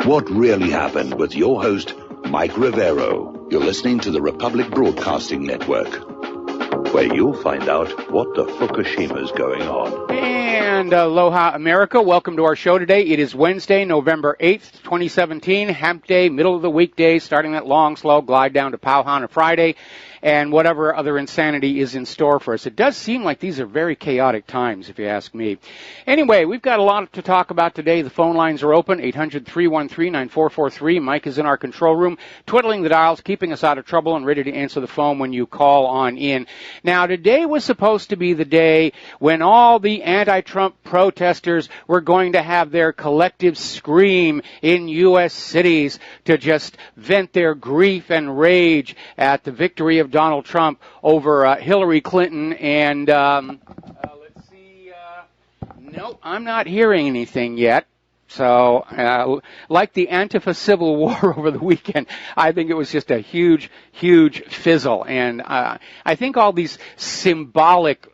What really happened with your host, Mike Rivero. You're listening to the Republic Broadcasting Network, where you'll find out what the Fukushima's going on. And aloha, America. Welcome to our show today. It is Wednesday, November 8th, 2017, Hemp Day, middle of the weekday, starting that long, slow glide down to Pauhana Friday, and whatever other insanity is in store for us. It does seem like these are very chaotic times, if you ask me. Anyway, we've got a lot to talk about today. The phone lines are open, 800-313-9443. Mike is in our control room, twiddling the dials, keeping us out of trouble, and ready to answer the phone when you call on in. Now, today was supposed to be the day when all the anti-Trump protesters were going to have their collective scream in U.S. cities to just vent their grief and rage at the victory of Donald Trump over Hillary Clinton. And let's see. Nope, I'm not hearing anything yet. So, like the Antifa Civil War over the weekend, I think it was just a huge, huge fizzle. And I think all these symbolic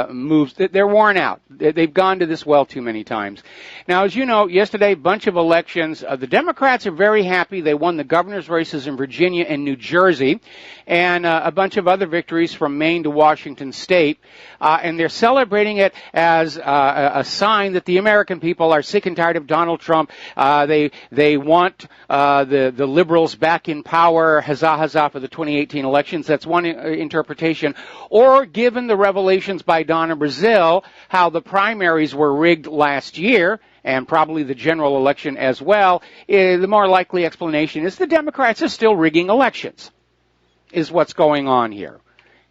moves, they're worn out. They've gone to this well too many times. Now, as you know, yesterday, bunch of elections. The Democrats are very happy. They won the governor's races in Virginia and New Jersey, and a bunch of other victories from Maine to Washington State. And they're celebrating it as a sign that the American people are sick and tired of Donald Trump. They want the liberals back in power. Huzzah, huzzah for the 2018 elections. That's one interpretation. Or given the revelations by Donna Brazile, how the primaries were rigged last year, and probably the general election as well, the more likely explanation is the Democrats are still rigging elections, is what's going on here.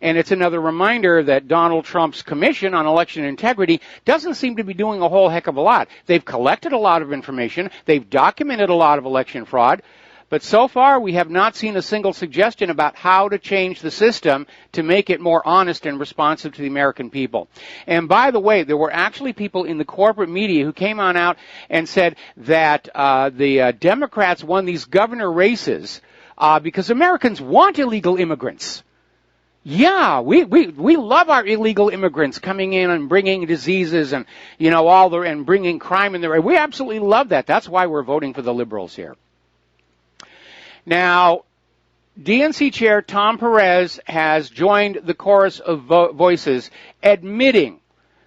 And it's another reminder that Donald Trump's Commission on Election Integrity doesn't seem to be doing a whole heck of a lot. They've collected a lot of information. They've documented a lot of election fraud. But so far, we have not seen a single suggestion about how to change the system to make it more honest and responsive to the American people. And by the way, there were actually people in the corporate media who came on out and said that the Democrats won these governor races because Americans want illegal immigrants. Yeah, we love our illegal immigrants coming in and bringing diseases and, you know, and bringing crime in there. We absolutely love that. That's why we're voting for the liberals here. Now, DNC Chair Tom Perez has joined the chorus of voices admitting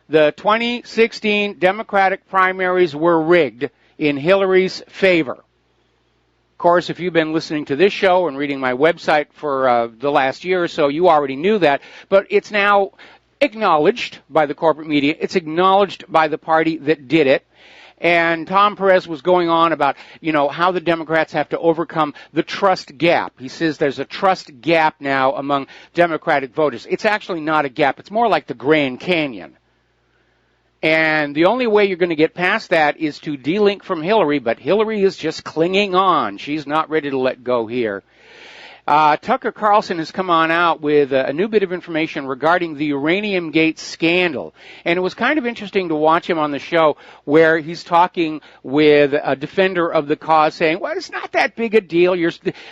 the 2016 Democratic primaries were rigged in Hillary's favor. Of course, if you've been listening to this show and reading my website for the last year or so, you already knew that. But it's now acknowledged by the corporate media. It's acknowledged by the party that did it. And Tom Perez was going on about, you know, how the Democrats have to overcome the trust gap. He says there's a trust gap now among Democratic voters. It's actually not a gap. It's more like the Grand Canyon. And the only way you're going to get past that is to delink from Hillary, but Hillary is just clinging on. She's not ready to let go here. Tucker Carlson has come on out with a new bit of information regarding the Uranium Gate scandal. And it was kind of interesting to watch him on the show where he's talking with a defender of the cause saying, well, it's not that big a deal.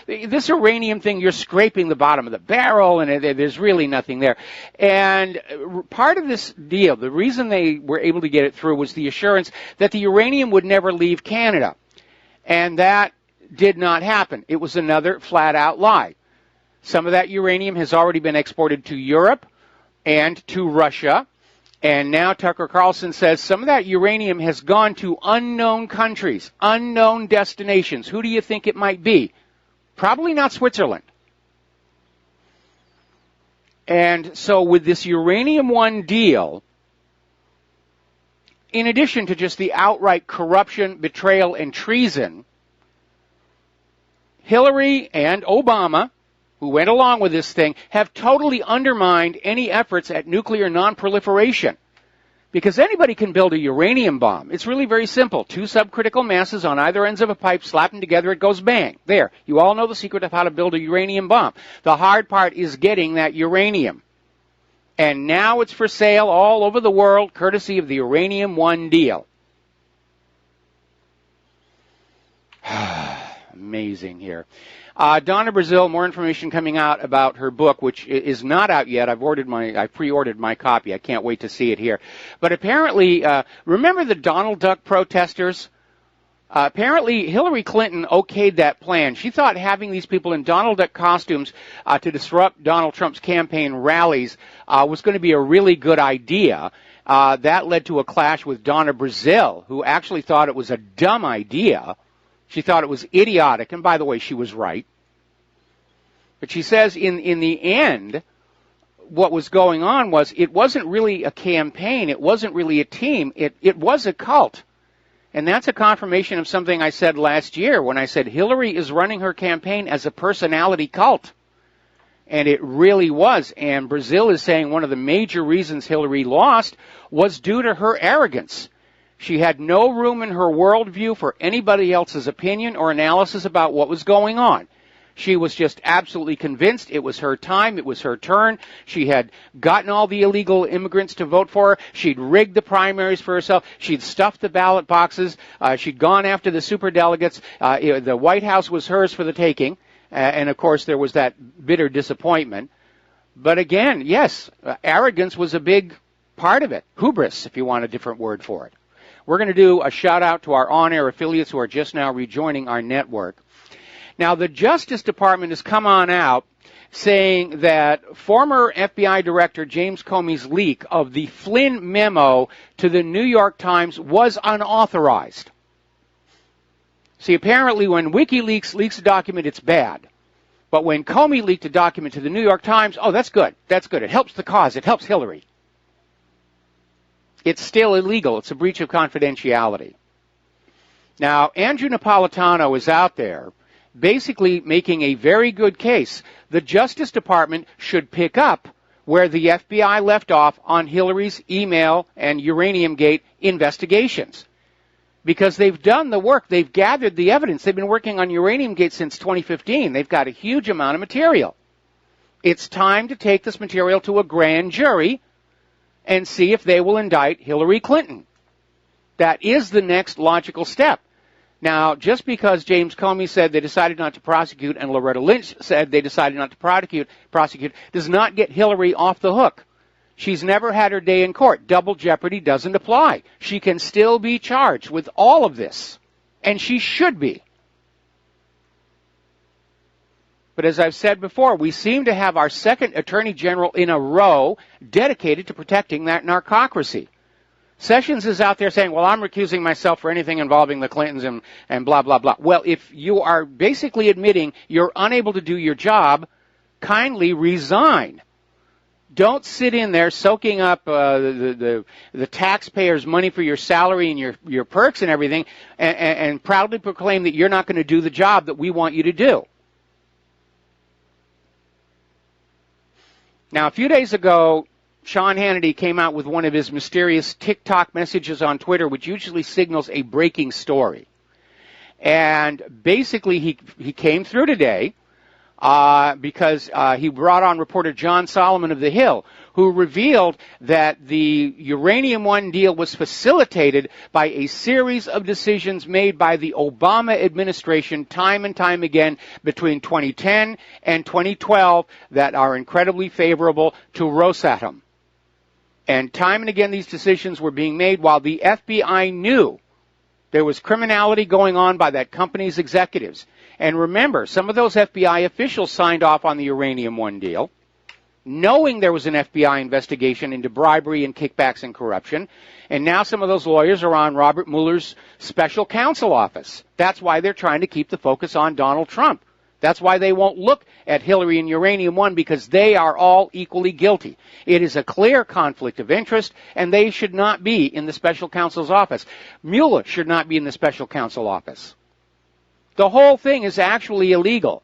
This uranium thing, you're scraping the bottom of the barrel, and there's really nothing there. And part of this deal, the reason they were able to get it through was the assurance that the uranium would never leave Canada. And that did not happen. It was another flat-out lie. Some of that uranium has already been exported to Europe and to Russia, and now Tucker Carlson says some of that uranium has gone to unknown countries, unknown destinations. Who do you think it might be? Probably not Switzerland. And so with this Uranium One deal, in addition to just the outright corruption, betrayal, and treason, Hillary and Obama, who went along with this thing, have totally undermined any efforts at nuclear non-proliferation. Because anybody can build a uranium bomb. It's really very simple. Two subcritical masses on either ends of a pipe, slap them together, it goes bang. There. You all know the secret of how to build a uranium bomb. The hard part is getting that uranium. And now it's for sale all over the world, courtesy of the Uranium One deal. Amazing here. Donna Brazile, more information coming out about her book, which is not out yet. I pre-ordered my copy. I can't wait to see it here. But apparently, remember the Donald Duck protesters? Apparently, Hillary Clinton okayed that plan. She thought having these people in Donald Duck costumes to disrupt Donald Trump's campaign rallies was going to be a really good idea. That led to a clash with Donna Brazile, who actually thought it was a dumb idea. She thought it was idiotic, and by the way, she was right. But she says in the end, what was going on was it wasn't really a campaign, it wasn't really a team, it was a cult. And that's a confirmation of something I said last year when I said Hillary is running her campaign as a personality cult. And it really was. And Brazile is saying one of the major reasons Hillary lost was due to her arrogance. She had no room in her worldview for anybody else's opinion or analysis about what was going on. She was just absolutely convinced it was her time, it was her turn. She had gotten all the illegal immigrants to vote for her. She'd rigged the primaries for herself. She'd stuffed the ballot boxes. She'd gone after the superdelegates. The White House was hers for the taking. And, of course, there was that bitter disappointment. But, again, yes, arrogance was a big part of it. Hubris, if you want a different word for it. We're going to do a shout-out to our on-air affiliates who are just now rejoining our network. Now, the Justice Department has come on out saying that former FBI Director James Comey's leak of the Flynn memo to the New York Times was unauthorized. See, apparently when WikiLeaks leaks a document, it's bad. But when Comey leaked a document to the New York Times, oh, that's good. That's good. It helps the cause. It helps Hillary. It's still illegal. It's a breach of confidentiality. Now, Andrew Napolitano is out there basically making a very good case. The Justice Department should pick up where the FBI left off on Hillary's email and Uranium Gate investigations. Because they've done the work. They've gathered the evidence. They've been working on Uranium Gate since 2015. They've got a huge amount of material. It's time to take this material to a grand jury and see if they will indict Hillary Clinton. That is the next logical step. Now, just because James Comey said they decided not to prosecute and Loretta Lynch said they decided not to prosecute does not get Hillary off the hook. She's never had her day in court. Double jeopardy doesn't apply. She can still be charged with all of this, and she should be. But as I've said before, we seem to have our second Attorney General in a row dedicated to protecting that narcocracy. Sessions is out there saying, well, I'm recusing myself for anything involving the Clintons and blah, blah, blah. Well, if you are basically admitting you're unable to do your job, kindly resign. Don't sit in there soaking up the taxpayers' money for your salary and your perks and everything and proudly proclaim that you're not going to do the job that we want you to do. Now, a few days ago, Sean Hannity came out with one of his mysterious TikTok messages on Twitter, which usually signals a breaking story. And basically, he came through today because he brought on reporter John Solomon of The Hill, who revealed that the Uranium One deal was facilitated by a series of decisions made by the Obama administration time and time again between 2010 and 2012 that are incredibly favorable to Rosatom. And time and again, these decisions were being made while the FBI knew there was criminality going on by that company's executives. And remember, some of those FBI officials signed off on the Uranium One deal, knowing there was an FBI investigation into bribery and kickbacks and corruption. And now some of those lawyers are on Robert Mueller's special counsel office. That's why they're trying to keep the focus on Donald Trump. That's why they won't look at Hillary and Uranium One, because they are all equally guilty. It is a clear conflict of interest, and they should not be in the special counsel's office. Mueller should not be in the special counsel office. The whole thing is actually illegal.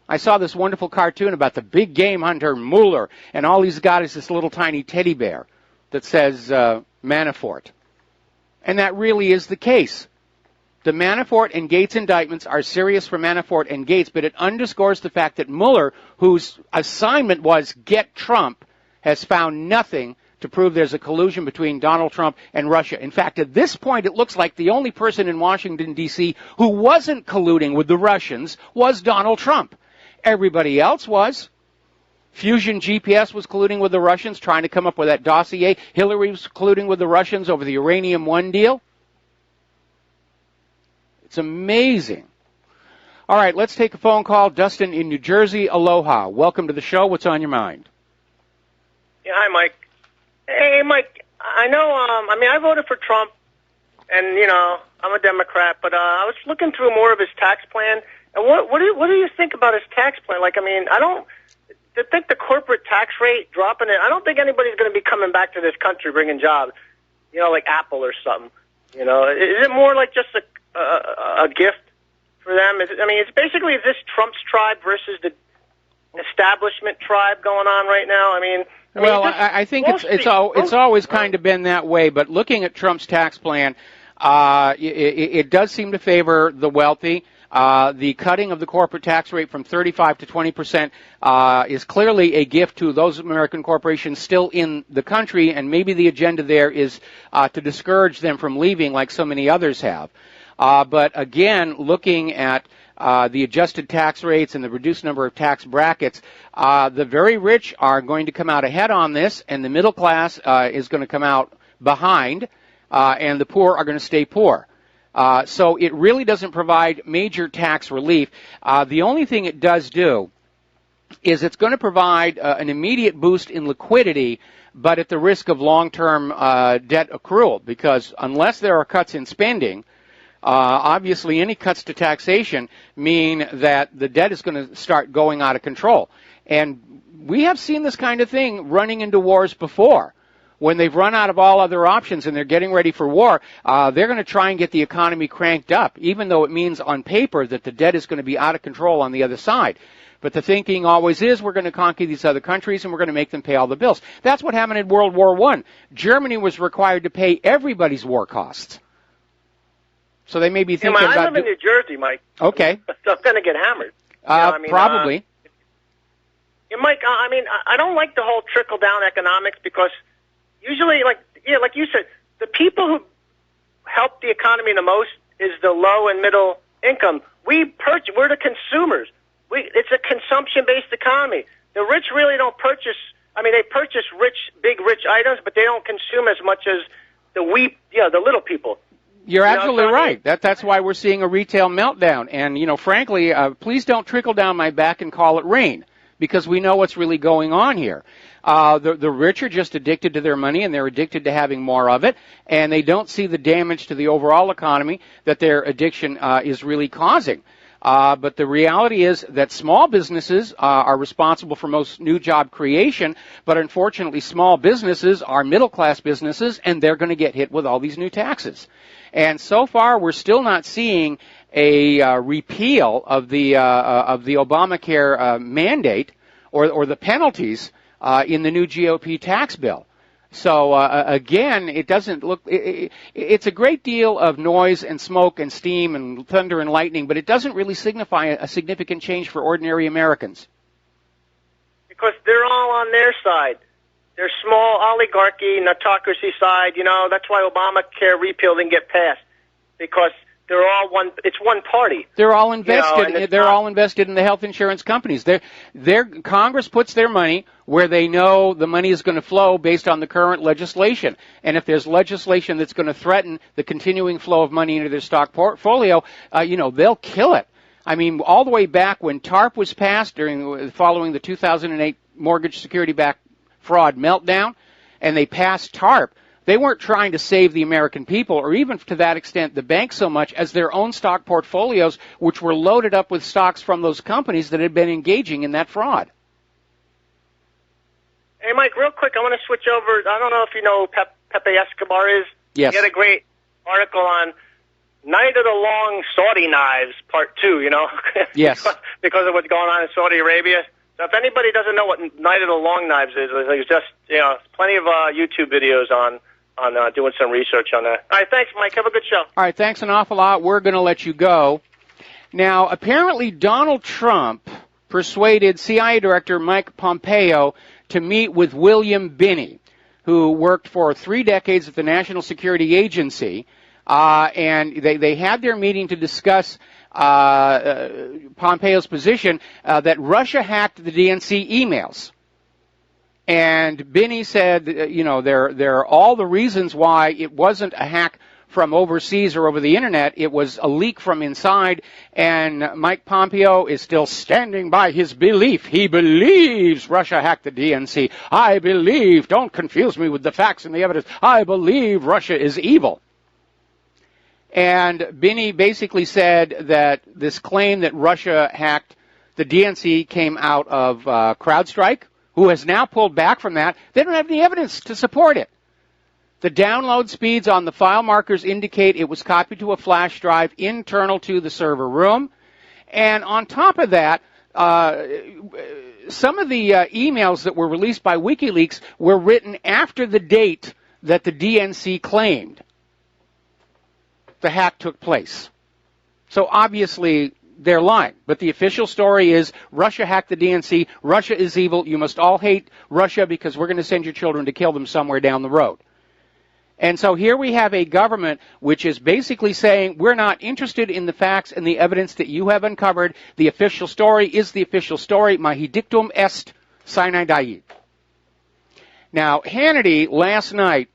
I saw this wonderful cartoon about the big game hunter Mueller, and all he's got is this little tiny teddy bear that says Manafort. And that really is the case. The Manafort and Gates indictments are serious for Manafort and Gates, but it underscores the fact that Mueller, whose assignment was get Trump, has found nothing to prove there's a collusion between Donald Trump and Russia. In fact, at this point, it looks like the only person in Washington, D.C. who wasn't colluding with the Russians was Donald Trump. Everybody else was. Fusion GPS was colluding with the Russians, trying to come up with that dossier. Hillary was colluding with the Russians over the Uranium One deal. It's amazing. All right, let's take a phone call. Dustin in New Jersey, aloha. Welcome to the show. What's on your mind? Yeah, hi, Mike. Hey, Mike, I know, I voted for Trump, and, I'm a Democrat, but I was looking through more of his tax plan, and what do you think about his tax plan? To think the corporate tax rate dropping it, I don't think anybody's going to be coming back to this country bringing jobs, like Apple or something. Is it more like just a gift for them? It's basically, is this Trump's tribe versus the establishment tribe going on right now? I think it's always kind of been that way, but looking at Trump's tax plan, it does seem to favor the wealthy. The cutting of the corporate tax rate from 35 to 20% is clearly a gift to those American corporations still in the country, and maybe the agenda there is to discourage them from leaving like so many others have. But again, looking at the adjusted tax rates and the reduced number of tax brackets, the very rich are going to come out ahead on this, and the middle class is going to come out behind, and the poor are going to stay poor. So it really doesn't provide major tax relief. The only thing it does do is it's going to provide an immediate boost in liquidity, but at the risk of long-term debt accrual, because unless there are cuts in spending, obviously any cuts to taxation mean that the debt is going to start going out of control. And we have seen this kind of thing running into wars before. When they've run out of all other options and they're getting ready for war, they're going to try and get the economy cranked up, even though it means on paper that the debt is going to be out of control on the other side. But the thinking always is we're going to conquer these other countries and we're going to make them pay all the bills. That's what happened in World War I. Germany was required to pay everybody's war costs. So they may be thinking about... I live in New Jersey, Mike. Okay. So I'm going to get hammered. Probably. Mike, I don't like the whole trickle-down economics because usually, like you said, the people who help the economy the most is the low and middle income. We're the consumers. It's a consumption-based economy. The rich really don't purchase. They purchase big rich items, but they don't consume as much as the little people. You're absolutely right. That's why we're seeing a retail meltdown. And, frankly, please don't trickle down my back and call it rain, because we know what's really going on here. The rich are just addicted to their money, and they're addicted to having more of it, and they don't see the damage to the overall economy that their addiction is really causing. But the reality is that small businesses are responsible for most new job creation, but unfortunately small businesses are middle-class businesses, and they're going to get hit with all these new taxes. And so far, we're still not seeing a repeal of the Obamacare mandate or the penalties in the new GOP tax bill. So again, it doesn't look. It's a great deal of noise and smoke and steam and thunder and lightning, but it doesn't really signify a significant change for ordinary Americans. Because they're all on their side. They're small oligarchy, autocracy side. That's why Obamacare repeal didn't get passed, because they're all one. It's one party. They're all invested. They're all invested in the health insurance companies. Congress puts their money where they know the money is going to flow based on the current legislation. And if there's legislation that's going to threaten the continuing flow of money into their stock portfolio, they'll kill it. All the way back when TARP was passed following the 2008 mortgage security-backed fraud meltdown, and they passed TARP. They weren't trying to save the American people, or even to that extent the banks, so much as their own stock portfolios, which were loaded up with stocks from those companies that had been engaging in that fraud. Hey, Mike, real quick, I want to switch over. I don't know if you know who Pepe Escobar is. Yes. He had a great article on Night of the Long Saudi Knives, Part 2, Yes. because of what's going on in Saudi Arabia. So if anybody doesn't know what Night of the Long Knives is, there's just, plenty of YouTube videos on doing some research on that. All right, thanks, Mike. Have a good show. All right, thanks an awful lot. We're going to let you go. Now, apparently Donald Trump persuaded CIA Director Mike Pompeo to meet with William Binney, who worked for 3 decades at the National Security Agency, and they had their meeting to discuss Pompeo's position that Russia hacked the DNC emails. And Binney said, there are all the reasons why it wasn't a hack from overseas or over the internet. It was a leak from inside, and Mike Pompeo is still standing by his belief. He believes Russia hacked the DNC. I believe, don't confuse me with the facts and the evidence, I believe Russia is evil. And Binney basically said that this claim that Russia hacked the DNC came out of CrowdStrike, who has now pulled back from that. They don't have any evidence to support it. The download speeds on the file markers indicate it was copied to a flash drive internal to the server room. And on top of that, some of the emails that were released by WikiLeaks were written after the date that the DNC claimed the hack took place. So obviously they're lying. But the official story is Russia hacked the DNC. Russia is evil. You must all hate Russia because we're going to send your children to kill them somewhere down the road. And so here we have a government which is basically saying we're not interested in the facts and the evidence that you have uncovered. The official story is the official story. Mihi dictum est sine die. Now, Hannity last night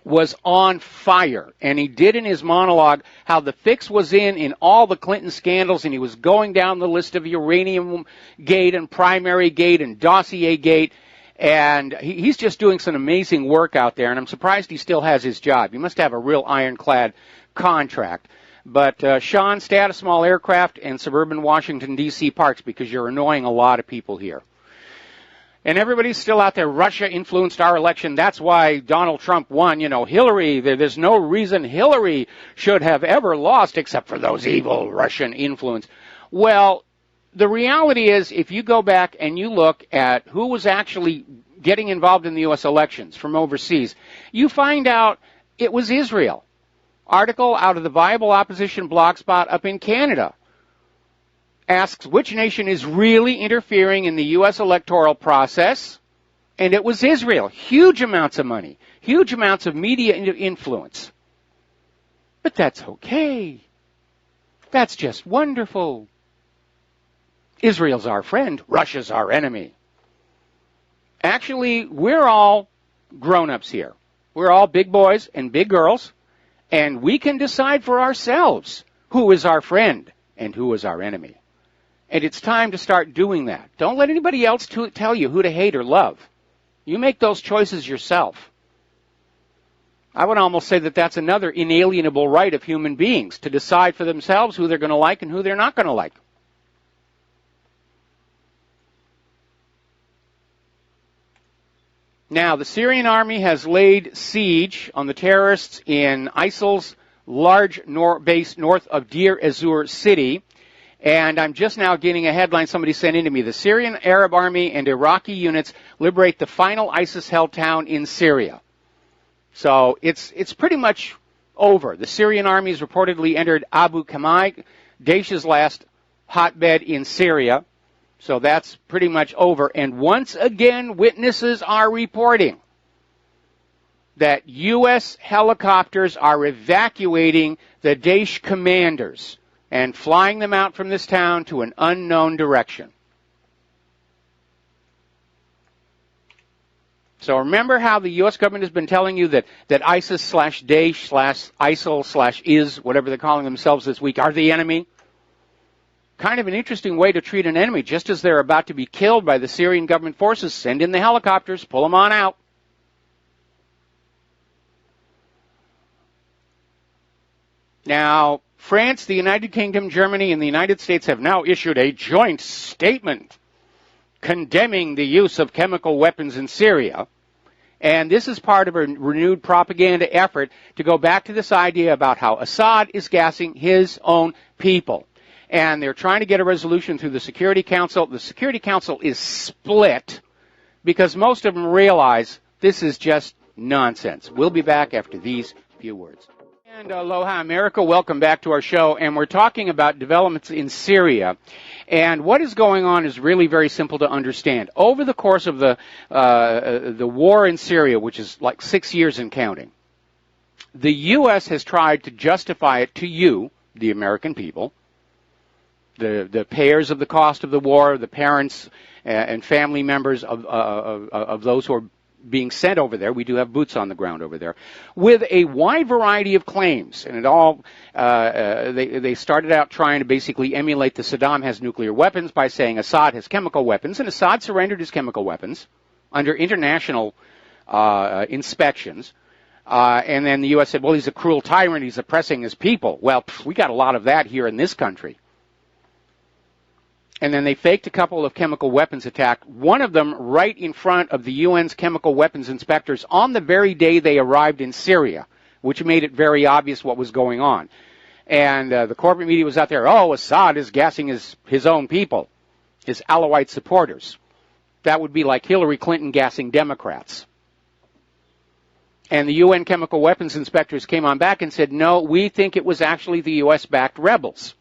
was on fire, and he did in his monologue how the fix was in all the Clinton scandals, and he was going down the list of Uranium Gate and Primary Gate and Dossier Gate, and he's just doing some amazing work out there, and I'm surprised he still has his job. He must have a real ironclad contract. But Sean, stay out of small aircraft and suburban Washington, D.C. parks because you're annoying a lot of people here. And everybody's still out there, Russia influenced our election. That's why Donald Trump won. You know, Hillary, there's no reason Hillary should have ever lost except for those evil Russian influence. Well, the reality is if you go back and you look at who was actually getting involved in the U.S. elections from overseas, you find out it was Israel. Article out of the Viable Opposition Blogspot up in Canada asks which nation is really interfering in the U.S. electoral process, and it was Israel. Huge amounts of money, huge amounts of media influence. But that's okay. That's just wonderful. Israel's our friend, Russia's our enemy. Actually, we're all grown-ups here. We're all big boys and big girls, and we can decide for ourselves who is our friend and who is our enemy. And it's time to start doing that. Don't let anybody else tell you who to hate or love. You make those choices yourself. I would almost say that that's another inalienable right of human beings, to decide for themselves who they're going to like and who they're not going to like. Now, the Syrian army has laid siege on the terrorists in ISIL's large base north of Deir ez-Zor city. And I'm just now getting a headline somebody sent in to me. The Syrian Arab Army and Iraqi units liberate the final ISIS-held town in Syria. So it's pretty much over. The Syrian army has reportedly entered Abu Kamai, Daesh's last hotbed in Syria. So that's pretty much over. And once again, witnesses are reporting that U.S. helicopters are evacuating the Daesh commanders and flying them out from this town to an unknown direction. So remember how the U.S. government has been telling you that ISIS/Daesh/ISIL/is, whatever they're calling themselves this week, are the enemy? Kind of an interesting way to treat an enemy. Just as they're about to be killed by the Syrian government forces, send in the helicopters, pull them on out. Now, France, the United Kingdom, Germany, and the United States have now issued a joint statement condemning the use of chemical weapons in Syria. And this is part of a renewed propaganda effort to go back to this idea about how Assad is gassing his own people. And they're trying to get a resolution through the Security Council. The Security Council is split because most of them realize this is just nonsense. We'll be back after these few words. And aloha, America. Welcome back to our show. And we're talking about developments in Syria. And what is going on is really very simple to understand. Over the course of the war in Syria, which is like 6 years and counting, the U.S. has tried to justify it to you, the American people, the payers of the cost of the war, the parents and family members of those who are being sent over there. We do have boots on the ground over there with a wide variety of claims. And it all, they started out trying to basically emulate the Saddam has nuclear weapons by saying Assad has chemical weapons. And Assad surrendered his chemical weapons under international inspections. And then the U.S. said, well, he's a cruel tyrant. He's oppressing his people. Well, we got a lot of that here in this country. And then they faked a couple of chemical weapons attacks, one of them right in front of the UN's chemical weapons inspectors on the very day they arrived in Syria, which made it very obvious what was going on. And the corporate media was out there, oh, Assad is gassing his own people, his Alawite supporters. That would be like Hillary Clinton gassing Democrats. And the UN chemical weapons inspectors came on back and said, no, we think it was actually the U.S.-backed rebels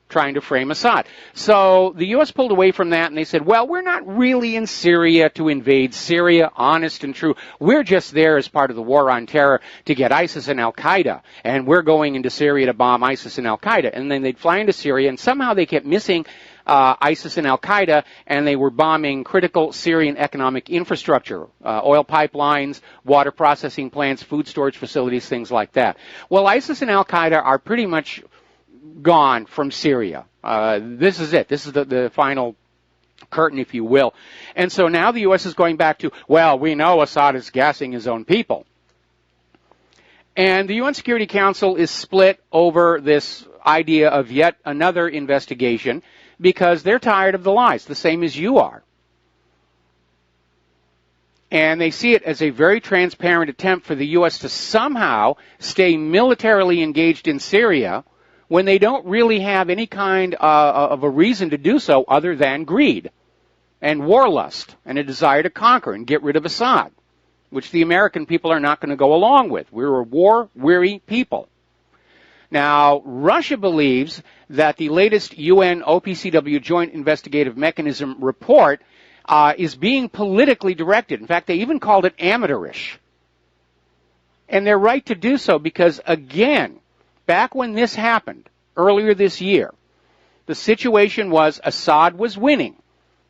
trying to frame Assad. So the U.S. pulled away from that, and they said, well, we're not really in Syria to invade Syria, honest and true. We're just there as part of the war on terror to get ISIS and Al-Qaeda, and we're going into Syria to bomb ISIS and Al-Qaeda. And then they'd fly into Syria, and somehow they kept missing ISIS and Al-Qaeda, and they were bombing critical Syrian economic infrastructure, oil pipelines, water processing plants, food storage facilities, things like that. Well, ISIS and Al-Qaeda are pretty much gone from Syria. This is it. This is the final curtain, if you will. And so now the U.S. is going back to, well, we know Assad is gassing his own people. And the UN Security Council is split over this idea of yet another investigation because they're tired of the lies, the same as you are. And they see it as a very transparent attempt for the U.S. to somehow stay militarily engaged in Syria when they don't really have any kind of a reason to do so other than greed and warlust and a desire to conquer and get rid of Assad, which the American people are not going to go along with. We're a war-weary people. Now, Russia believes that the latest UN OPCW Joint Investigative Mechanism report is being politically directed. In fact, they even called it amateurish. And they're right to do so because, again, back when this happened, earlier this year, the situation was Assad was winning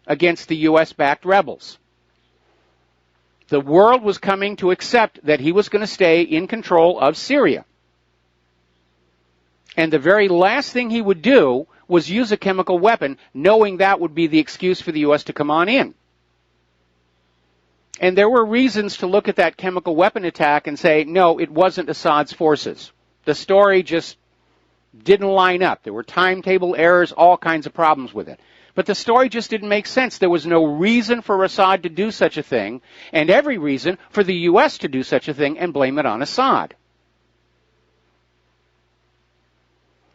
against the U.S.-backed rebels. The world was coming to accept that he was going to stay in control of Syria. And the very last thing he would do was use a chemical weapon, knowing that would be the excuse for the U.S. to come on in. And there were reasons to look at that chemical weapon attack and say, no, it wasn't Assad's forces. The story just didn't line up. There were timetable errors, all kinds of problems with it. But the story just didn't make sense. There was no reason for Assad to do such a thing, and every reason for the U.S. to do such a thing and blame it on Assad.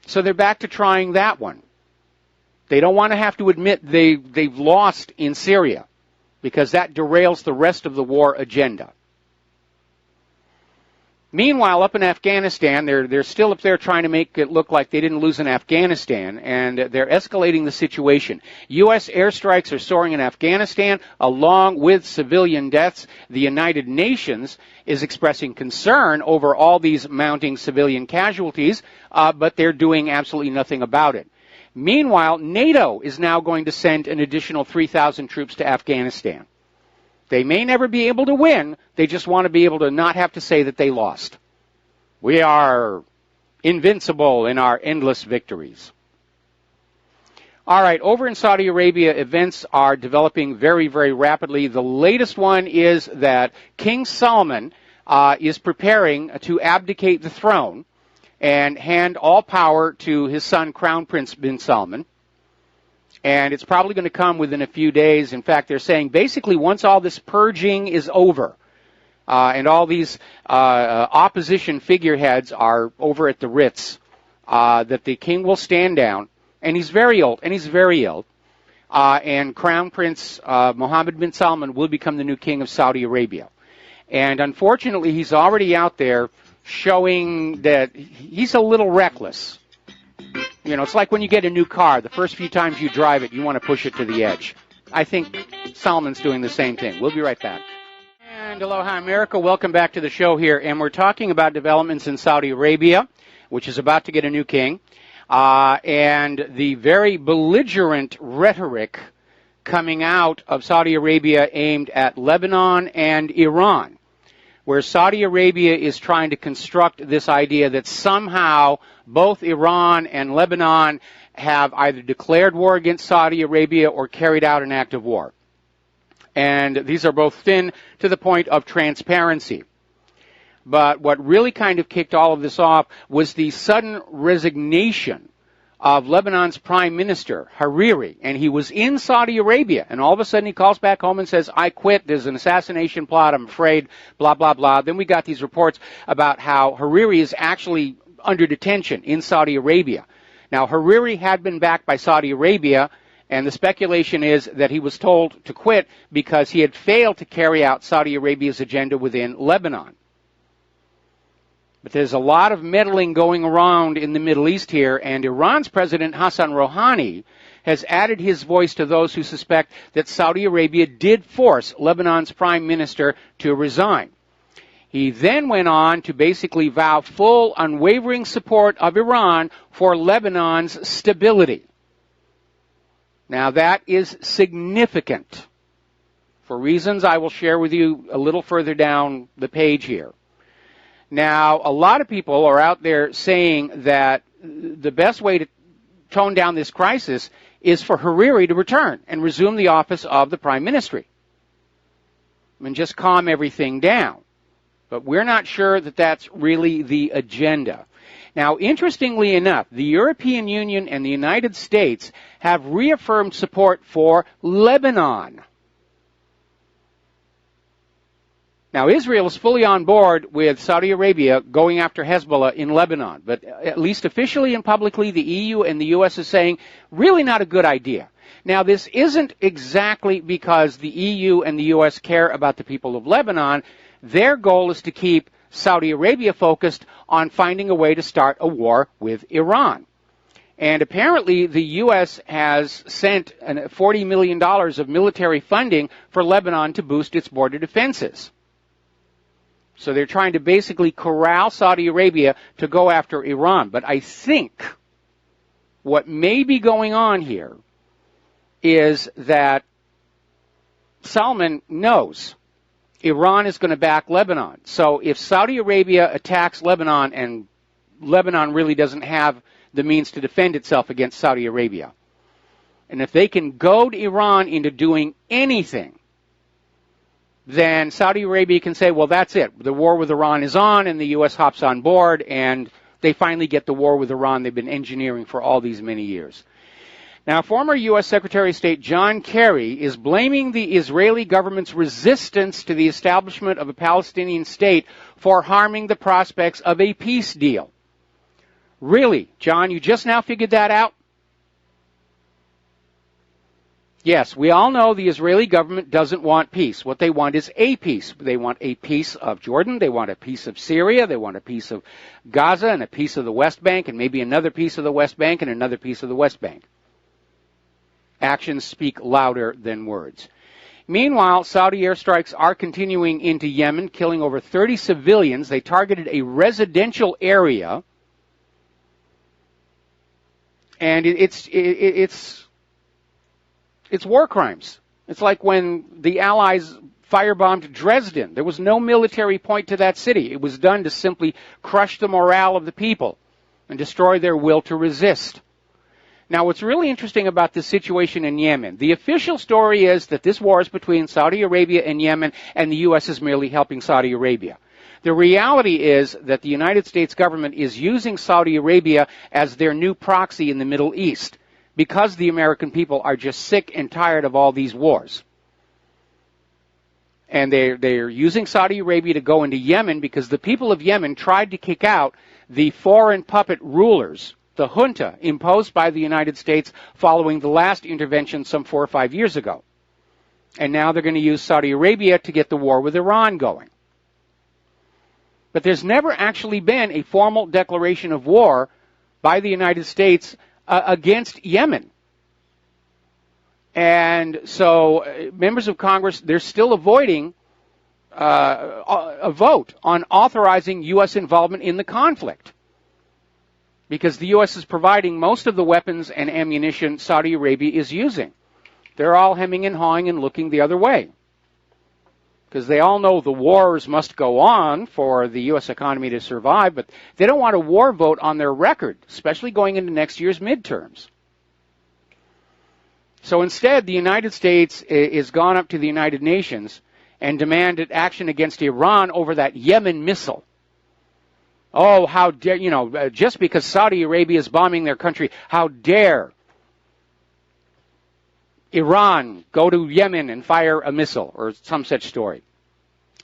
So they're back to trying that one. They don't want to have to admit they've lost in Syria, because that derails the rest of the war agenda. Meanwhile, up in Afghanistan, they're still up there trying to make it look like they didn't lose in Afghanistan, and they're escalating the situation. U.S. airstrikes are soaring in Afghanistan, along with civilian deaths. The United Nations is expressing concern over all these mounting civilian casualties, but they're doing absolutely nothing about it. Meanwhile, NATO is now going to send an additional 3,000 troops to Afghanistan. They may never be able to win. They just want to be able to not have to say that they lost. We are invincible in our endless victories. All right, over in Saudi Arabia, events are developing very, very rapidly. The latest one is that King Salman is preparing to abdicate the throne and hand all power to his son, Crown Prince bin Salman. And it's probably going to come within a few days. In fact, they're saying basically once all this purging is over and all these opposition figureheads are over at the Ritz, that the king will stand down. And he's very old, and Crown Prince Mohammed bin Salman will become the new king of Saudi Arabia. And unfortunately, he's already out there showing that he's a little reckless. You know, it's like when you get a new car. The first few times you drive it, you want to push it to the edge. I think Salman's doing the same thing. We'll be right back. And aloha, America. Welcome back to the show here. And we're talking about developments in Saudi Arabia, which is about to get a new king, and the very belligerent rhetoric coming out of Saudi Arabia aimed at Lebanon and Iran, where Saudi Arabia is trying to construct this idea that somehow both Iran and Lebanon have either declared war against Saudi Arabia or carried out an act of war. And these are both thin to the point of transparency. But what really kind of kicked all of this off was the sudden resignation of Lebanon's prime minister, Hariri, and he was in Saudi Arabia, and all of a sudden he calls back home and says, I quit, there's an assassination plot, I'm afraid, blah, blah, blah. Then we got these reports about how Hariri is actually under detention in Saudi Arabia. Now, Hariri had been backed by Saudi Arabia, and the speculation is that he was told to quit because he had failed to carry out Saudi Arabia's agenda within Lebanon. But there's a lot of meddling going around in the Middle East here, and Iran's President Hassan Rouhani has added his voice to those who suspect that Saudi Arabia did force Lebanon's prime minister to resign. He then went on to basically vow full, unwavering support of Iran for Lebanon's stability. Now that is significant for reasons I will share with you a little further down the page here. Now, a lot of people are out there saying that the best way to tone down this crisis is for Hariri to return and resume the office of the prime ministry. I mean, just calm everything down. But we're not sure that that's really the agenda. Now, interestingly enough, the European Union and the United States have reaffirmed support for Lebanon. Now, Israel is fully on board with Saudi Arabia going after Hezbollah in Lebanon, but at least officially and publicly, the EU and the U.S. is saying, really not a good idea. Now, this isn't exactly because the EU and the U.S. care about the people of Lebanon. Their goal is to keep Saudi Arabia focused on finding a way to start a war with Iran. And apparently, the U.S. has sent $40 million of military funding for Lebanon to boost its border defenses. So they're trying to basically corral Saudi Arabia to go after Iran. But I think what may be going on here is that Salman knows Iran is going to back Lebanon. So if Saudi Arabia attacks Lebanon and Lebanon really doesn't have the means to defend itself against Saudi Arabia, and if they can goad Iran into doing anything, then Saudi Arabia can say, well, that's it. The war with Iran is on, and the U.S. hops on board, and they finally get the war with Iran they've been engineering for all these many years. Now, former U.S. Secretary of State John Kerry is blaming the Israeli government's resistance to the establishment of a Palestinian state for harming the prospects of a peace deal. Really, John, you just now figured that out? Yes, we all know the Israeli government doesn't want peace. What they want is a peace. They want a piece of Jordan, they want a piece of Syria, they want a piece of Gaza and a piece of the West Bank and maybe another piece of the West Bank and another piece of the West Bank. Actions speak louder than words. Meanwhile, Saudi airstrikes are continuing into Yemen, killing over 30 civilians. They targeted a residential area, and it's war crimes. It's like when the Allies firebombed Dresden. There was no military point to that city. It was done to simply crush the morale of the people and destroy their will to resist. Now, what's really interesting about this situation in Yemen, the official story is that this war is between Saudi Arabia and Yemen, and the U.S. is merely helping Saudi Arabia. The reality is that the United States government is using Saudi Arabia as their new proxy in the Middle East, because the American people are just sick and tired of all these wars. And they're using Saudi Arabia to go into Yemen because the people of Yemen tried to kick out the foreign puppet rulers, the junta imposed by the United States following the last intervention some 4 or 5 years ago. And now they're going to use Saudi Arabia to get the war with Iran going. But there's never actually been a formal declaration of war by the United States against Yemen. And so members of Congress, they're still avoiding a vote on authorizing U.S. involvement in the conflict, because the U.S. is providing most of the weapons and ammunition Saudi Arabia is using. they're all hemming and hawing and looking the other way. Because they all know the wars must go on for the U.S. economy to survive, but they don't want a war vote on their record, especially going into next year's midterms. So instead, the United States is gone up to the United Nations and demanded action against Iran over that Yemen missile. Oh, how dare, just because Saudi Arabia is bombing their country, how dare Iran go to Yemen and fire a missile, or some such story.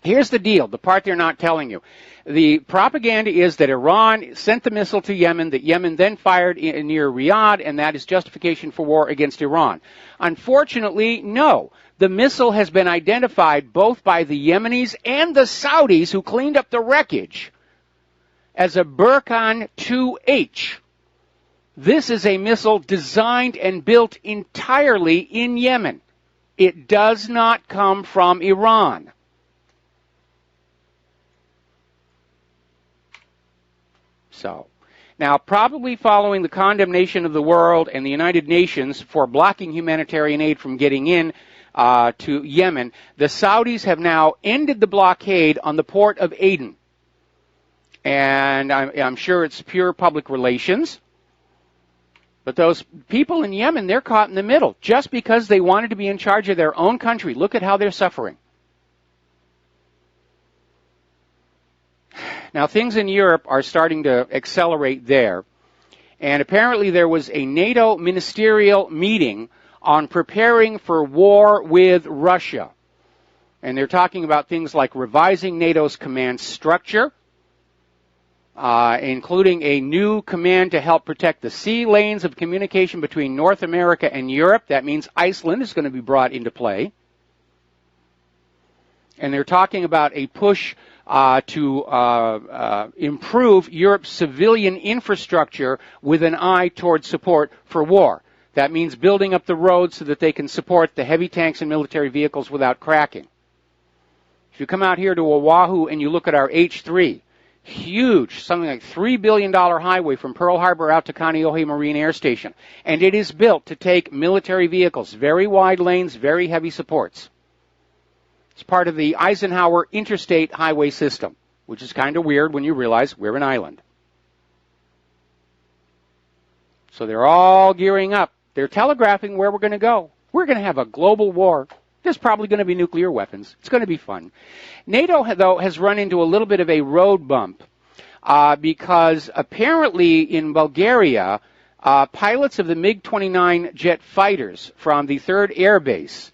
Here's the deal, the part they're not telling you. The propaganda is that Iran sent the missile to Yemen, that Yemen then fired near Riyadh, and that is justification for war against Iran. Unfortunately, no. The missile has been identified both by the Yemenis and the Saudis, who cleaned up the wreckage, as a Burkan 2H. This is a missile designed and built entirely in Yemen. It does not come from Iran. So, now probably following the condemnation of the world and the United Nations for blocking humanitarian aid from getting in to Yemen, the Saudis have now ended the blockade on the port of Aden. And I'm sure it's pure public relations. But those people in Yemen, they're caught in the middle just because they wanted to be in charge of their own country. Look at how they're suffering. Now, things in Europe are starting to accelerate there. And apparently there was a NATO ministerial meeting on preparing for war with Russia. And they're talking about things like revising NATO's command structure, including a new command to help protect the sea lanes of communication between North America and Europe. That means Iceland is going to be brought into play. And they're talking about a push to improve Europe's civilian infrastructure with an eye towards support for war. That means building up the roads so that they can support the heavy tanks and military vehicles without cracking. If you come out here to Oahu and you look at our H3, huge, something like $3 billion highway from Pearl Harbor out to Kaonohi Marine Air Station. And it is built to take military vehicles, very wide lanes, very heavy supports. It's part of the Eisenhower interstate highway system, which is kind of weird when you realize we're an island. So they're all gearing up. They're telegraphing where we're going to go. We're going to have a global war. There's probably going to be nuclear weapons. It's going to be fun. NATO, though, has run into a little bit of a road bump because apparently in Bulgaria, pilots of the MiG-29 jet fighters from the 3rd Air Base,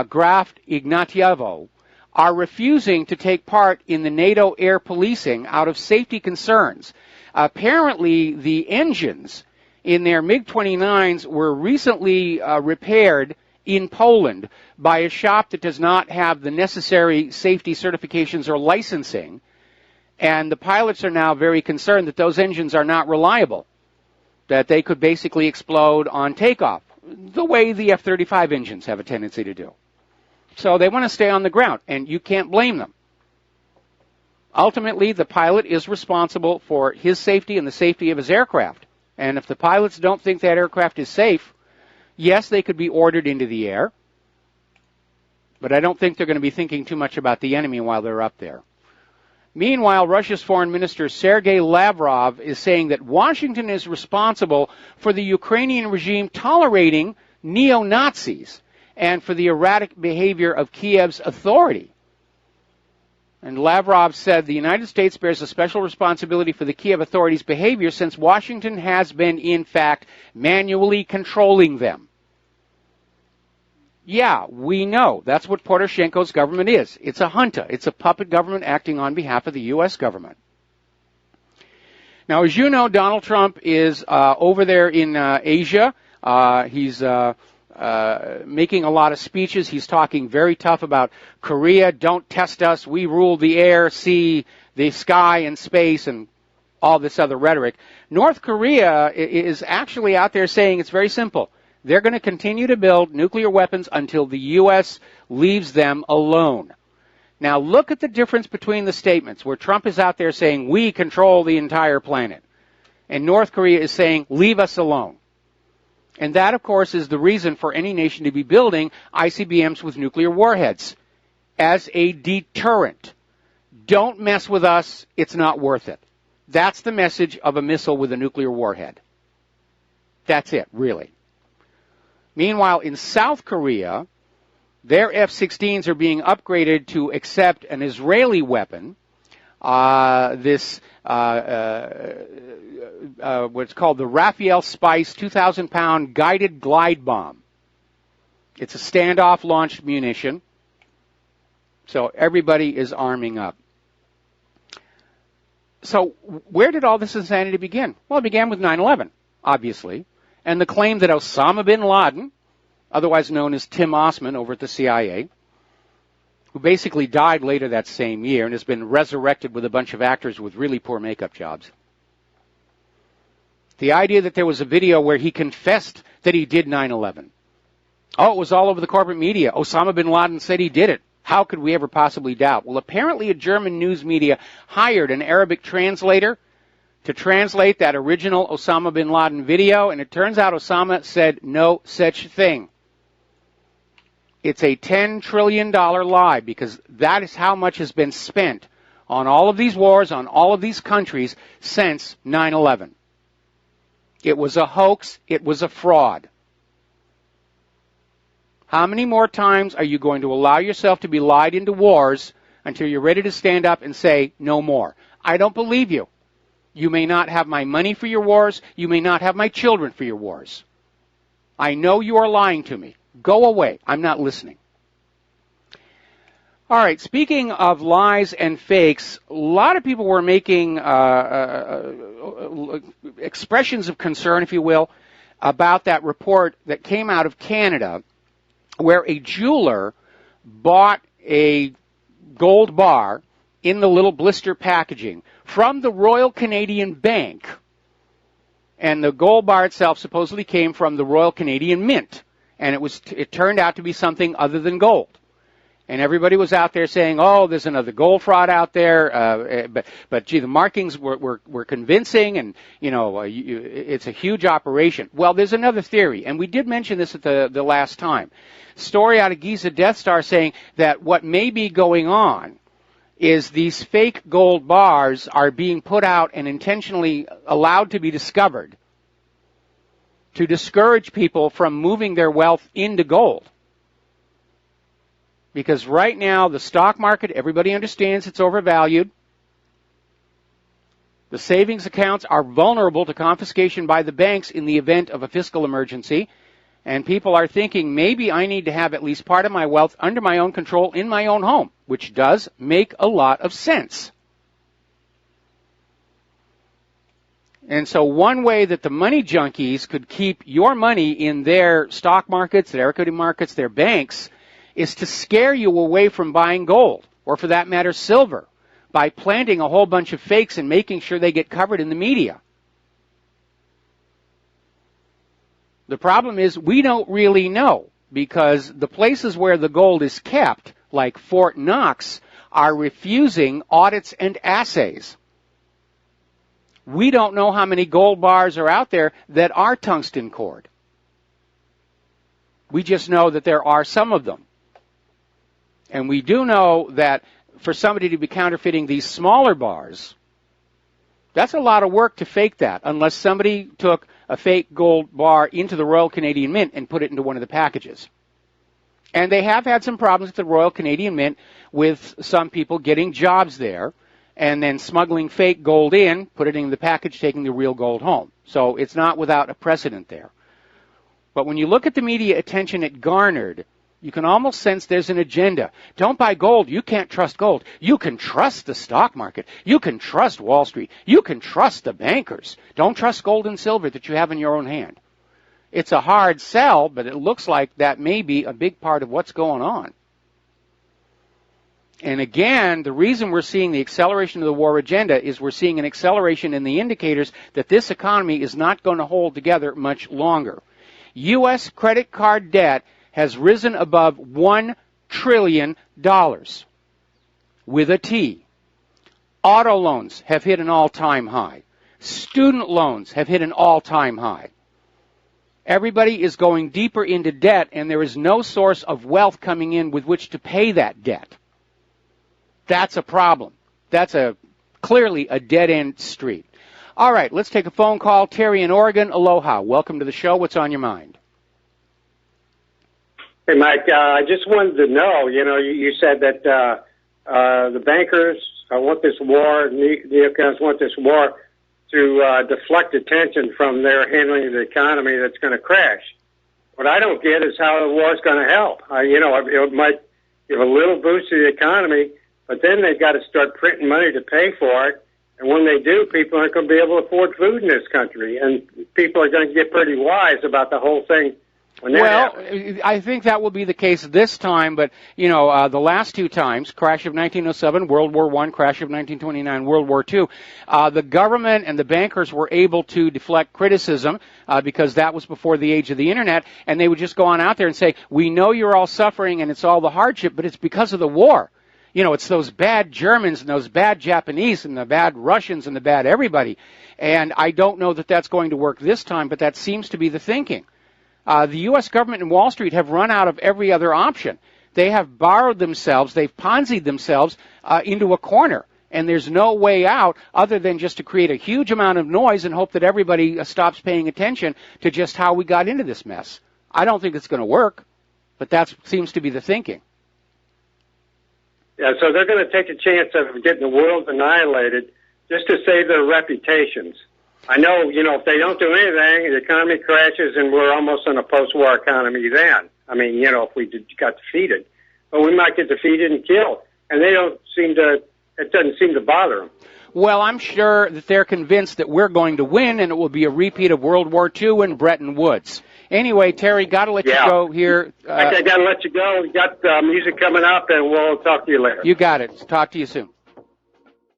Graf Ignatievo, are refusing to take part in the NATO air policing out of safety concerns. Apparently, the engines in their MiG-29s were recently repaired in Poland by a shop that does not have the necessary safety certifications or licensing, and the pilots are now very concerned that those engines are not reliable, that they could basically explode on takeoff, the way the F-35 engines have a tendency to do. So they want to stay on the ground, and you can't blame them. Ultimately, the pilot is responsible for his safety and the safety of his aircraft. And if the pilots don't think that aircraft is safe, yes, they could be ordered into the air, but I don't think they're going to be thinking too much about the enemy while they're up there. Meanwhile, Russia's Foreign Minister Sergei Lavrov is saying that Washington is responsible for the Ukrainian regime tolerating neo-Nazis and for the erratic behavior of Kiev's authority. And Lavrov said the United States bears a special responsibility for the Kiev authorities' behavior since Washington has been, in fact, manually controlling them. Yeah, we know. That's what Poroshenko's government is. It's a junta. It's a puppet government acting on behalf of the U.S. government. Now, as you know, Donald Trump is over there in Asia. He's making a lot of speeches. He's talking very tough about Korea. Don't test us. We rule the air, sea, the sky, and space, and all this other rhetoric. North Korea is actually out there saying it's very simple. They're going to continue to build nuclear weapons until the U.S. leaves them alone. Now, look at the difference between the statements where Trump is out there saying, we control the entire planet, and North Korea is saying, leave us alone. And that, of course, is the reason for any nation to be building ICBMs with nuclear warheads as a deterrent. Don't mess with us. It's not worth it. That's the message of a missile with a nuclear warhead. That's it, really. Meanwhile, in South Korea, their F-16s are being upgraded to accept an Israeli weapon, what's called the Raphael Spice 2,000-pound guided glide bomb. It's a standoff-launched munition, so everybody is arming up. So where did all this insanity begin? Well, it began with 9/11, obviously, and the claim that Osama bin Laden, otherwise known as Tim Osman over at the CIA, who basically died later that same year and has been resurrected with a bunch of actors with really poor makeup jobs. The idea that there was a video where he confessed that he did 9/11. Oh, it was all over the corporate media. Osama bin Laden said he did it. How could we ever possibly doubt? Well, apparently a German news media hired an Arabic translator to translate that original Osama bin Laden video, and it turns out Osama said no such thing. It's a $10 trillion lie, because that is how much has been spent on all of these wars, on all of these countries since 9/11. It was a hoax. It was a fraud. How many more times are you going to allow yourself to be lied into wars until you're ready to stand up and say, no more? I don't believe you. You may not have my money for your wars. You may not have my children for your wars. I know you are lying to me. Go away. I'm not listening. All right, speaking of lies and fakes, a lot of people were making expressions of concern, if you will, about that report that came out of Canada where a jeweler bought a gold bar in the little blister packaging from the Royal Canadian Bank. And the gold bar itself supposedly came from the Royal Canadian Mint. And it turned out to be something other than gold. And everybody was out there saying, oh, there's another gold fraud out there. But gee, the markings were convincing, and, it's a huge operation. Well, there's another theory, and we did mention this at the last time. Story out of Giza Death Star saying that what may be going on is these fake gold bars are being put out and intentionally allowed to be discovered to discourage people from moving their wealth into gold. Because right now, the stock market, everybody understands it's overvalued. The savings accounts are vulnerable to confiscation by the banks in the event of a fiscal emergency. And people are thinking, maybe I need to have at least part of my wealth under my own control in my own home, which does make a lot of sense. And so one way that the money junkies could keep your money in their stock markets, their equity markets, their banks, is to scare you away from buying gold, or for that matter, silver, by planting a whole bunch of fakes and making sure they get covered in the media. The problem is we don't really know, because the places where the gold is kept, like Fort Knox, are refusing audits and assays. We don't know how many gold bars are out there that are tungsten cored. We just know that there are some of them. And we do know that for somebody to be counterfeiting these smaller bars, that's a lot of work to fake that, unless somebody took a fake gold bar into the Royal Canadian Mint and put it into one of the packages. And they have had some problems with the Royal Canadian Mint with some people getting jobs there and then smuggling fake gold in, put it in the package, taking the real gold home. So it's not without a precedent there. But when you look at the media attention it garnered, you can almost sense there's an agenda. Don't buy gold. You can't trust gold. You can trust the stock market. You can trust Wall Street. You can trust the bankers. Don't trust gold and silver that you have in your own hand. It's a hard sell, but it looks like that may be a big part of what's going on. And again, the reason we're seeing the acceleration of the war agenda is we're seeing an acceleration in the indicators that this economy is not going to hold together much longer. U.S. credit card debt has risen above $1 trillion with a T. Auto loans have hit an all-time high. Student loans have hit an all-time high. Everybody is going deeper into debt, and there is no source of wealth coming in with which to pay that debt. That's a problem. That's clearly a dead-end street. All right, let's take a phone call. Terry in Oregon, aloha. Welcome to the show. What's on your mind? Hey, Mike, I just wanted to know, you said that the bankers want this war, neocons want this war to deflect attention from their handling of the economy that's going to crash. What I don't get is how the war is going to help. It might give a little boost to the economy, but then they've got to start printing money to pay for it. And when they do, people aren't going to be able to afford food in this country. And people are going to get pretty wise about the whole thing. Well, I think that will be the case this time, but, the last two times, crash of 1907, World War I, crash of 1929, World War II, the government and the bankers were able to deflect criticism because that was before the age of the Internet, and they would just go on out there and say, we know you're all suffering and it's all the hardship, but it's because of the war. It's those bad Germans and those bad Japanese and the bad Russians and the bad everybody. And I don't know that that's going to work this time, but that seems to be the thinking. The U.S. government and Wall Street have run out of every other option. They have borrowed themselves, they've Ponzi'd themselves into a corner, and there's no way out other than just to create a huge amount of noise and hope that everybody stops paying attention to just how we got into this mess. I don't think it's going to work, but that seems to be the thinking. Yeah, so they're going to take a chance of getting the world annihilated just to save their reputations. I know, if they don't do anything, the economy crashes and we're almost in a post-war economy then. I mean, if we got defeated. But we might get defeated and killed. And it doesn't seem to bother them. Well, I'm sure that they're convinced that we're going to win and it will be a repeat of World War II and Bretton Woods. Anyway, Terry, got to let you go here. I got to let you go. We got music coming up, and we'll talk to you later. You got it. Talk to you soon.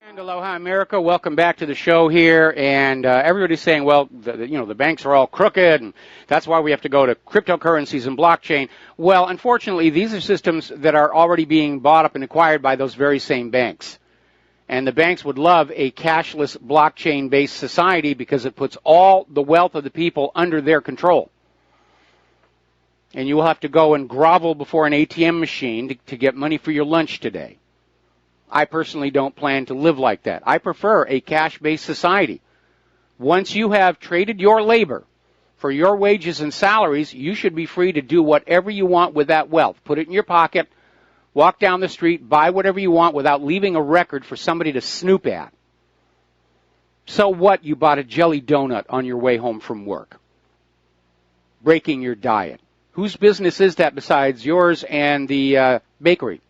And aloha, America. Welcome back to the show here. And everybody's saying, well, the banks are all crooked, and that's why we have to go to cryptocurrencies and blockchain. Well, unfortunately, these are systems that are already being bought up and acquired by those very same banks. And the banks would love a cashless, blockchain-based society because it puts all the wealth of the people under their control. And you will have to go and grovel before an ATM machine to get money for your lunch today. I personally don't plan to live like that. I prefer a cash-based society. Once you have traded your labor for your wages and salaries, you should be free to do whatever you want with that wealth. Put it in your pocket, walk down the street, buy whatever you want without leaving a record for somebody to snoop at. So what? You bought a jelly donut on your way home from work, breaking your diet. Whose business is that besides yours and the bakery?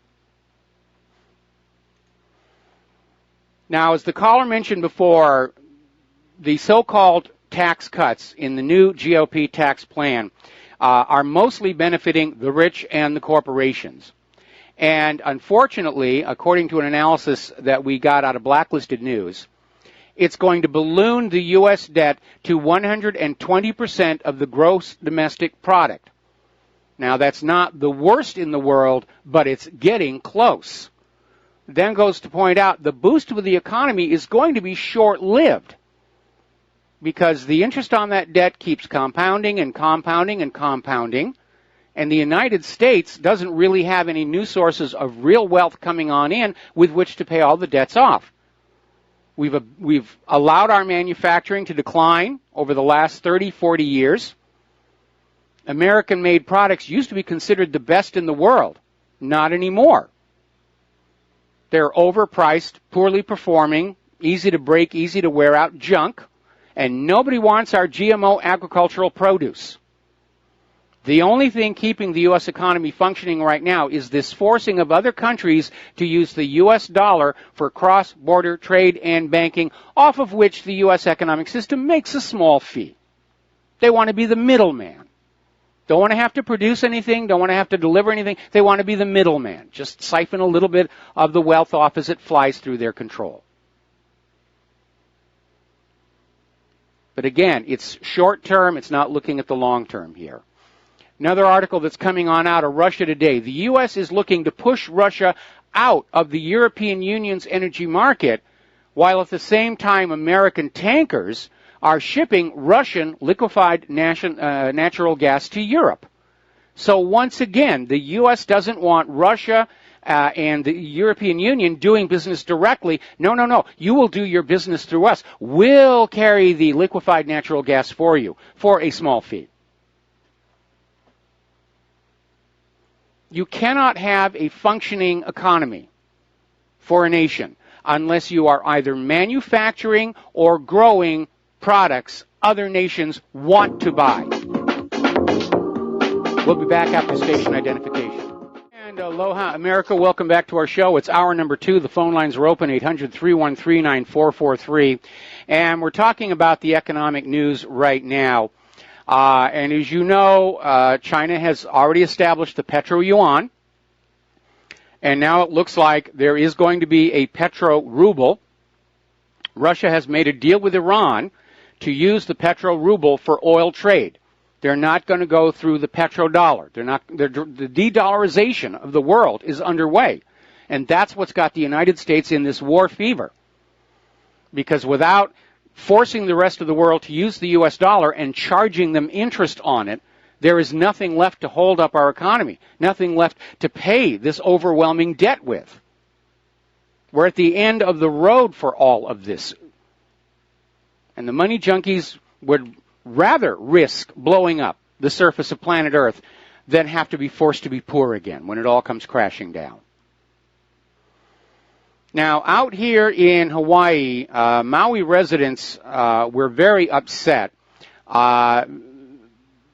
Now, as the caller mentioned before, the so-called tax cuts in the new GOP tax plan are mostly benefiting the rich and the corporations. And unfortunately, according to an analysis that we got out of Blacklisted News, it's going to balloon the U.S. debt to 120% of the gross domestic product. Now, that's not the worst in the world, but it's getting close. Then goes to point out the boost to the economy is going to be short-lived because the interest on that debt keeps compounding and compounding and compounding, and the United States doesn't really have any new sources of real wealth coming on in with which to pay all the debts off. We've allowed our manufacturing to decline over the last 30, 40 years. American-made products used to be considered the best in the world. Not anymore. They're overpriced, poorly performing, easy to break, easy to wear out junk, and nobody wants our GMO agricultural produce. The only thing keeping the U.S. economy functioning right now is this forcing of other countries to use the U.S. dollar for cross-border trade and banking, off of which the U.S. economic system makes a small fee. They want to be the middleman. Don't want to have to produce anything, don't want to have to deliver anything. They want to be the middleman. Just siphon a little bit of the wealth off as it flies through their control. But again, it's short term, it's not looking at the long term here. Another article that's coming on out of Russia today. The U.S. is looking to push Russia out of the European Union's energy market, while at the same time American tankers are shipping Russian liquefied natural gas to Europe. So once again, the U.S. doesn't want Russia and the European Union doing business directly. No, no, no. You will do your business through us. We'll carry the liquefied natural gas for you for a small fee. You cannot have a functioning economy for a nation unless you are either manufacturing or growing products other nations want to buy. We'll be back after station identification. And aloha, America. Welcome back to our show. It's hour number 2. The phone lines are open, 800-313-9443. And we're talking about the economic news right now. And as you know, China has already established the petro-yuan. And now it looks like there is going to be a petro-ruble. Russia has made a deal with Iran to use the petro-ruble for oil trade. They're not going to go through the petrodollar. The de-dollarization of the world is underway. And that's what's got the United States in this war fever. Because without forcing the rest of the world to use the U.S. dollar and charging them interest on it, there is nothing left to hold up our economy, nothing left to pay this overwhelming debt with. We're at the end of the road for all of this. And the money junkies would rather risk blowing up the surface of planet Earth than have to be forced to be poor again when it all comes crashing down. Now, out here in Hawaii, Maui residents were very upset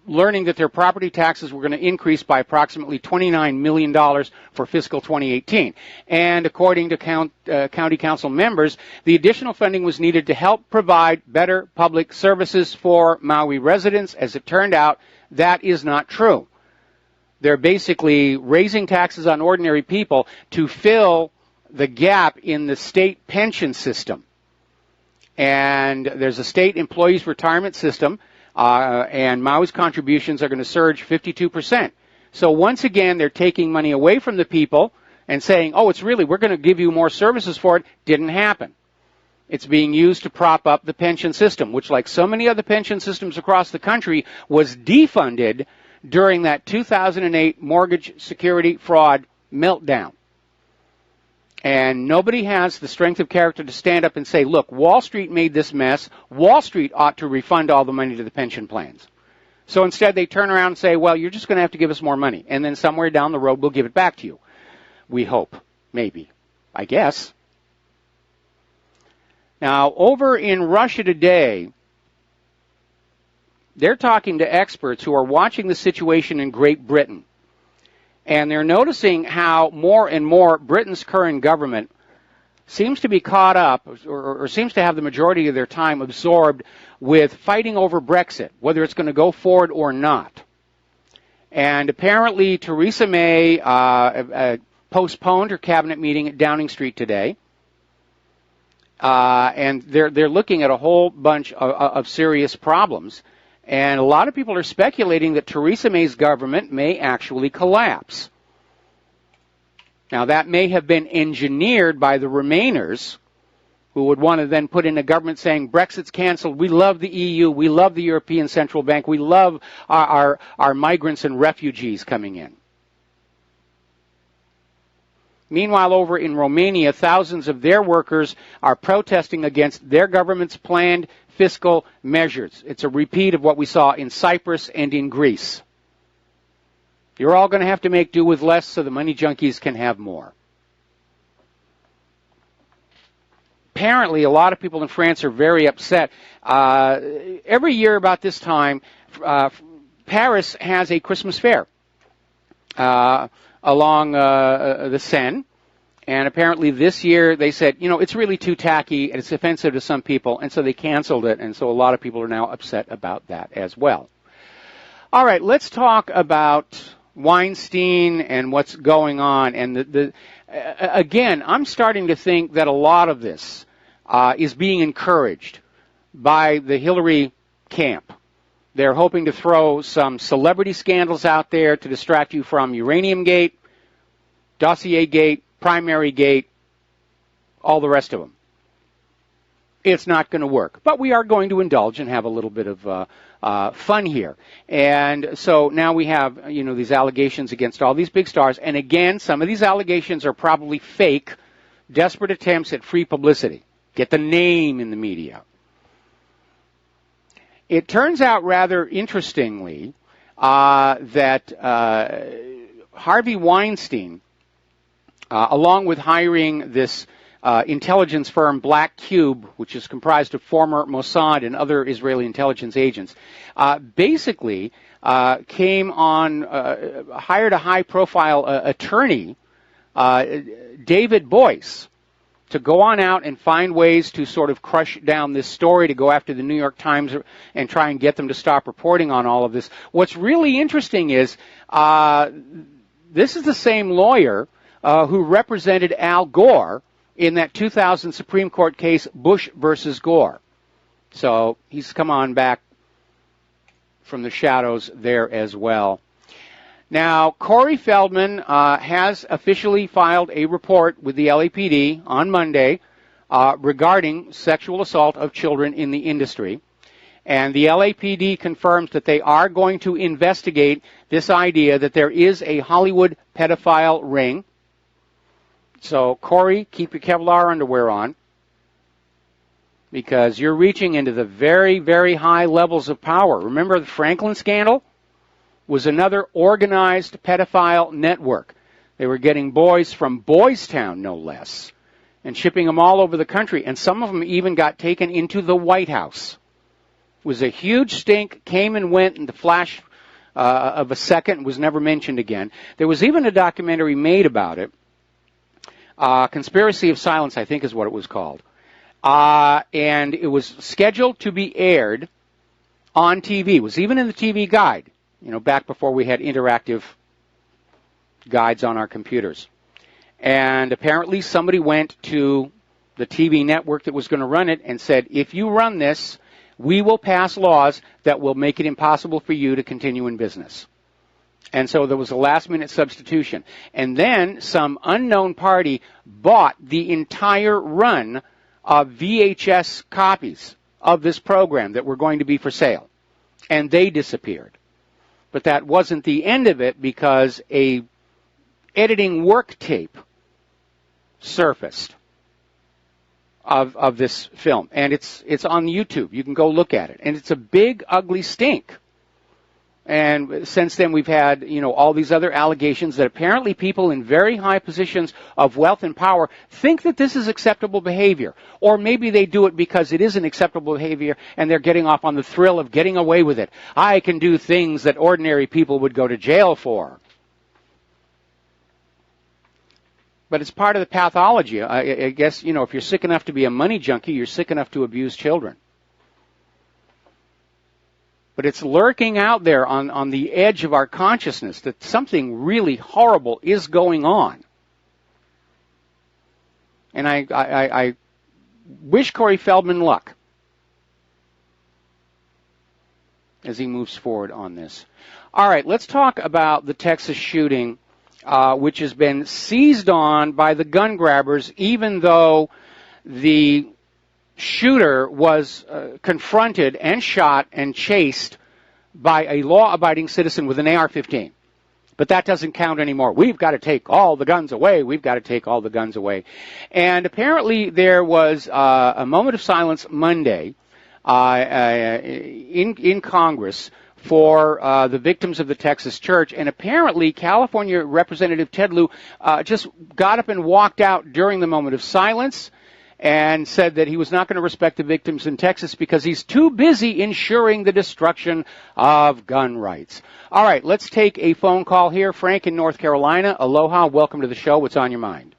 learning that their property taxes were going to increase by approximately $29 million for fiscal 2018. And according to county council members, the additional funding was needed to help provide better public services for Maui residents. As it turned out, that is not true. They're basically raising taxes on ordinary people to fill the gap in the state pension system. And there's a state employees retirement system, and Maui's contributions are going to surge 52%. So once again, they're taking money away from the people and saying, oh, we're going to give you more services for it. Didn't happen. It's being used to prop up the pension system, which, like so many other pension systems across the country, was defunded during that 2008 mortgage security fraud meltdown. And nobody has the strength of character to stand up and say, look, Wall Street made this mess. Wall Street ought to refund all the money to the pension plans. So instead they turn around and say, well, you're just going to have to give us more money. And then somewhere down the road we'll give it back to you. We hope. Maybe. I guess. Now, over in Russia today, they're talking to experts who are watching the situation in Great Britain. And they're noticing how more and more Britain's current government seems to be caught up or seems to have the majority of their time absorbed with fighting over Brexit, whether it's going to go forward or not. And apparently Theresa May postponed her cabinet meeting at Downing Street today. And they're looking at a whole bunch of serious problems. And a lot of people are speculating that Theresa May's government may actually collapse. Now, that may have been engineered by the Remainers, who would want to then put in a government saying, Brexit's canceled, we love the EU, we love the European Central Bank, we love our migrants and refugees coming in. Meanwhile, over in Romania, thousands of their workers are protesting against their government's planned fiscal measures. It's a repeat of what we saw in Cyprus and in Greece. You're all going to have to make do with less so the money junkies can have more. Apparently, a lot of people in France are very upset. Every year about this time, Paris has a Christmas fair along the Seine. And apparently this year they said, it's really too tacky and it's offensive to some people, and so they canceled it. And so a lot of people are now upset about that as well. All right, let's talk about Weinstein and what's going on. And again, I'm starting to think that a lot of this is being encouraged by the Hillary camp. They're hoping to throw some celebrity scandals out there to distract you from Uranium Gate, Dossier Gate, Primary Gate, all the rest of them. it's not going to work. But we are going to indulge and have a little bit of fun here. And so now we have, these allegations against all these big stars. And again, some of these allegations are probably fake, desperate attempts at free publicity. Get the name in the media. It turns out, rather interestingly, that Harvey Weinstein, along with hiring this intelligence firm Black Cube, which is comprised of former Mossad and other Israeli intelligence agents, basically came on, hired a high-profile attorney, David Boyce, to go on out and find ways to sort of crush down this story, to go after the New York Times and try and get them to stop reporting on all of this. What's really interesting is this is the same lawyer who represented Al Gore in that 2000 Supreme Court case, Bush versus Gore. So he's come on back from the shadows there as well. Now, Corey Feldman has officially filed a report with the LAPD on Monday regarding sexual assault of children in the industry. And the LAPD confirms that they are going to investigate this idea that there is a Hollywood pedophile ring. So, Corey, keep your Kevlar underwear on, because you're reaching into the very, very high levels of power. Remember the Franklin scandal? Was another organized pedophile network. They were getting boys from Boys Town, no less, and shipping them all over the country. And some of them even got taken into the White House. It was a huge stink, came and went in the flash of a second, was never mentioned again. There was even a documentary made about it. Conspiracy of Silence, I think is what it was called. And it was scheduled to be aired on TV. It was even in the TV guide. Back before we had interactive guides on our computers. And apparently somebody went to the TV network that was going to run it and said, if you run this, we will pass laws that will make it impossible for you to continue in business. And so there was a last-minute substitution. And then some unknown party bought the entire run of VHS copies of this program that were going to be for sale. And they disappeared. But that wasn't the end of it, because a editing work tape surfaced of this film. And it's on YouTube. You can go look at it. And it's a big, ugly stink. And since then we've had, all these other allegations that apparently people in very high positions of wealth and power think that this is acceptable behavior. Or maybe they do it because it isn't acceptable behavior and they're getting off on the thrill of getting away with it. I can do things that ordinary people would go to jail for. But it's part of the pathology. I guess, if you're sick enough to be a money junkie, you're sick enough to abuse children. But it's lurking out there on the edge of our consciousness that something really horrible is going on. And I wish Corey Feldman luck as he moves forward on this. All right, let's talk about the Texas shooting, which has been seized on by the gun grabbers, even though the shooter was confronted and shot and chased by a law-abiding citizen with an AR-15. But that doesn't count anymore. We've got to take all the guns away. We've got to take all the guns away. And apparently there was a moment of silence Monday in Congress for the victims of the Texas church. And apparently California Representative Ted Lieu just got up and walked out during the moment of silence and said that he was not going to respect the victims in Texas because he's too busy ensuring the destruction of gun rights. All right, let's take a phone call here. Frank in North Carolina. Aloha, welcome to the show. What's on your mind?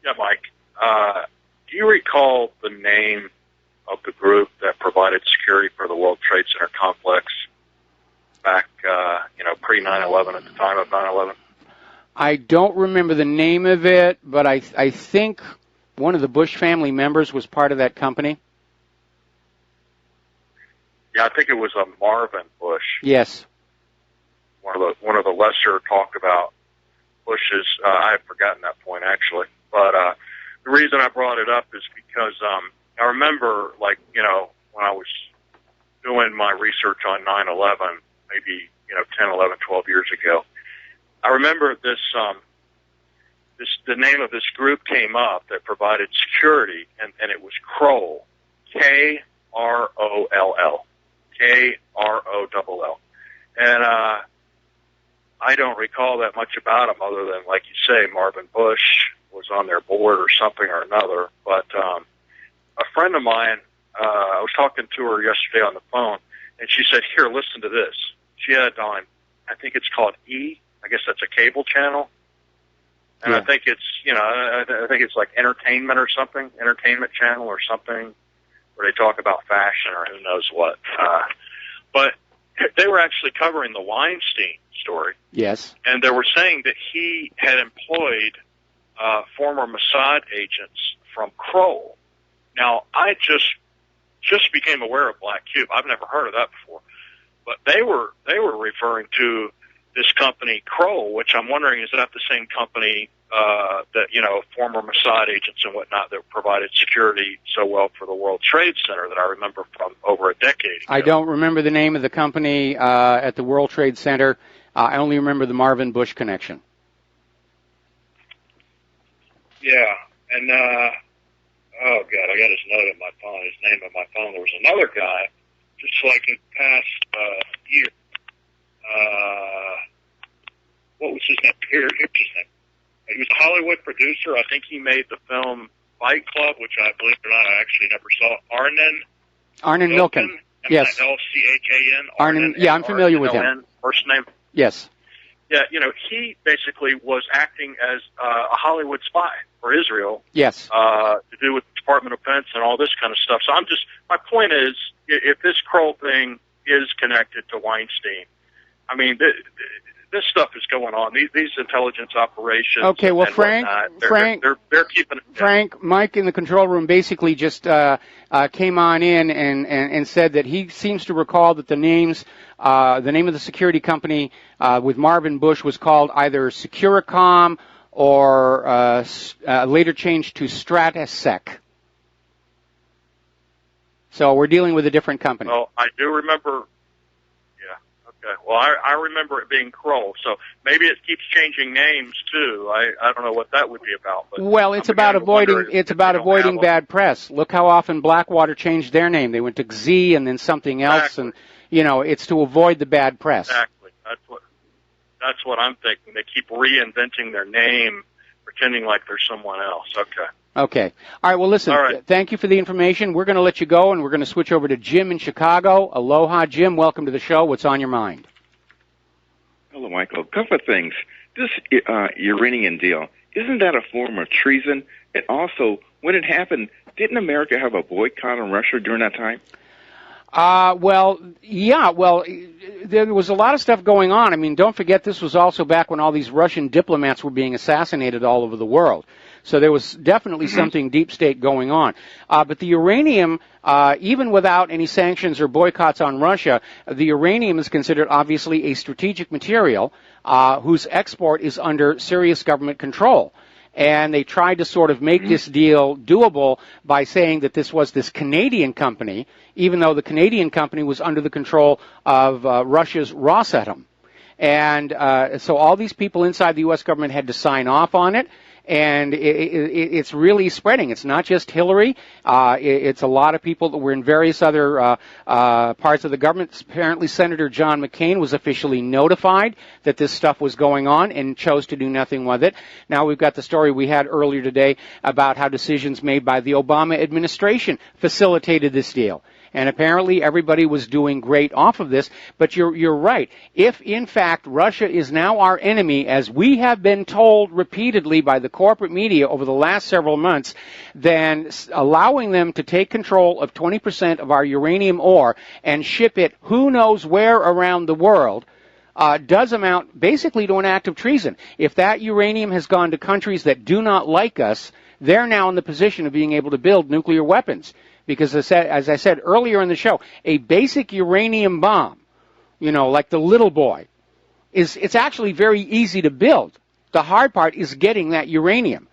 Yeah, Mike. Do you recall the name of the group that provided security for the World Trade Center complex back, pre-9/11, at the time of 9/11? I don't remember the name of it, but I think one of the Bush family members was part of that company. Yeah, I think it was Marvin Bush. Yes. One of the lesser talked about Bushes. I have forgotten that point actually, but the reason I brought it up is because I remember, like, you know, when I was doing my research on 9/11, maybe, you know, 10, 11, 12 years ago, I remember this, the name of this group came up that provided security, and it was Kroll, K-R-O-L-L, K-R-O-L-L. And I don't recall that much about them other than, like you say, Marvin Bush was on their board or something or another. But a friend of mine, I was talking to her yesterday on the phone, and she said, here, listen to this. She had on, I think it's called E. I guess that's a cable channel. And Yeah. I think it's, you know, I think it's like entertainment or something, entertainment channel or something, where they talk about fashion or who knows what. But they were actually covering the Weinstein story. Yes. And they were saying that he had employed former Mossad agents from Kroll. Now, I just became aware of Black Cube. I've never heard of that before. But they were referring to this company Kroll, which I'm wondering, is that the same company that, you know, former Mossad agents and whatnot that provided security so well for the World Trade Center that I remember from over a decade ago? I don't remember the name of the company at the World Trade Center. I only remember the Marvin Bush connection. Yeah, and oh god, I got his note in my phone, his name in my phone. There was another guy, just like in the past year. What was his name? Here's his name. He was a Hollywood producer. I think he made the film Fight Club, which I believe it or not, I actually never saw. Arnon Milken. Yes. L-C-H-A-N. Arnon. Yeah, I'm familiar with him. First name. Yes. Yeah, you know, he basically was acting as a Hollywood spy for Israel. Yes. To do with the Department of Defense and all this kind of stuff. So my point is, if this Kroll thing is connected to Weinstein, I mean, this stuff is going on. These intelligence operations. Okay, well, and Frank, whatnot, they're keeping it. Frank, Mike in the control room basically just came on in and said that he seems to recall that the name of the security company with Marvin Bush was called either Securicom or later changed to Stratasec. So we're dealing with a different company. Well, I do remember. Okay. Well, I remember it being Kroll, so maybe it keeps changing names too. I don't know what that would be about. But well, it's about avoiding bad press. Look how often Blackwater changed their name. They went to XZ and then something else, exactly. And you know, it's to avoid the bad press. Exactly. That's what I'm thinking. They keep reinventing their name, pretending like they're someone else. Okay. All right, well, listen, Thank you for the information. We're going to let you go, and we're going to switch over to Jim in Chicago. Aloha, Jim. Welcome to the show. What's on your mind? Hello, Michael. A couple of things. This Iranian deal, isn't that a form of treason? And also, when it happened, didn't America have a boycott on Russia during that time? Well, yeah, well, there was a lot of stuff going on. I mean, don't forget this was also back when all these Russian diplomats were being assassinated all over the world. So there was definitely something deep state going on. But the uranium, even without any sanctions or boycotts on Russia, the uranium is considered obviously a strategic material whose export is under serious government control. And they tried to sort of make this deal doable by saying that this was this Canadian company, even though the Canadian company was under the control of Russia's Rosatom. And so all these people inside the U.S. government had to sign off on it. And it's really spreading. It's not just Hillary. It's a lot of people that were in various other parts of the government. Apparently, Senator John McCain was officially notified that this stuff was going on and chose to do nothing with it. Now we've got the story we had earlier today about how decisions made by the Obama administration facilitated this deal. And apparently everybody was doing great off of this. But you're right. If, in fact, Russia is now our enemy, as we have been told repeatedly by the corporate media over the last several months, then allowing them to take control of 20% of our uranium ore and ship it who knows where around the world does amount basically to an act of treason. If that uranium has gone to countries that do not like us, they're now in the position of being able to build nuclear weapons. Because as I said earlier in the show, a basic uranium bomb, you know, like the little boy, it's actually very easy to build. The hard part is getting that uranium.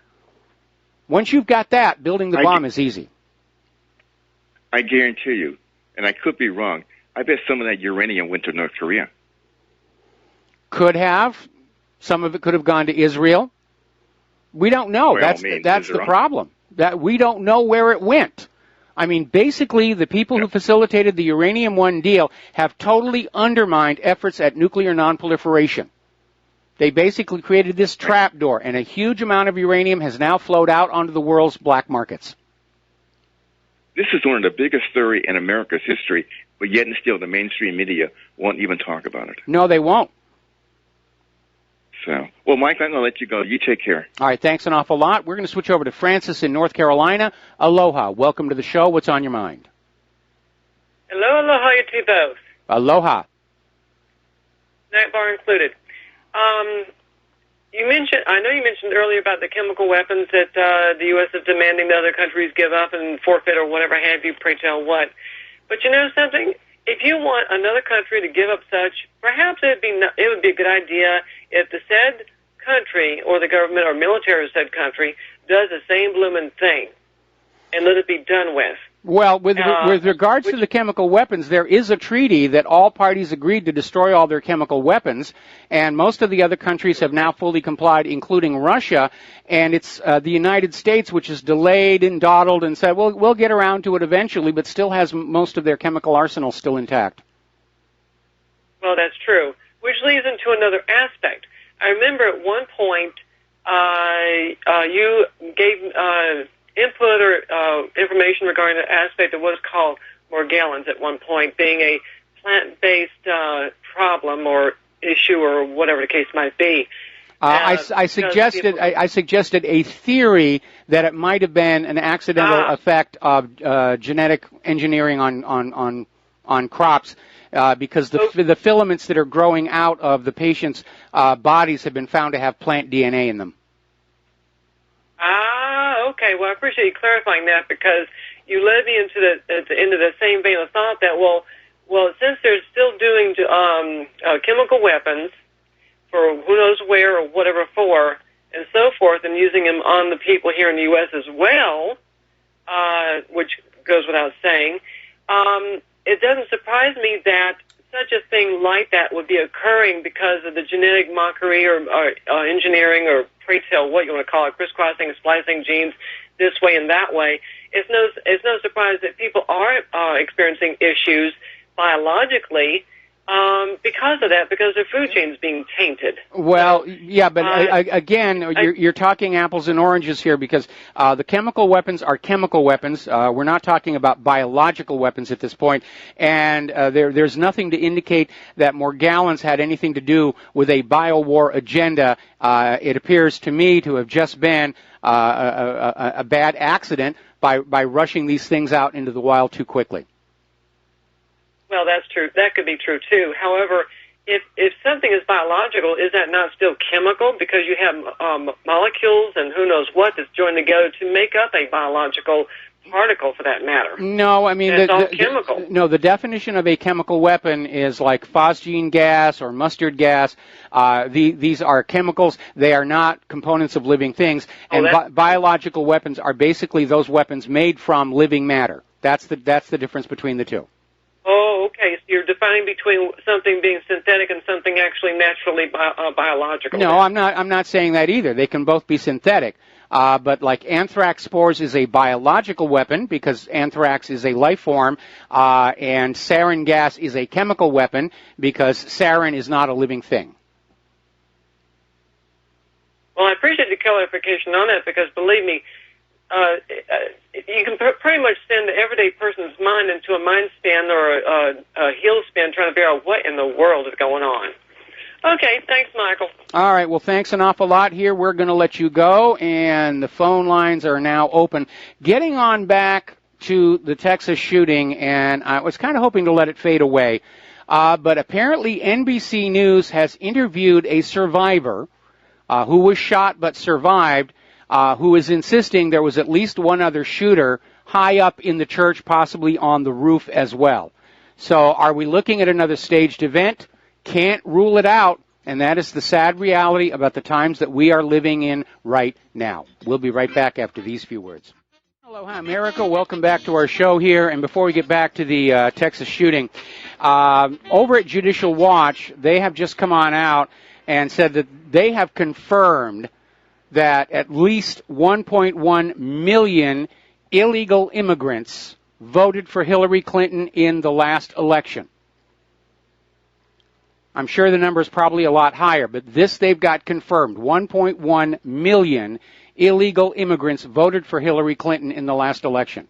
Once you've got that, building the bomb is easy. I guarantee you, and I could be wrong, I bet some of that uranium went to North Korea. Could have. Some of it could have gone to Israel. We don't know. That's the problem. That we don't know where it went. I mean, basically, the people who facilitated the Uranium One deal have totally undermined efforts at nuclear nonproliferation. They basically created this trapdoor, and a huge amount of uranium has now flowed out onto the world's black markets. This is one of the biggest stories in America's history, but yet and still the mainstream media won't even talk about it. No, they won't. So, well, Mike, I'm going to let you go. You take care. All right, thanks an awful lot. We're going to switch over to Francis in North Carolina. Aloha. Welcome to the show. What's on your mind? Hello, aloha, you two both. Aloha. Night bar included. I know you mentioned earlier about the chemical weapons that the U.S. is demanding that other countries give up and forfeit or whatever have you, pray tell what. But you know something? If you want another country to give up such, perhaps it would be a good idea if the said country or the government or military of said country does the same blooming thing and let it be done with. Well, with regards to the chemical weapons, there is a treaty that all parties agreed to destroy all their chemical weapons, and most of the other countries have now fully complied, including Russia, and it's the United States which is delayed and dawdled and said, well, we'll get around to it eventually, but still has most of their chemical arsenal still intact. Well, that's true, which leads into another aspect. I remember at one point you gave input or information regarding the aspect of what is called morgellons at one point, being a plant-based problem or issue or whatever the case might be. I suggested a theory that it might have been an accidental effect of genetic engineering on crops because the filaments that are growing out of the patient's bodies have been found to have plant DNA in them. Okay. Well, I appreciate you clarifying that because you led me into the same vein of thought that well, since they're still doing chemical weapons for who knows where or whatever for, and so forth, and using them on the people here in the U.S. as well, which goes without saying, it doesn't surprise me that such a thing like that would be occurring because of the genetic mockery or engineering or pray tell what you want to call it, crisscrossing, splicing genes this way and that way. It's no surprise that people are experiencing issues biologically because of that, because their food chain is being tainted. Well, yeah, but again, you're talking apples and oranges here because the chemical weapons are chemical weapons. We're not talking about biological weapons at this point, and there's nothing to indicate that morgellons had anything to do with a biowar agenda. It appears to me to have just been a bad accident by rushing these things out into the wild too quickly. Well, that's true. That could be true, too. However, if something is biological, is that not still chemical? Because you have molecules and who knows what that's joined together to make up a biological particle, for that matter. No, I mean, it's all chemical. No, the definition of a chemical weapon is like phosgene gas or mustard gas. These are chemicals. They are not components of living things. And biological weapons are basically those weapons made from living matter. That's the difference between the two. Oh, okay. So you're defining between something being synthetic and something actually naturally biological. No, I'm not saying that either. They can both be synthetic. But like anthrax spores is a biological weapon because anthrax is a life form, and sarin gas is a chemical weapon because sarin is not a living thing. Well, I appreciate the clarification on that because, believe me, you can pretty much send the everyday person's mind into a mind span or a heel span trying to figure out what in the world is going on. Okay, thanks, Michael. All right, well, thanks an awful lot here. We're going to let you go, and the phone lines are now open. Getting on back to the Texas shooting, and I was kind of hoping to let it fade away, but apparently NBC News has interviewed a survivor who was shot but survived, who is insisting there was at least one other shooter high up in the church, possibly on the roof as well. So are we looking at another staged event? Can't rule it out. And that is the sad reality about the times that we are living in right now. We'll be right back after these few words. Aloha, America. Welcome back to our show here. And before we get back to the Texas shooting, over at Judicial Watch, they have just come on out and said that they have confirmed that at least 1.1 million illegal immigrants voted for Hillary Clinton in the last election. I'm sure the number is probably a lot higher, but this they've got confirmed. 1.1 million illegal immigrants voted for Hillary Clinton in the last election.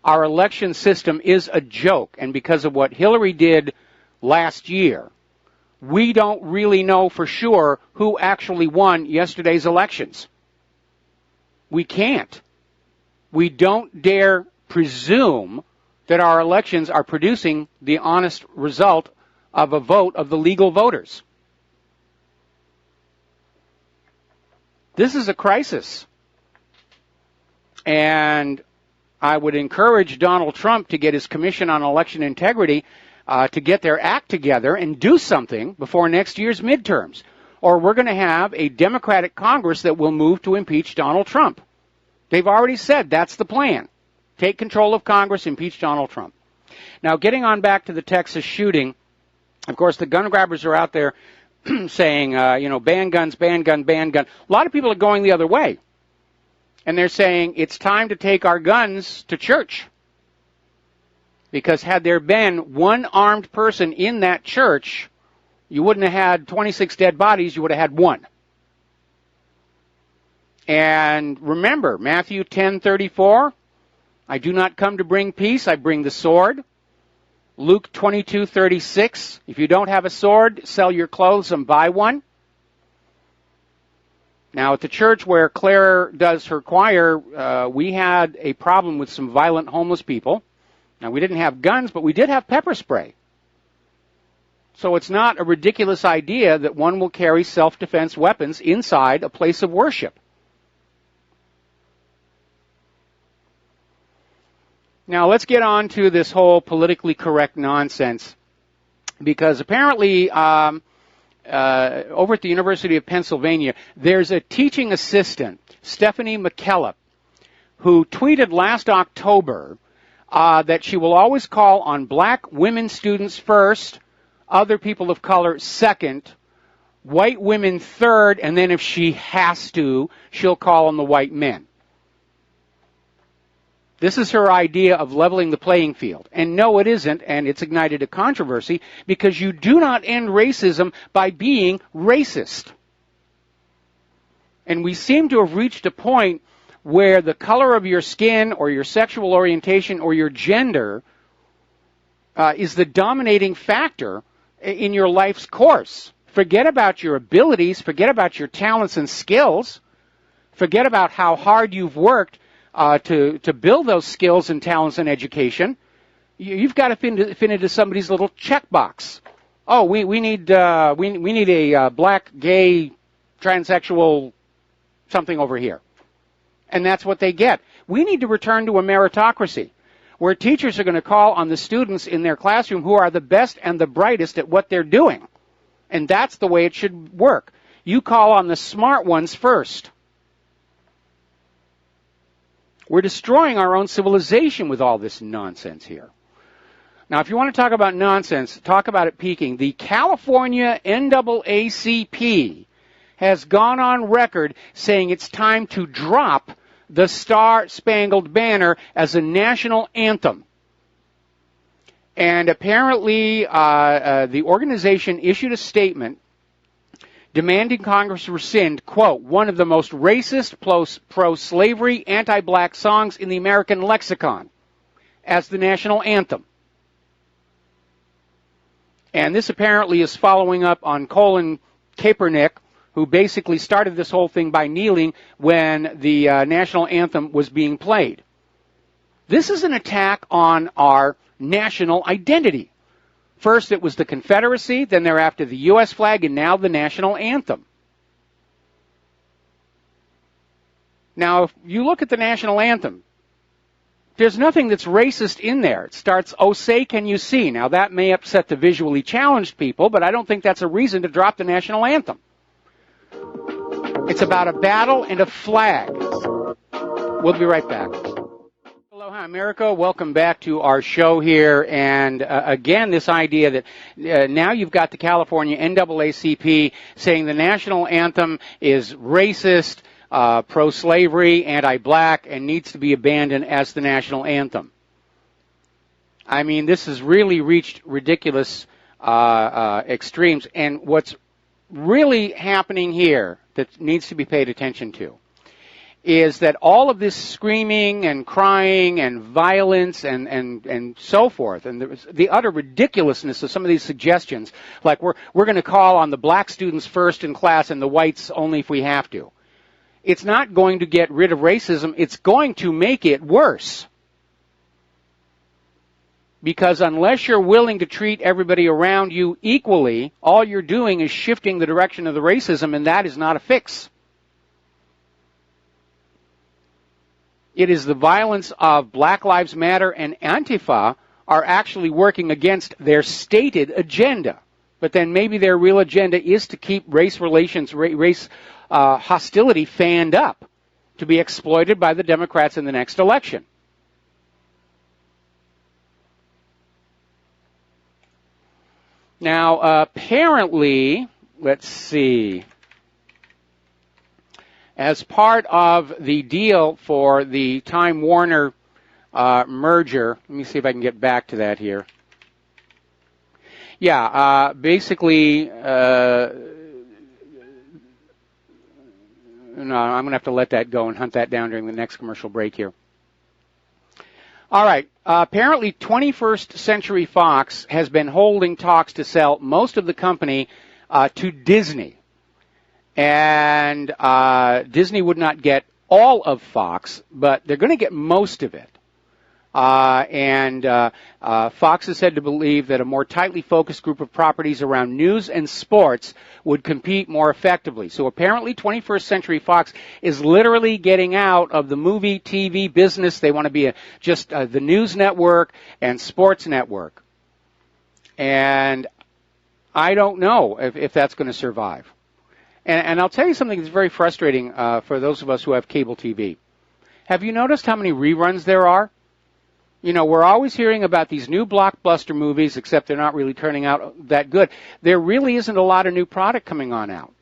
Our election system is a joke, and because of what Hillary did last year, we don't really know for sure who actually won yesterday's elections. We can't. We don't dare presume that our elections are producing the honest result of a vote of the legal voters. This is a crisis. And I would encourage Donald Trump to get his Commission on Election Integrity to get their act together and do something before next year's midterms. Or we're going to have a Democratic Congress that will move to impeach Donald Trump. They've already said that's the plan. Take control of Congress, impeach Donald Trump. Now, getting on back to the Texas shooting, of course, the gun grabbers are out there saying, ban guns, ban gun, ban gun. A lot of people are going the other way. And they're saying it's time to take our guns to church. Because had there been one armed person in that church, you wouldn't have had 26 dead bodies, you would have had one. And remember, Matthew 10:34, I do not come to bring peace, I bring the sword. Luke 22:36, if you don't have a sword, sell your clothes and buy one. Now, at the church where Claire does her choir, we had a problem with some violent homeless people. Now, we didn't have guns, but we did have pepper spray. So it's not a ridiculous idea that one will carry self-defense weapons inside a place of worship. Now, let's get on to this whole politically correct nonsense, because apparently over at the University of Pennsylvania, there's a teaching assistant, Stephanie McKellop, who tweeted last October that she will always call on black women students first, other people of color second, white women third, and then if she has to, she'll call on the white men. This is her idea of leveling the playing field. And no, it isn't, and it's ignited a controversy because you do not end racism by being racist. And we seem to have reached a point where the color of your skin or your sexual orientation or your gender is the dominating factor in your life's course. Forget about your abilities, forget about your talents and skills, forget about how hard you've worked to build those skills and talents and education. You've got to fit into somebody's little checkbox. Oh, we need a black, gay, transsexual something over here. And that's what they get. We need to return to a meritocracy where teachers are going to call on the students in their classroom who are the best and the brightest at what they're doing. And that's the way it should work. You call on the smart ones first. We're destroying our own civilization with all this nonsense here. Now, if you want to talk about nonsense, talk about it peaking. The California NAACP has gone on record saying it's time to drop the Star-Spangled Banner as a national anthem. And apparently, the organization issued a statement demanding Congress rescind, quote, one of the most racist, pro-slavery, anti-black songs in the American lexicon as the national anthem. And this apparently is following up on Colin Kaepernick, who basically started this whole thing by kneeling when the national anthem was being played. This is an attack on our national identity. First it was the Confederacy, then thereafter the U.S. flag, and now the national anthem. Now, if you look at the national anthem, There's nothing that's racist in there. It starts, "Oh, say can you see?" Now, that may upset the visually challenged people, but I don't think that's a reason to drop the national anthem. It's about a battle and a flag. We'll be right back. Aloha, America. Welcome back to our show here. And again, this idea that now you've got the California NAACP saying the national anthem is racist, pro-slavery, anti-black, and needs to be abandoned as the national anthem. I mean, this has really reached ridiculous extremes. And what's really happening here that needs to be paid attention to is that all of this screaming and crying and violence and so forth, and the utter ridiculousness of some of these suggestions, like we're going to call on the black students first in class and the whites only if we have to. It's not going to get rid of racism. It's going to make it worse. Because unless you're willing to treat everybody around you equally, all you're doing is shifting the direction of the racism, and that is not a fix. It is the violence of Black Lives Matter and Antifa are actually working against their stated agenda. But then maybe their real agenda is to keep race relations, race hostility fanned up to be exploited by the Democrats in the next election. Now, apparently, let's see, as part of the deal for the Time Warner merger, let me see if I can get back to that here. Yeah, basically, no, I'm going to have to let that go and hunt that down during the next commercial break here. All right, apparently 21st Century Fox has been holding talks to sell most of the company to Disney. And Disney would not get all of Fox, but they're going to get most of it. Fox is said to believe that a more tightly focused group of properties around news and sports would compete more effectively. So apparently 21st Century Fox is literally getting out of the movie, TV business. They want to be just the news network and sports network. And I don't know if that's going to survive. And I'll tell you something that's very frustrating for those of us who have cable TV. Have you noticed how many reruns there are? You know, we're always hearing about these new blockbuster movies, except they're not really turning out that good. There really isn't a lot of new product coming on out.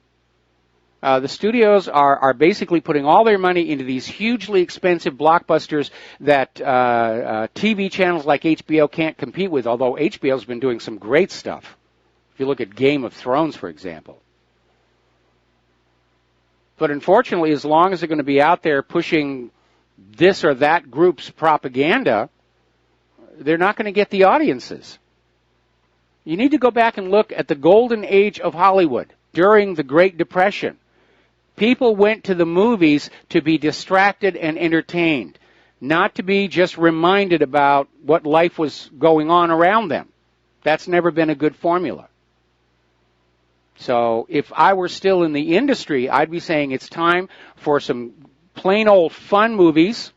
The studios are basically putting all their money into these hugely expensive blockbusters that TV channels like HBO can't compete with, although HBO's been doing some great stuff. If you look at Game of Thrones, for example. But unfortunately, as long as they're going to be out there pushing this or that group's propaganda, they're not going to get the audiences. You need to go back and look at the golden age of Hollywood during the Great Depression. People went to the movies to be distracted and entertained, not to be just reminded about what life was going on around them. That's never been a good formula. So if I were still in the industry, I'd be saying it's time for some plain old fun movies,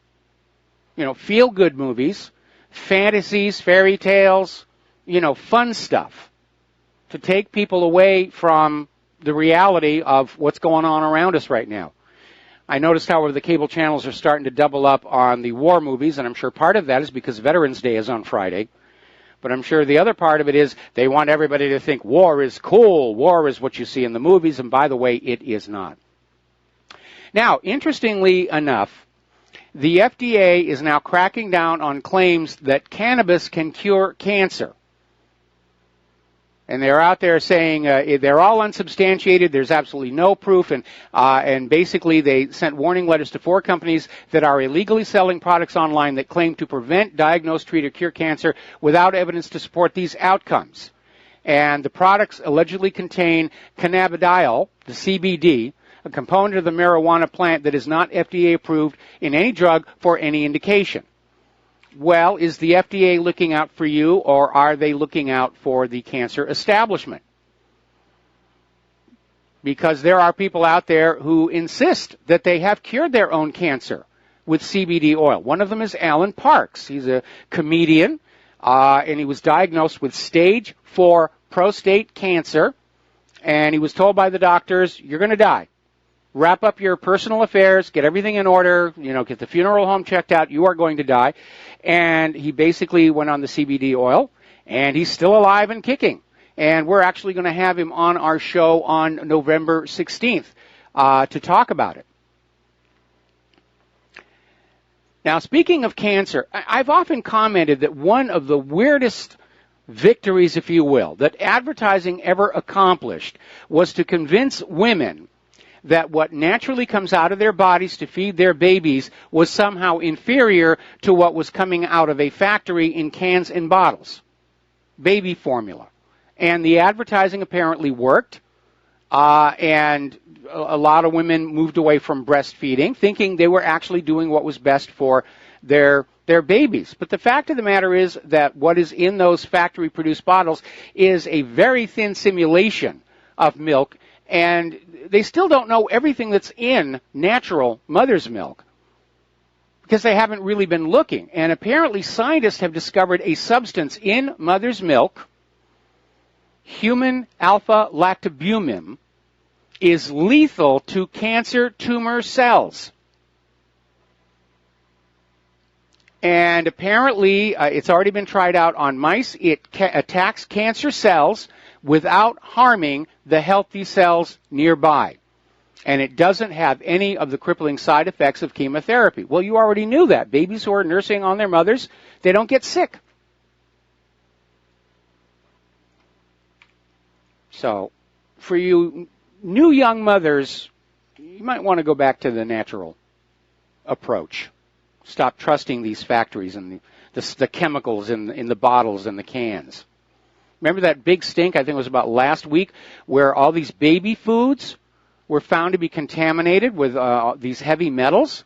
you know, feel-good movies, fantasies, fairy tales, you know, fun stuff to take people away from the reality of what's going on around us right now. I noticed, however, the cable channels are starting to double up on the war movies, and I'm sure part of that is because Veterans Day is on Friday. But I'm sure the other part of it is they want everybody to think war is cool, war is what you see in the movies, and by the way, it is not. Now, interestingly enough, the FDA is now cracking down on claims that cannabis can cure cancer. And they're out there saying they're all unsubstantiated. There's absolutely no proof. And basically they sent warning letters to 4 companies that are illegally selling products online that claim to prevent, diagnose, treat, or cure cancer without evidence to support these outcomes. And the products allegedly contain cannabidiol, the CBD, a component of the marijuana plant that is not FDA approved in any drug for any indication. Well, is the FDA looking out for you, or are they looking out for the cancer establishment? Because there are people out there who insist that they have cured their own cancer with CBD oil. One of them is Alan Parks. He's a comedian, and he was diagnosed with stage 4 prostate cancer, and he was told by the doctors, you're going to die. Wrap up your personal affairs, get everything in order, get the funeral home checked out, you are going to die. And he basically went on the CBD oil, and he's still alive and kicking. And we're actually going to have him on our show on November 16th to talk about it. Now, speaking of cancer, I've often commented that one of the weirdest victories, if you will, that advertising ever accomplished was to convince women that what naturally comes out of their bodies to feed their babies was somehow inferior to what was coming out of a factory in cans and bottles. Baby formula. And the advertising apparently worked, and a lot of women moved away from breastfeeding, thinking they were actually doing what was best for their babies. But the fact of the matter is that what is in those factory-produced bottles is a very thin simulation of milk, and they still don't know everything that's in natural mother's milk because they haven't really been looking. And apparently scientists have discovered a substance in mother's milk, human alpha-lactobumin, is lethal to cancer tumor cells. And apparently it's already been tried out on mice. It attacks cancer cells without harming the healthy cells nearby. And it doesn't have any of the crippling side effects of chemotherapy. Well, you already knew that. Babies who are nursing on their mothers, they don't get sick. So, for you new young mothers, you might want to go back to the natural approach. Stop trusting these factories and the chemicals in the bottles and the cans. Remember that big stink, I think it was about last week, where all these baby foods were found to be contaminated with these heavy metals?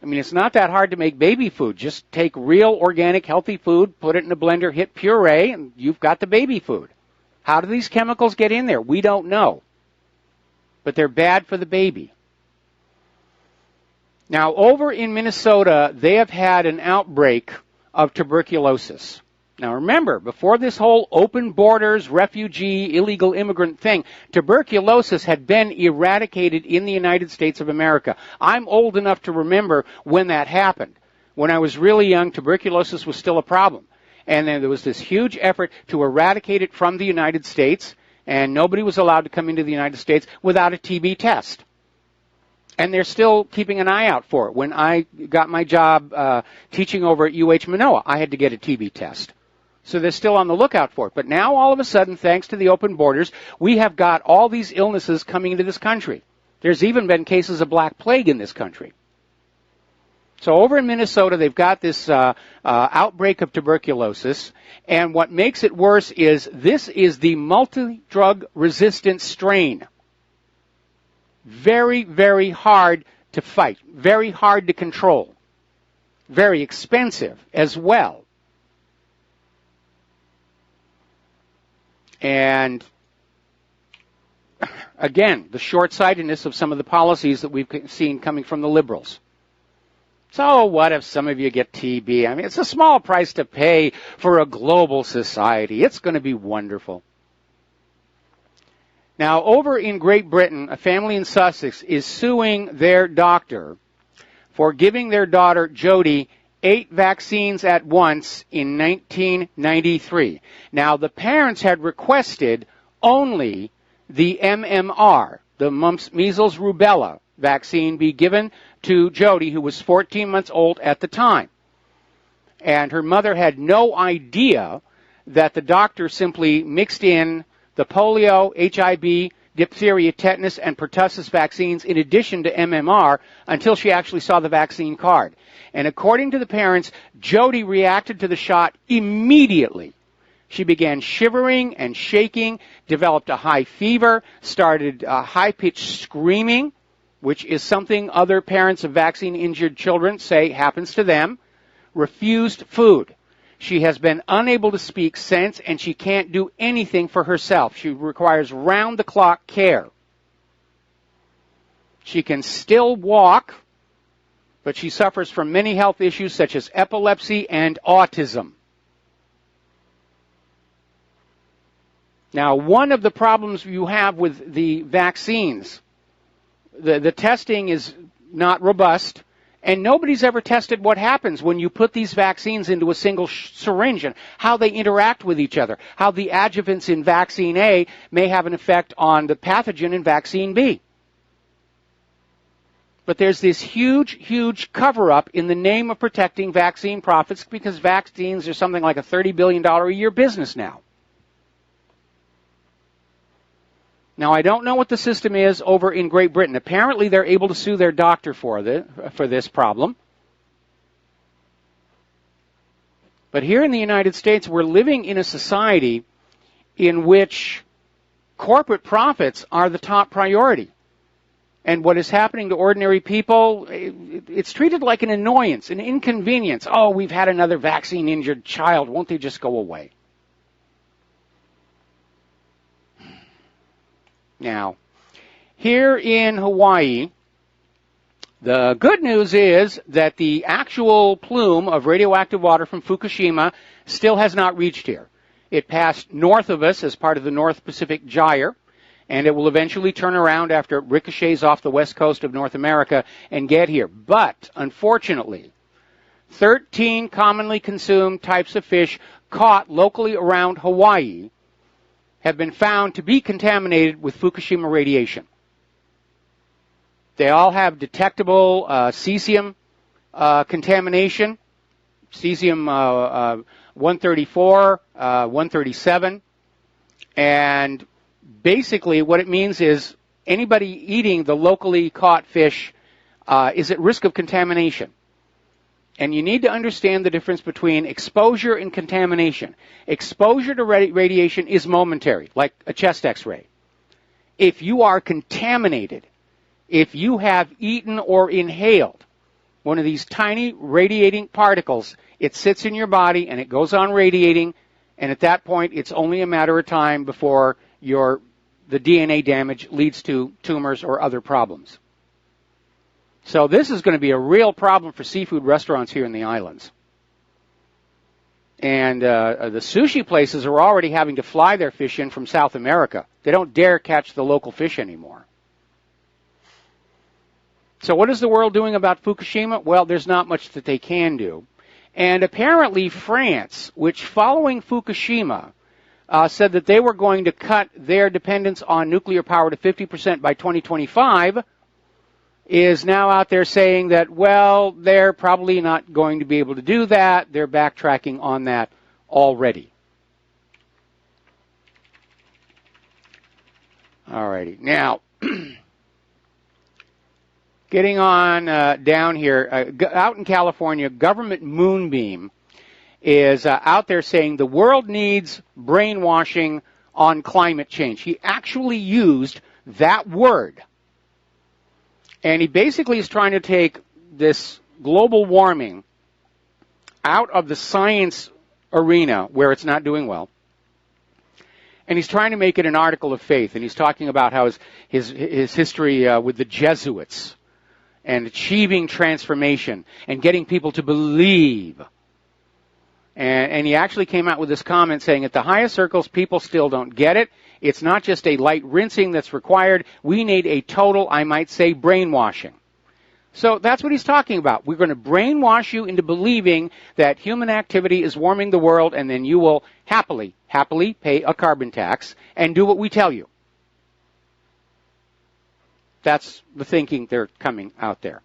I mean, it's not that hard to make baby food. Just take real, organic, healthy food, put it in a blender, hit puree, and you've got the baby food. How do these chemicals get in there? We don't know. But they're bad for the baby. Now, over in Minnesota, they have had an outbreak of tuberculosis. Now, remember, before this whole open borders, refugee, illegal immigrant thing, tuberculosis had been eradicated in the United States of America. I'm old enough to remember when that happened. When I was really young, tuberculosis was still a problem. And then there was this huge effort to eradicate it from the United States, and nobody was allowed to come into the United States without a TB test. And they're still keeping an eye out for it. When I got my job teaching over at UH Manoa, I had to get a TB test. So they're still on the lookout for it. But now, all of a sudden, thanks to the open borders, we have got all these illnesses coming into this country. There's even been cases of black plague in this country. So over in Minnesota, they've got this outbreak of tuberculosis. And what makes it worse is this is the multi-drug resistant strain. Very, very hard to fight. Very hard to control. Very expensive as well. And again, the short-sightedness of some of the policies that we've seen coming from the liberals. So what if some of you get TB? I mean, it's a small price to pay for a global society. It's going to be wonderful. Now, over in Great Britain, a family in Sussex is suing their doctor for giving their daughter, Jody, 8 vaccines at once in 1993. Now, the parents had requested only the MMR, the mumps, measles, rubella vaccine, be given to Jody, who was 14 months old at the time. And her mother had no idea that the doctor simply mixed in the polio, HIV, diphtheria, tetanus, and pertussis vaccines in addition to MMR until she actually saw the vaccine card. And according to the parents, Jody reacted to the shot immediately. She began shivering and shaking, developed a high fever, started high-pitched screaming, which is something other parents of vaccine-injured children say happens to them, refused food. She has been unable to speak since, and she can't do anything for herself. She requires round-the-clock care. She can still walk, but she suffers from many health issues such as epilepsy and autism. Now, one of the problems you have with the vaccines, the testing is not robust, and nobody's ever tested what happens when you put these vaccines into a single syringe and how they interact with each other, how the adjuvants in vaccine A may have an effect on the pathogen in vaccine B. But there's this huge, huge cover-up in the name of protecting vaccine profits because vaccines are something like a $30 billion a year business now. Now, I don't know what the system is over in Great Britain. Apparently, they're able to sue their doctor for this problem. But here in the United States, we're living in a society in which corporate profits are the top priority. And what is happening to ordinary people, it's treated like an annoyance, an inconvenience. Oh, we've had another vaccine-injured child. Won't they just go away? Now, here in Hawaii, the good news is that the actual plume of radioactive water from Fukushima still has not reached here. It passed north of us as part of the North Pacific Gyre, and it will eventually turn around after it ricochets off the west coast of North America and get here. But, unfortunately, 13 commonly consumed types of fish caught locally around Hawaii have been found to be contaminated with Fukushima radiation. They all have detectable cesium contamination, cesium 134, 137, and basically what it means is anybody eating the locally caught fish is at risk of contamination. And you need to understand the difference between exposure and contamination. Exposure to radiation is momentary, like a chest x-ray. If you are contaminated, if you have eaten or inhaled one of these tiny radiating particles, it sits in your body and it goes on radiating, and at that point it's only a matter of time before the DNA damage leads to tumors or other problems. So this is going to be a real problem for seafood restaurants here in the islands. And the sushi places are already having to fly their fish in from South America. They don't dare catch the local fish anymore. So what is the world doing about Fukushima? Well, there's not much that they can do. And apparently France, which following Fukushima, said that they were going to cut their dependence on nuclear power to 50% by 2025, is now out there saying that, well, they're probably not going to be able to do that. They're backtracking on that already. All righty. Now, getting on down here, out in California, Government Moonbeam is out there saying the world needs brainwashing on climate change. He actually used that word. And he basically is trying to take this global warming out of the science arena where it's not doing well. And he's trying to make it an article of faith. And he's talking about how his history with the Jesuits and achieving transformation and getting people to believe. And he actually came out with this comment saying, at the highest circles, people still don't get it. It's not just a light rinsing that's required. We need a total, I might say, brainwashing. So that's what he's talking about. We're going to brainwash you into believing that human activity is warming the world, and then you will happily pay a carbon tax and do what we tell you. That's the thinking they're coming out there.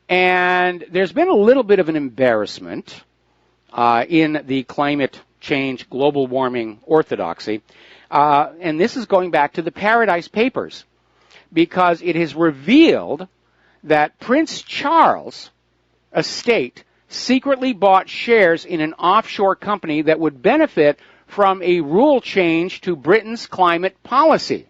And there's been a little bit of an embarrassment in the climate change, global warming orthodoxy. And this is going back to the Paradise Papers, because it has revealed that Prince Charles' estate secretly bought shares in an offshore company that would benefit from a rule change to Britain's climate policy.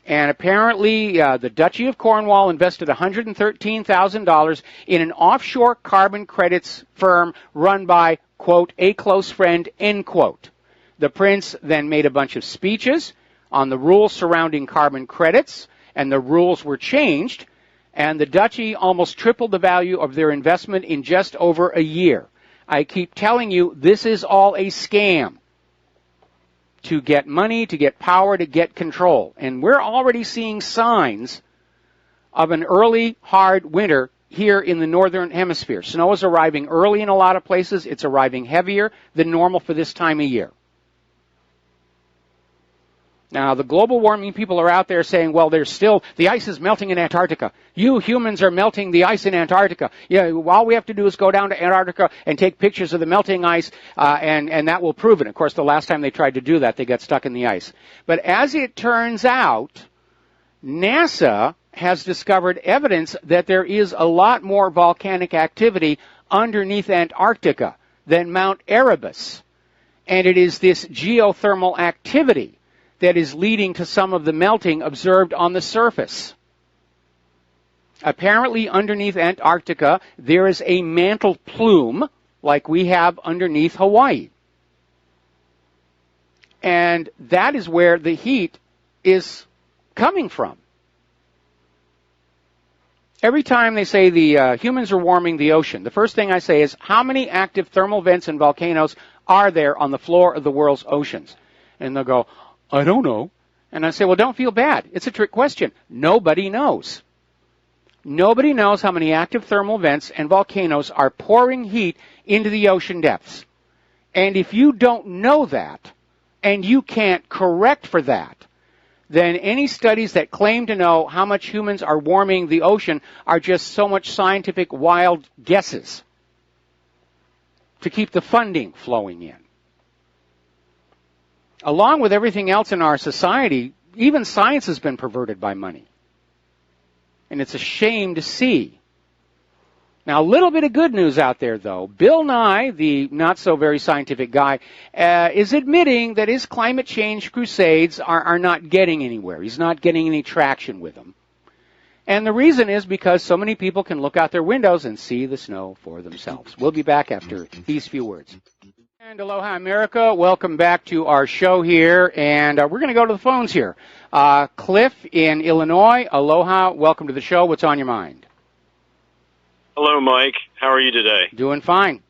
And apparently the Duchy of Cornwall invested $113,000 in an offshore carbon credits firm run by, quote, a close friend, end quote. The prince then made a bunch of speeches on the rules surrounding carbon credits And the rules were changed, and the duchy almost tripled the value of their investment in just over a year. I keep telling you, this is all a scam to get money, to get power, to get control. And we're already seeing signs of an early, hard winter here in the northern hemisphere. Snow is arriving early in a lot of places. It's arriving heavier than normal for this time of year. Now, the global warming people are out there saying, well, there's still, the ice is melting in Antarctica. You humans are melting the ice in Antarctica. Yeah, all we have to do is go down to Antarctica and take pictures of the melting ice, and that will prove it. Of course, the last time they tried to do that, they got stuck in the ice. But as it turns out, NASA has discovered evidence that there is a lot more volcanic activity underneath Antarctica than Mount Erebus. And it is this geothermal activity that is leading to some of the melting observed on the surface. Apparently, underneath Antarctica, there is a mantle plume like we have underneath Hawaii. And that is where the heat is coming from. Every time they say the humans are warming the ocean, the first thing I say is, how many active thermal vents and volcanoes are there on the floor of the world's oceans? And they'll go, I don't know. And I say, well, don't feel bad. It's a trick question. Nobody knows. Nobody knows how many active thermal vents and volcanoes are pouring heat into the ocean depths. And if you don't know that, and you can't correct for that, then any studies that claim to know how much humans are warming the ocean are just so much scientific wild guesses to keep the funding flowing in. Along with everything else in our society, even science has been perverted by money. And it's a shame to see. Now, a little bit of good news out there, though. Bill Nye, the not-so-very scientific guy, is admitting that his climate change crusades are not getting anywhere. He's not getting any traction with them. And the reason is because so many people can look out their windows and see the snow for themselves. We'll be back after these few words. And aloha, America. Welcome back to our show here. And we're going to go to the phones here. Cliff in Illinois. Aloha. Welcome to the show. What's on your mind? Hello, Mike. How are you today? Doing fine.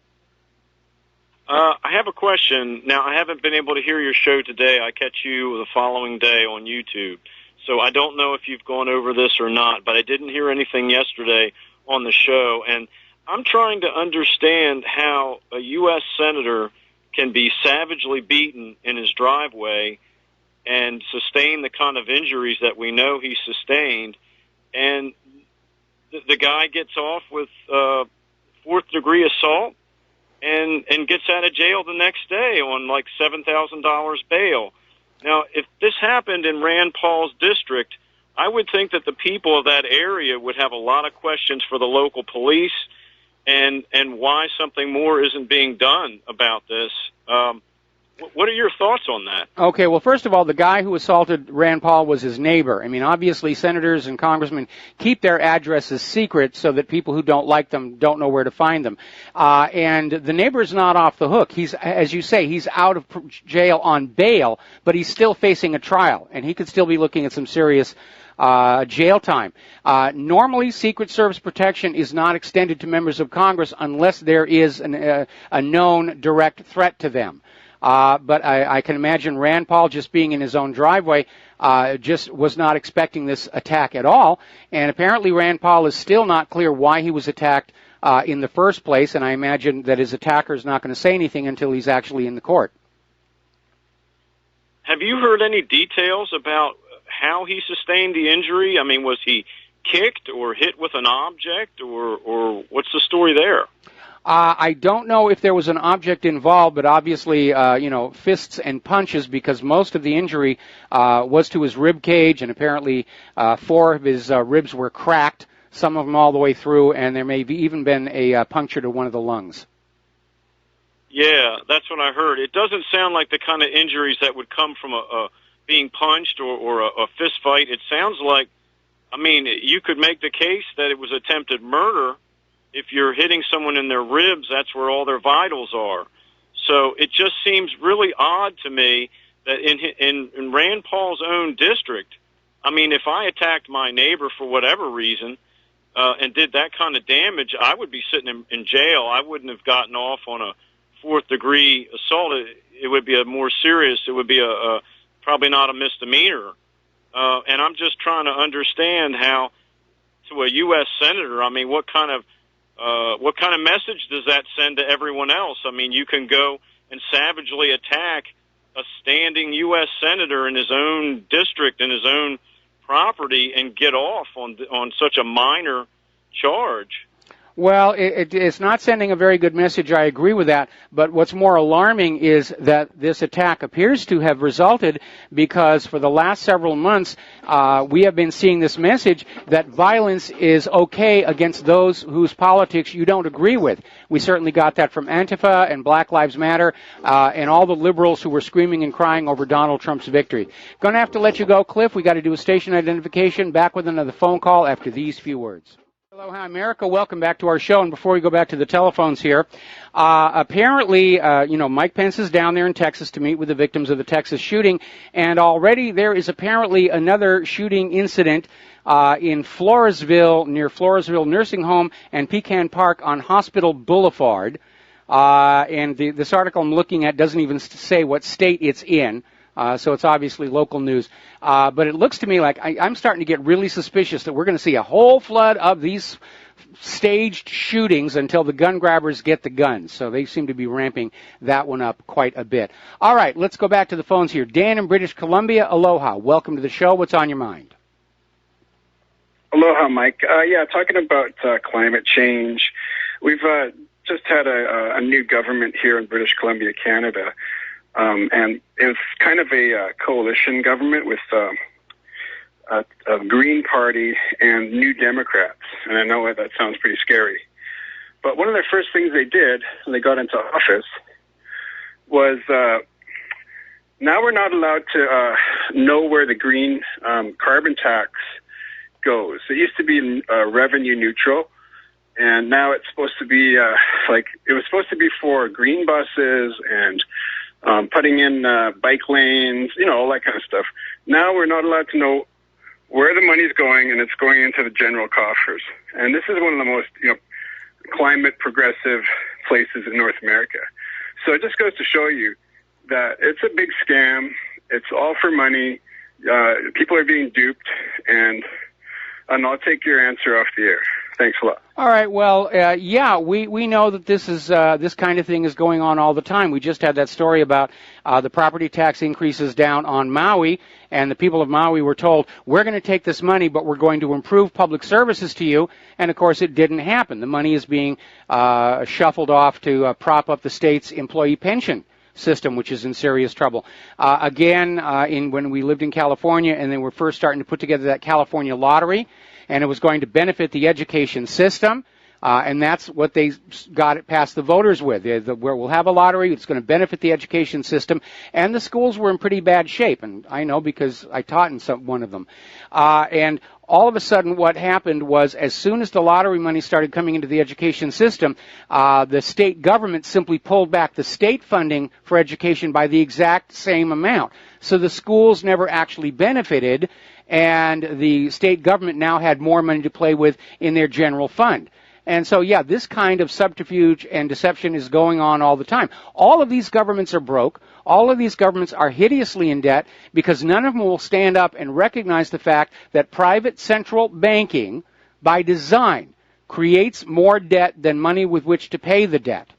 I have a question. Now, I haven't been able to hear your show today. I catch you the following day on YouTube. So I don't know if you've gone over this or not, but I didn't hear anything yesterday on the show. And I'm trying to understand how a U.S. Senator can be savagely beaten in his driveway and sustain the kind of injuries that we know he sustained, and the guy gets off with fourth-degree assault and gets out of jail the next day on like $7,000 bail. Now, if this happened in Rand Paul's district, I would think that the people of that area would have a lot of questions for the local police and why something more isn't being done about this. What are your thoughts on that? Okay, well, first of all, the guy who assaulted Rand Paul was his neighbor. I mean, obviously, senators and congressmen keep their addresses secret so that people who don't like them don't know where to find them. And the neighbor's not off the hook. He's, as you say, he's out of jail on bail, but he's still facing a trial, and he could still be looking at some serious jail time. Normally, Secret Service protection is not extended to members of Congress unless there is a known direct threat to them. But I can imagine Rand Paul just being in his own driveway just was not expecting this attack at all. And apparently Rand Paul is still not clear why he was attacked in the first place, and I imagine that his attacker is not going to say anything until he's actually in the court. Have you heard any details about how he sustained the injury? I mean, was he kicked or hit with an object, or what's the story there? I don't know if there was an object involved, but obviously, fists and punches, because most of the injury was to his rib cage, and apparently 4 of his ribs were cracked, some of them all the way through, and there may have even been a puncture to one of the lungs. Yeah, that's what I heard. It doesn't sound like the kind of injuries that would come from being punched or a fist fight. It sounds like, I mean, you could make the case that it was attempted murder. If you're hitting someone in their ribs, that's where all their vitals are. So it just seems really odd to me that in Rand Paul's own district, I mean, if I attacked my neighbor for whatever reason and did that kind of damage, I would be sitting in jail. I wouldn't have gotten off on a fourth-degree assault. It would be a more serious. It would be a probably not a misdemeanor. And I'm just trying to understand how, to a U.S. senator, I mean, what kind of message does that send to everyone else? I mean, you can go and savagely attack a standing U.S. senator in his own district, in his own property, and get off on such a minor charge. Well, it's not sending a very good message. I agree with that. But what's more alarming is that this attack appears to have resulted because for the last several months, we have been seeing this message that violence is okay against those whose politics you don't agree with. We certainly got that from Antifa and Black Lives Matter and all the liberals who were screaming and crying over Donald Trump's victory. Going to have to let you go, Cliff. We got to do a station identification. Back with another phone call after these few words. Aloha, America. Welcome back to our show. And before we go back to the telephones here, apparently, Mike Pence is down there in Texas to meet with the victims of the Texas shooting. And already there is apparently another shooting incident in Floresville, near Floresville Nursing Home and Pecan Park on Hospital Boulevard. And this article I'm looking at doesn't even say what state it's in. So it's obviously local news. But it looks to me like I'm starting to get really suspicious that we're going to see a whole flood of these staged shootings until the gun grabbers get the guns. So they seem to be ramping that one up quite a bit. All right, let's go back to the phones here. Dan in British Columbia, aloha. Welcome to the show. What's on your mind? Aloha, Mike. Talking about climate change. We've just had a new government here in British Columbia, Canada. And it's kind of a coalition government with a Green Party and New Democrats. And I know that sounds pretty scary. But one of the first things they did when they got into office was now we're not allowed to know where the green carbon tax goes. It used to be revenue neutral. And now it's supposed to be it was supposed to be for green buses and putting in bike lanes, all that kind of stuff. Now we're not allowed to know where the money's going, and it's going into the general coffers. And this is one of the most, climate progressive places in North America. So it just goes to show you that it's a big scam. It's all for money. People are being duped, and I'll take your answer off the air. Thanks a lot. All right. Well, we know that this kind of thing is going on all the time. We just had that story about the property tax increases down on Maui, and the people of Maui were told, we're going to take this money, but we're going to improve public services to you. And, of course, it didn't happen. The money is being shuffled off to prop up the state's employee pension system, which is in serious trouble. When we lived in California and they were first starting to put together that California lottery, and it was going to benefit the education system, and that's what they got it past the voters with. Where we'll have a lottery, it's going to benefit the education system, and the schools were in pretty bad shape, and I know because I taught in one of them. And all of a sudden what happened was as soon as the lottery money started coming into the education system, the state government simply pulled back the state funding for education by the exact same amount. So the schools never actually benefited, and the state government now had more money to play with in their general fund. And so, this kind of subterfuge and deception is going on all the time. All of these governments are broke. All of these governments are hideously in debt because none of them will stand up and recognize the fact that private central banking, by design, creates more debt than money with which to pay the debt.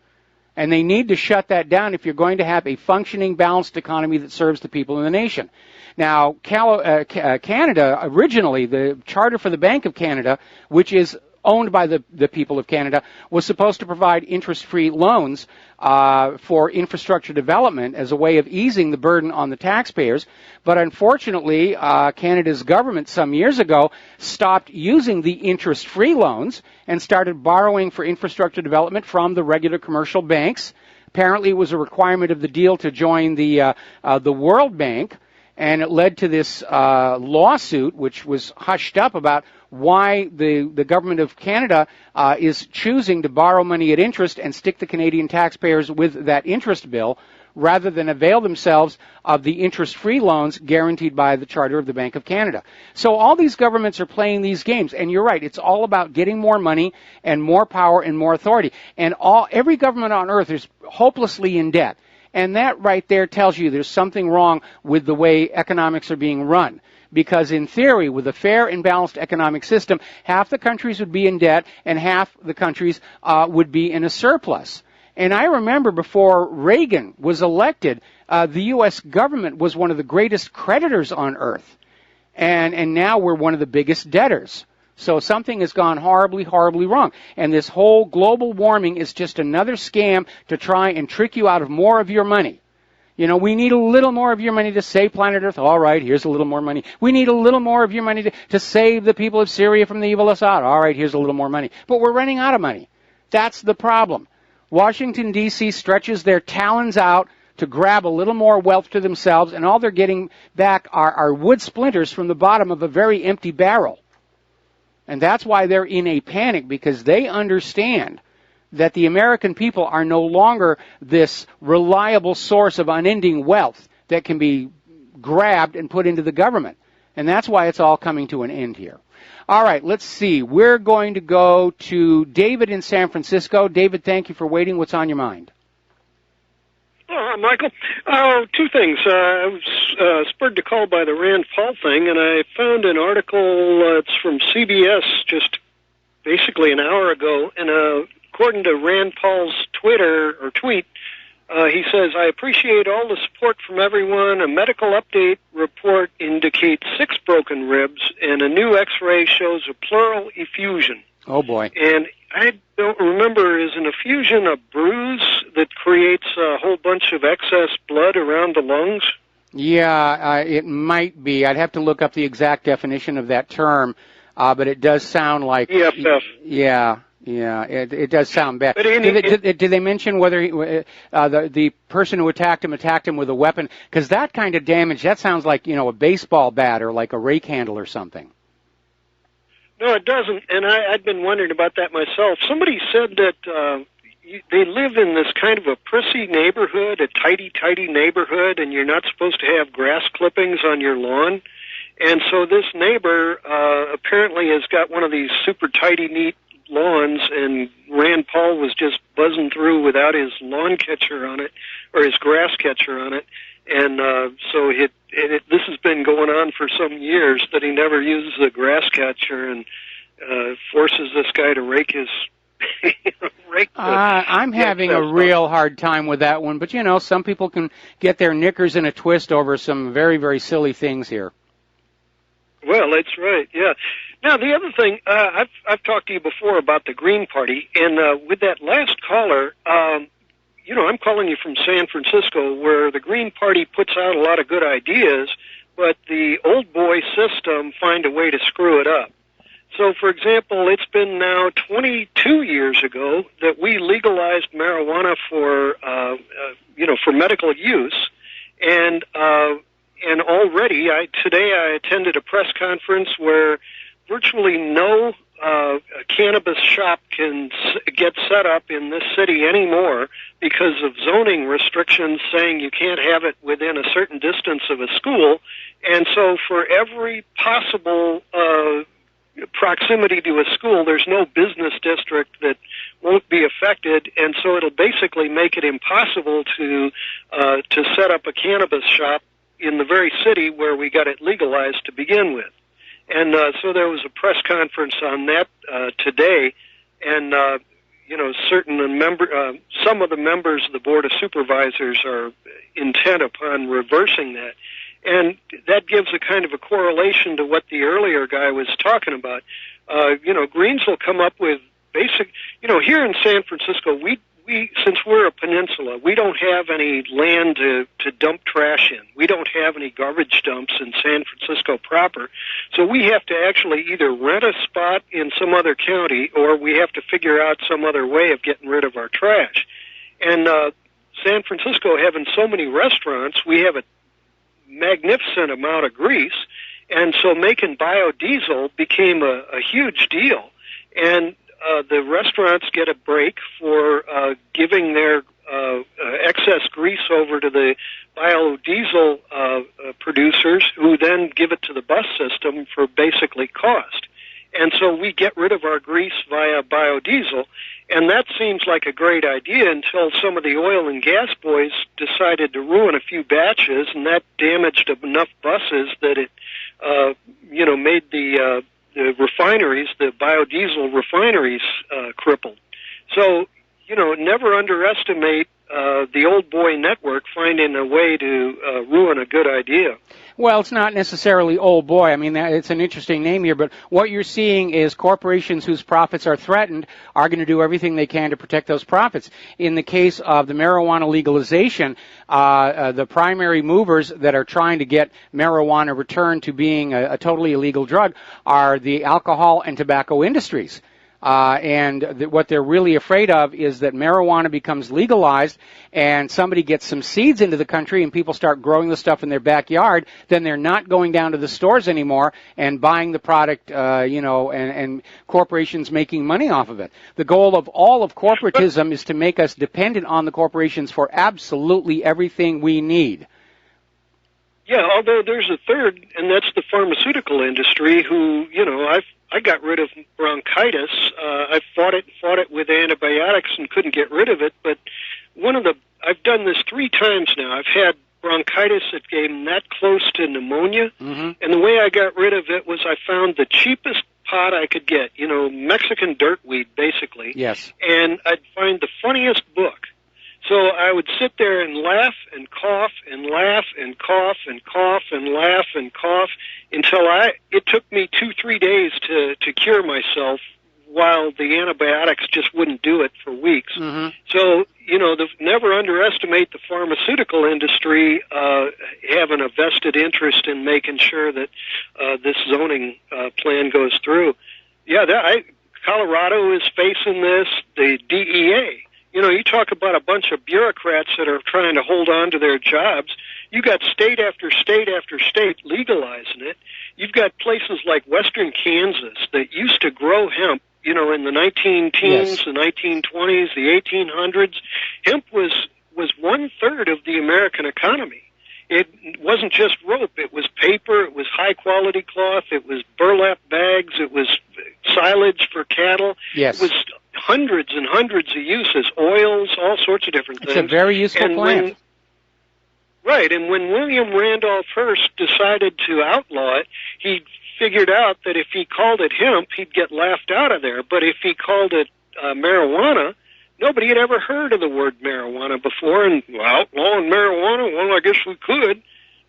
And they need to shut that down if you're going to have a functioning, balanced economy that serves the people in the nation. Now, Canada, originally, the Charter for the Bank of Canada, which is owned by the people of Canada, was supposed to provide interest-free loans for infrastructure development as a way of easing the burden on the taxpayers. But unfortunately, Canada's government some years ago stopped using the interest-free loans and started borrowing for infrastructure development from the regular commercial banks. Apparently, it was a requirement of the deal to join the World Bank, and it led to this lawsuit, which was hushed up, about why the government of Canada is choosing to borrow money at interest and stick the Canadian taxpayers with that interest bill rather than avail themselves of the interest-free loans guaranteed by the Charter of the Bank of Canada. So all these governments are playing these games, and you're right, it's all about getting more money and more power and more authority. And every government on earth is hopelessly in debt. And that right there tells you there's something wrong with the way economics are being run. Because in theory, with a fair and balanced economic system, half the countries would be in debt and half the countries would be in a surplus. And I remember before Reagan was elected, the U.S. government was one of the greatest creditors on earth. And now we're one of the biggest debtors. So something has gone horribly, horribly wrong. And this whole global warming is just another scam to try and trick you out of more of your money. You know, we need a little more of your money to save planet Earth. All right, here's a little more money. We need a little more of your money to save the people of Syria from the evil Assad. All right, here's a little more money. But we're running out of money. That's the problem. Washington, D.C. stretches their talons out to grab a little more wealth to themselves, and all they're getting back are wood splinters from the bottom of a very empty barrel. And that's why they're in a panic, because they understand that the American people are no longer this reliable source of unending wealth that can be grabbed and put into the government. And that's why it's all coming to an end here. All right, let's see. We're going to go to David in San Francisco. David, thank you for waiting. What's on your mind? Michael, two things. I was spurred to call by the Rand Paul thing, and I found an article, it's from CBS just basically an hour ago, and according to Rand Paul's Twitter or tweet, he says, I appreciate all the support from everyone. A medical update report indicates 6 broken ribs, and a new x-ray shows a pleural effusion. Oh, boy. And I don't remember, is an effusion a bruise that creates a whole bunch of excess blood around the lungs? Yeah, it might be. I'd have to look up the exact definition of that term, but it does sound like... EFF. Yeah, it does sound bad. But did they mention whether the person who attacked him with a weapon? Because that kind of damage, that sounds like, a baseball bat or like a rake handle or something. No, it doesn't, and I'd been wondering about that myself. Somebody said that they live in this kind of a prissy neighborhood, a tidy neighborhood, and you're not supposed to have grass clippings on your lawn. And so this neighbor apparently has got one of these super tidy, neat lawns, and Rand Paul was just buzzing through without his lawn catcher on it, or his grass catcher on it. And so this has been going on for some years, that he never uses a grass catcher and forces this guy to rake his... I'm having a real hard time with that one, but some people can get their knickers in a twist over some very, very silly things here. Well, that's right, yeah. Now, the other thing, I've talked to you before about the Green Party, and with that last caller... I'm calling you from San Francisco, where the Green Party puts out a lot of good ideas, but the old boy system find a way to screw it up. So, for example, it's been now 22 years ago that we legalized marijuana for medical use, and already today I attended a press conference where virtually no cannabis shop can get set up in this city anymore because of zoning restrictions saying you can't have it within a certain distance of a school. And so for every possible proximity to a school, there's no business district that won't be affected, and so it'll basically make it impossible to set up a cannabis shop in the very city where we got it legalized to begin with. And so there was a press conference on that today, and some of the members of the Board of Supervisors are intent upon reversing that. And that gives a kind of a correlation to what the earlier guy was talking about. Greens will come up with basic, here in San Francisco, we since we're a peninsula, we don't have any land to dump trash in. We don't have any garbage dumps in San Francisco proper. So we have to actually either rent a spot in some other county, or we have to figure out some other way of getting rid of our trash. And San Francisco having so many restaurants, we have a magnificent amount of grease, and so making biodiesel became a huge deal. And the restaurants get a break for giving their excess grease over to the biodiesel producers, who then give it to the bus system for basically cost. And so we get rid of our grease via biodiesel, and that seems like a great idea until some of the oil and gas boys decided to ruin a few batches, and that damaged enough buses that it, made the refineries, the biodiesel refineries, crippled. So, never underestimate the old boy network finding a way to ruin a good idea. Well, it's not necessarily old boy. I mean, it's an interesting name here, but what you're seeing is corporations whose profits are threatened are going to do everything they can to protect those profits. In the case of the marijuana legalization, the primary movers that are trying to get marijuana returned to being a totally illegal drug are the alcohol and tobacco industries. What they're really afraid of is that marijuana becomes legalized and somebody gets some seeds into the country and people start growing the stuff in their backyard, then they're not going down to the stores anymore and buying the product, and corporations making money off of it. The goal of all of corporatism is to make us dependent on the corporations for absolutely everything we need. Yeah, although there's a third, and that's the pharmaceutical industry, who, I got rid of bronchitis. I fought it with antibiotics and couldn't get rid of it. But I've done this 3 times now. I've had bronchitis that came that close to pneumonia, and the way I got rid of it was I found the cheapest pot I could get, Mexican dirtweed, basically. Yes. And I'd find the funniest book. So I would sit there and laugh and cough and laugh and cough and cough and laugh and cough until it took me 2-3 days to cure myself, while the antibiotics just wouldn't do it for weeks. So, never underestimate the pharmaceutical industry having a vested interest in making sure that this zoning plan goes through. Yeah, Colorado is facing this, the DEA. You talk about a bunch of bureaucrats that are trying to hold on to their jobs. You got state after state after state legalizing it. You've got places like western Kansas that used to grow hemp, in the 19-teens, the 1920s, the 1800s. Hemp was 1/3 of the American economy. It wasn't just rope. It was paper. It was high-quality cloth. It was burlap bags. It was silage for cattle. Yes. It was hundreds and hundreds of uses, oils, all sorts of different things. It's a very useful plant. And when William Randolph Hearst decided to outlaw it, he figured out that if he called it hemp, he'd get laughed out of there. But if he called it marijuana, nobody had ever heard of the word marijuana before, and outlawing marijuana, well, I guess we could,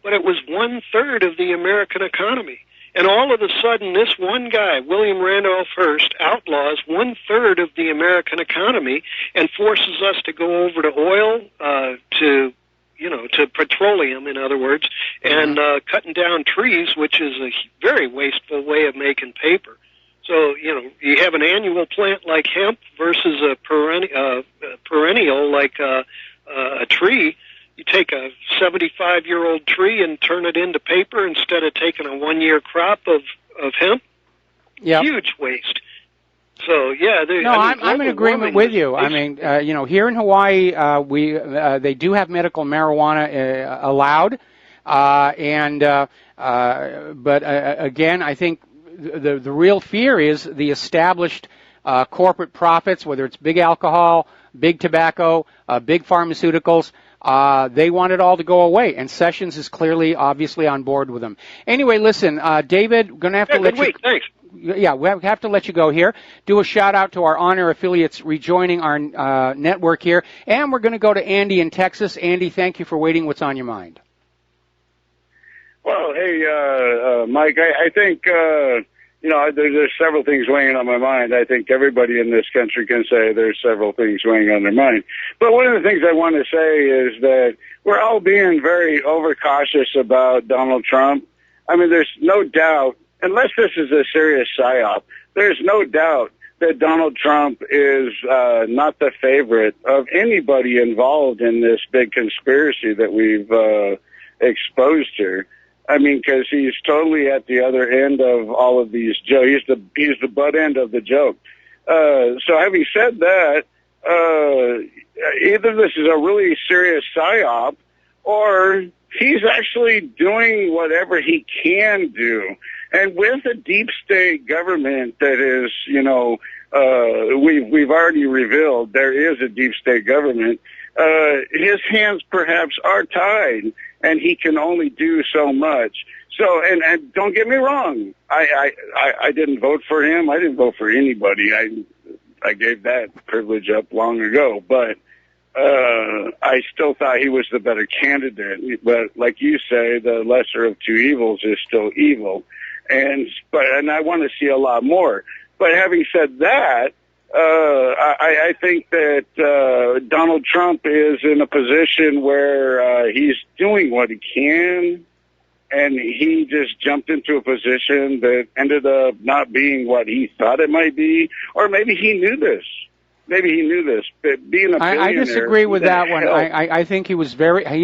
but it was 1/3 of the American economy. And all of a sudden, this one guy, William Randolph Hearst, outlaws 1/3 of the American economy and forces us to go over to oil, to petroleum, in other words, and cutting down trees, which is a very wasteful way of making paper. So, you have an annual plant like hemp versus a perennial like a tree. You take a 75-year-old tree and turn it into paper instead of taking a 1-year crop of hemp. Yep. Huge waste. So, yeah. I'm in agreement with you. I mean, here in Hawaii, they do have medical marijuana allowed, but again, I think the real fear is the established corporate profits, whether it's big alcohol, big tobacco, big pharmaceuticals. They want it all to go away, and Sessions is clearly, obviously, on board with them. Anyway, listen, David, we're going to have to let you... Thanks. Yeah, we have to let you go here. Do a shout-out to our on-air affiliates rejoining our network here, and we're going to go to Andy in Texas. Andy, thank you for waiting. What's on your mind? Well, hey, Mike, I think... there's several things weighing on my mind. I think everybody in this country can say there's several things weighing on their mind. But one of the things I want to say is that we're all being very overcautious about Donald Trump. I mean, there's no doubt, unless this is a serious psyop, there's no doubt that Donald Trump is not the favorite of anybody involved in this big conspiracy that we've exposed here. I mean, because he's totally at the other end of all of these jokes. He's the butt end of the joke. So having said that, either this is a really serious psyop, or he's actually doing whatever he can do. And with a deep state government that is, we've already revealed there is a deep state government, his hands perhaps are tied, and he can only do so much. So, and don't get me wrong, I didn't vote for him. I didn't vote for anybody. I gave that privilege up long ago, but I still thought he was the better candidate. But like you say, the lesser of two evils is still evil, and I want to see a lot more. But having said that, I think that Donald Trump is in a position where he's doing what he can, and he just jumped into a position that ended up not being what he thought it might be, or maybe he knew this. But being a billionaire, I disagree with that one. I think he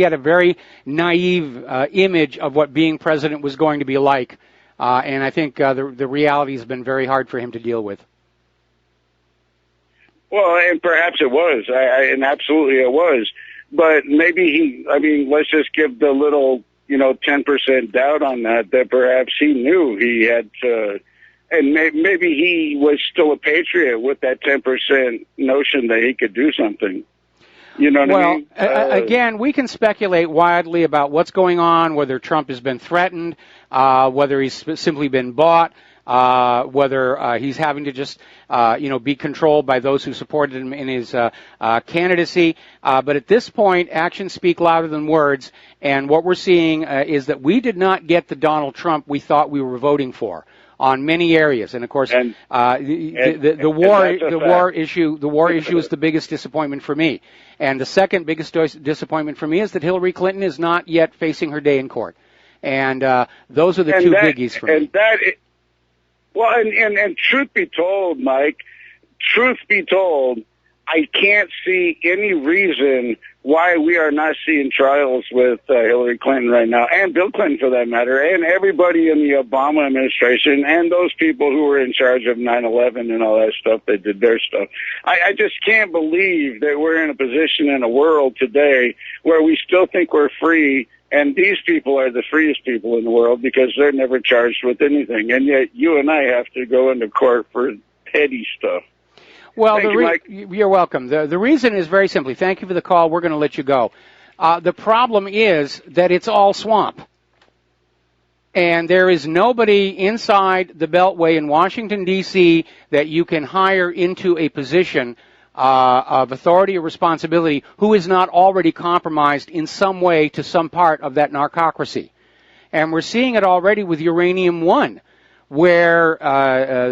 had a very naive image of what being president was going to be like, and I think the reality has been very hard for him to deal with. Well, and perhaps it was, and absolutely it was. But maybe let's just give the little, 10% doubt on that perhaps he knew he had to, and maybe he was still a patriot with that 10% notion that he could do something. You know what I mean? Again, we can speculate wildly about what's going on, whether Trump has been threatened, whether he's simply been bought, whether he's having to just, be controlled by those who supported him in his candidacy. But at this point, actions speak louder than words, and what we're seeing is that we did not get the Donald Trump we thought we were voting for on many areas. And of course, the war issue is the biggest disappointment for me. And the second biggest disappointment for me is that Hillary Clinton is not yet facing her day in court. And those are the two biggies for me. And truth be told, Mike, I can't see any reason why we are not seeing trials with Hillary Clinton right now, and Bill Clinton for that matter, and everybody in the Obama administration, and those people who were in charge of 9/11 and all that stuff, they did their stuff. I just can't believe that we're in a position in a world today where we still think we're free, and these people are the freest people in the world because they're never charged with anything, and yet you and I have to go into court for petty stuff. Well, Mike. You're welcome. The reason is very simply, thank you for the call, we're going to let you go. The problem is that it's all swamp. And there is nobody inside the Beltway in Washington, D.C. that you can hire into a position of authority or responsibility who is not already compromised in some way to some part of that narcocracy. And we're seeing it already with Uranium One, where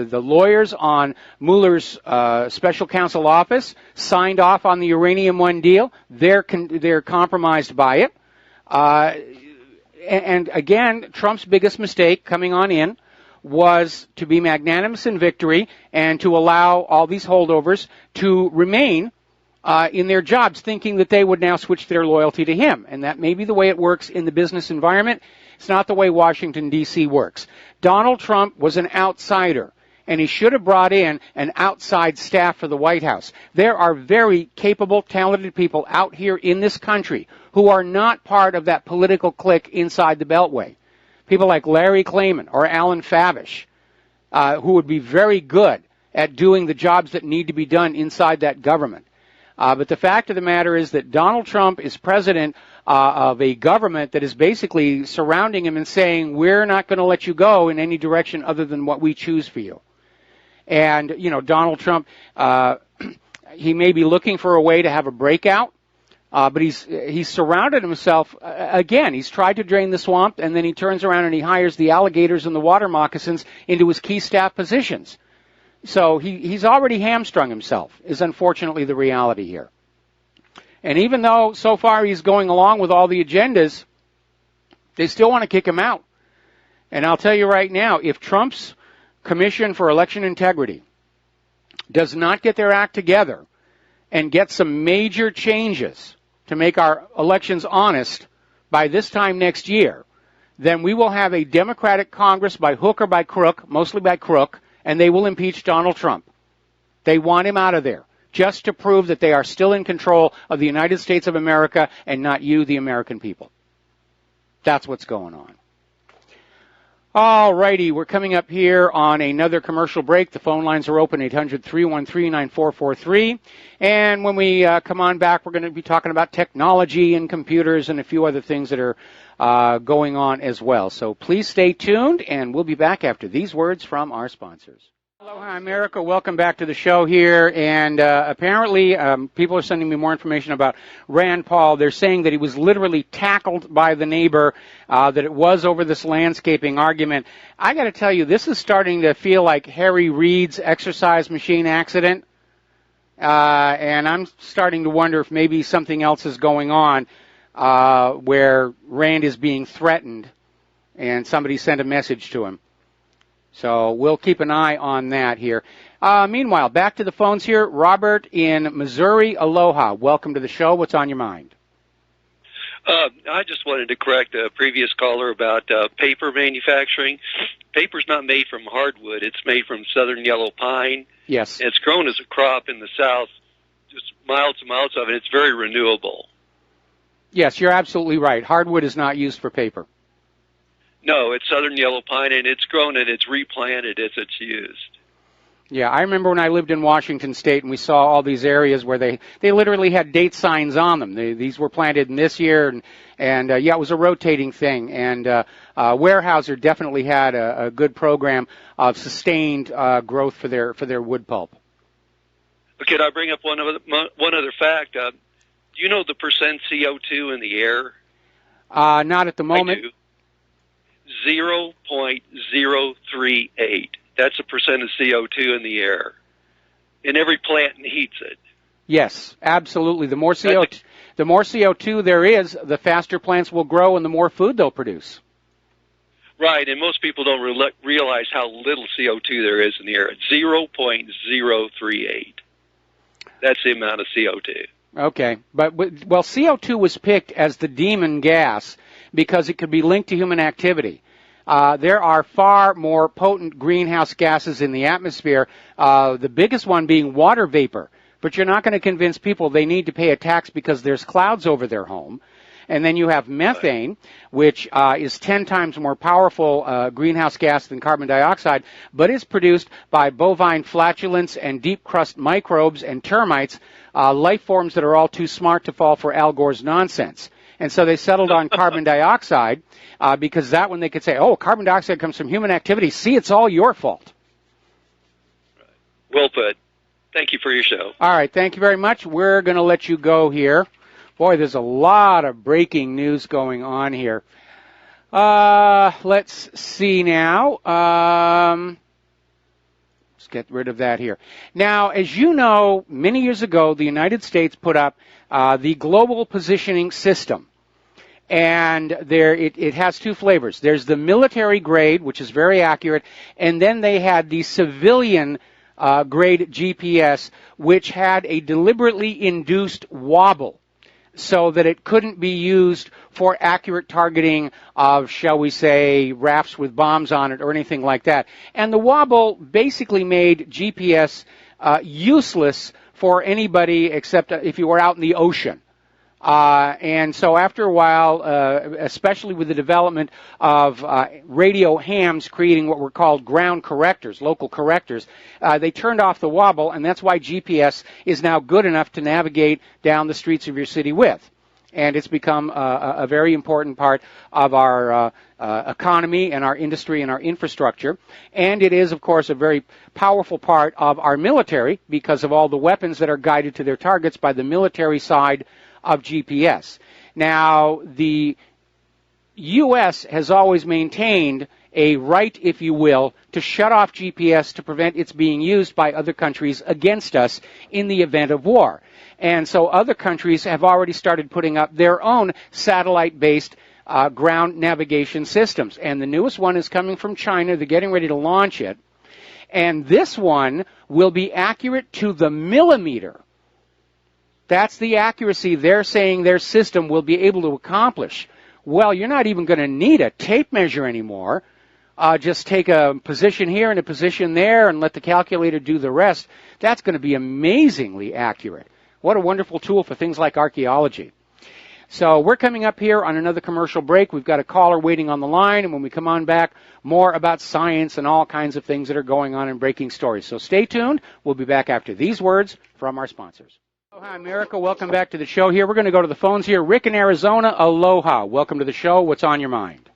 the lawyers on Mueller's special counsel office signed off on the Uranium One deal. They're compromised by it. And again, Trump's biggest mistake coming on in was to be magnanimous in victory and to allow all these holdovers to remain in their jobs, thinking that they would now switch their loyalty to him. And that may be the way it works in the business environment. It's not the way Washington, D.C. works. Donald Trump was an outsider, and he should have brought in an outside staff for the White House. There are very capable, talented people out here in this country who are not part of that political clique inside the Beltway. People like Larry Klayman or Alan Favish, who would be very good at doing the jobs that need to be done inside that government. But the fact of the matter is that Donald Trump is president of a government that is basically surrounding him and saying, we're not going to let you go in any direction other than what we choose for you. And, Donald Trump, he may be looking for a way to have a breakout, but he's surrounded himself, again, he's tried to drain the swamp, and then he turns around and he hires the alligators and the water moccasins into his key staff positions. So he's already hamstrung himself, is unfortunately the reality here. And even though so far he's going along with all the agendas, they still want to kick him out. And I'll tell you right now, if Trump's Commission for Election Integrity does not get their act together and get some major changes to make our elections honest by this time next year, then we will have a Democratic Congress by hook or by crook, mostly by crook, and they will impeach Donald Trump. They want him out of there. just to prove that they are still in control of the United States of America and not you, the American people. That's what's going on. All righty, we're coming up here on another commercial break. The phone lines are open, 800-313-9443. And when we come on back, we're going to be talking about technology and computers and a few other things that are going on as well. So please stay tuned, and we'll be back after these words from our sponsors. Aloha, America. Welcome back to the show here. And apparently people are sending me more information about Rand Paul. They're saying that he was literally tackled by the neighbor, that it was over this landscaping argument. I got to tell you, this is starting to feel like Harry Reid's exercise machine accident. And I'm starting to wonder if maybe something else is going on where Rand is being threatened and somebody sent a message to him. So we'll keep an eye on that here. Meanwhile, back to the phones here. Robert in Missouri. Aloha. Welcome to the show. What's on your mind? I just wanted to correct a previous caller about paper manufacturing. Paper's not made from hardwood. It's made from southern yellow pine. Yes. It's grown as a crop in the south, just miles and miles of it. It's very renewable. Yes, you're absolutely right. Hardwood is not used for paper. No, it's southern yellow pine, and it's grown and it's replanted as it's used. Yeah, I remember when I lived in Washington State and we saw all these areas where they literally had date signs on them. These were planted in this year, and yeah, it was a rotating thing. And Weyerhaeuser definitely had a good program of sustained growth for their wood pulp. Could I bring up one other fact? Do you know the percent CO2 in the air? Not at the moment. I do. 0.038. That's a percent of CO2 in the air. And every plant needs it. Yes, absolutely. The more CO2 there is, the faster plants will grow and the more food they'll produce. Right, and most people don't realize how little CO2 there is in the air. It's 0.038. That's the amount of CO2. Okay, but CO2 was picked as the demon gas because it could be linked to human activity. There are far more potent greenhouse gases in the atmosphere, the biggest one being water vapor. But you're not going to convince people they need to pay a tax because there's clouds over their home. And then you have methane, which is 10 times more powerful greenhouse gas than carbon dioxide, but is produced by bovine flatulence and deep crust microbes and termites, life forms that are all too smart to fall for Al Gore's nonsense. And so they settled on carbon dioxide because that one they could say, oh, carbon dioxide comes from human activity. See, it's all your fault. Well put. Thank you for your show. All right, thank you very much. We're going to let you go here. Boy, there's a lot of breaking news going on here. Let's see now. Let's get rid of that here. Now, as you know, many years ago, the United States put up the Global Positioning System. And it has two flavors. There's the military grade, which is very accurate, and then they had the civilian grade GPS, which had a deliberately induced wobble, so that it couldn't be used for accurate targeting of, shall we say, rafts with bombs on it or anything like that. And the wobble basically made GPS useless for anybody except if you were out in the ocean. And so after a while, especially with the development of radio hams creating what were called ground correctors, local correctors, they turned off the wobble, and that's why GPS is now good enough to navigate down the streets of your city with. And it's become a very important part of our economy and our industry and our infrastructure. And it is, of course, a very powerful part of our military because of all the weapons that are guided to their targets by the military side of GPS. Now, the U.S. has always maintained a right, if you will, to shut off GPS to prevent its being used by other countries against us in the event of war. And so other countries have already started putting up their own satellite-based ground navigation systems. And the newest one is coming from China. They're getting ready to launch it. And this one will be accurate to the millimeter. That's the accuracy they're saying their system will be able to accomplish. Well, you're not even going to need a tape measure anymore. just take a position here and a position there and let the calculator do the rest, that's going to be amazingly accurate. What a wonderful tool for things like archaeology. So we're coming up here on another commercial break. We've got a caller waiting on the line, and when we come on back, more about science and all kinds of things that are going on in breaking stories. So stay tuned. We'll be back after these words from our sponsors. Aloha, America. Welcome back to the show here. We're going to go to the phones here. Rick in Arizona, aloha. Welcome to the show. What's on your mind?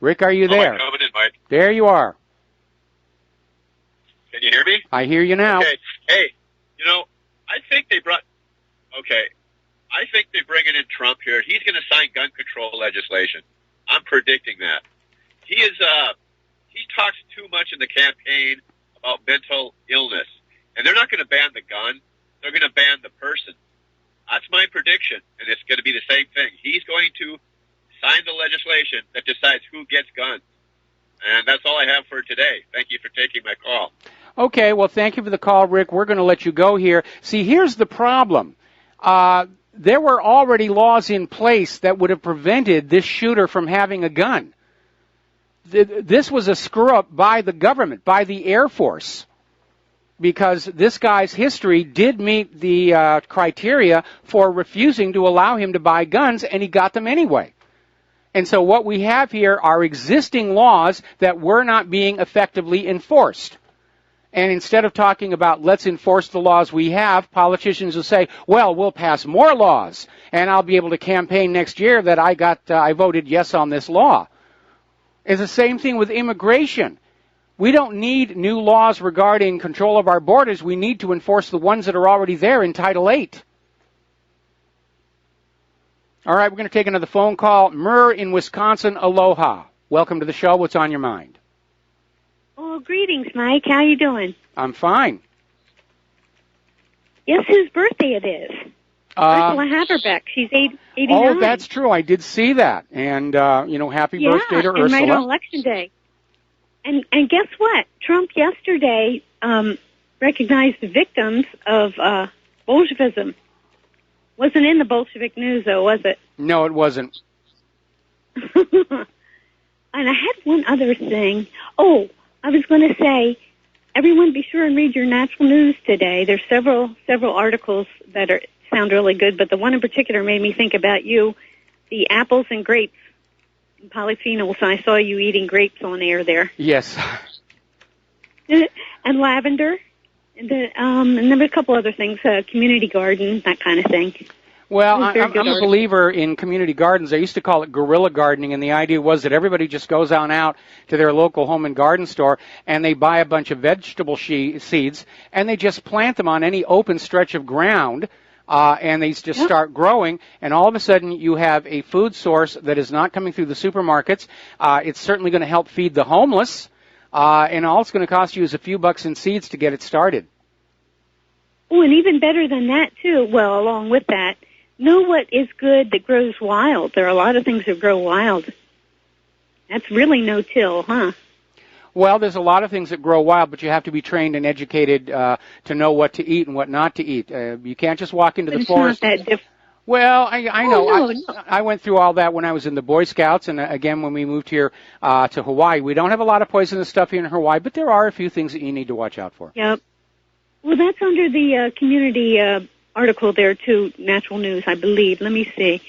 Rick, are you there? Coming in, Mike. There you are. Can you hear me? I hear you now. Okay. Hey, I think they brought... Okay. I think they're bringing in Trump here. He's going to sign gun control legislation. I'm predicting that. He talks too much in the campaign about mental illness. And they're not going to ban the gun. They're going to ban the person. That's my prediction. And it's going to be the same thing. He's going to sign the legislation that decides who gets guns. And that's all I have for today. Thank you for taking my call. Okay, well, thank you for the call, Rick. We're going to let you go here. See, here's the problem. There were already laws in place that would have prevented this shooter from having a gun. This was a screw-up by the government, by the Air Force, because this guy's history did meet the criteria for refusing to allow him to buy guns, and he got them anyway. And so what we have here are existing laws that were not being effectively enforced. And instead of talking about let's enforce the laws we have, politicians will say, well, we'll pass more laws, and I'll be able to campaign next year that I voted yes on this law. It's the same thing with immigration. We don't need new laws regarding control of our borders. We need to enforce the ones that are already there in Title VIII. All right, we're going to take another phone call. Murr in Wisconsin, aloha. Welcome to the show. What's on your mind? Oh, greetings, Mike. How you doing? I'm fine. Guess whose birthday it is? Ursula Haberbeck. She's 89. Oh, that's true. I did see that. And, happy birthday to Ursula. And right on Election Day. And guess what? Trump yesterday recognized the victims of Bolshevism. Wasn't in the Bolshevik news, though, was it? No, it wasn't. And I had one other thing. Oh, I was going to say, everyone be sure and read your natural news today. There's several articles that sound really good, but the one in particular made me think about you, the apples and grapes, polyphenols. I saw you eating grapes on air there. Yes. And lavender. And there were a couple other things, community garden, that kind of thing. Well, I'm a believer in community gardens. I used to call it guerrilla gardening, and the idea was that everybody just goes on out to their local home and garden store, and they buy a bunch of vegetable seeds, and they just plant them on any open stretch of ground, and they just start growing, and all of a sudden you have a food source that is not coming through the supermarkets. It's certainly going to help feed the homeless. And all it's going to cost you is a few bucks in seeds to get it started. Oh, and even better than that, too, well, along with that, know what is good that grows wild. There are a lot of things that grow wild. That's really no-till, huh? Well, there's a lot of things that grow wild, but you have to be trained and educated to know what to eat and what not to eat. You can't just walk into the forest. Not that different. Well, I know. No. I went through all that when I was in the Boy Scouts, and again when we moved here to Hawaii. We don't have a lot of poisonous stuff here in Hawaii, but there are a few things that you need to watch out for. Yep. Well, that's under the community article there, too, Natural News, I believe. Let me see.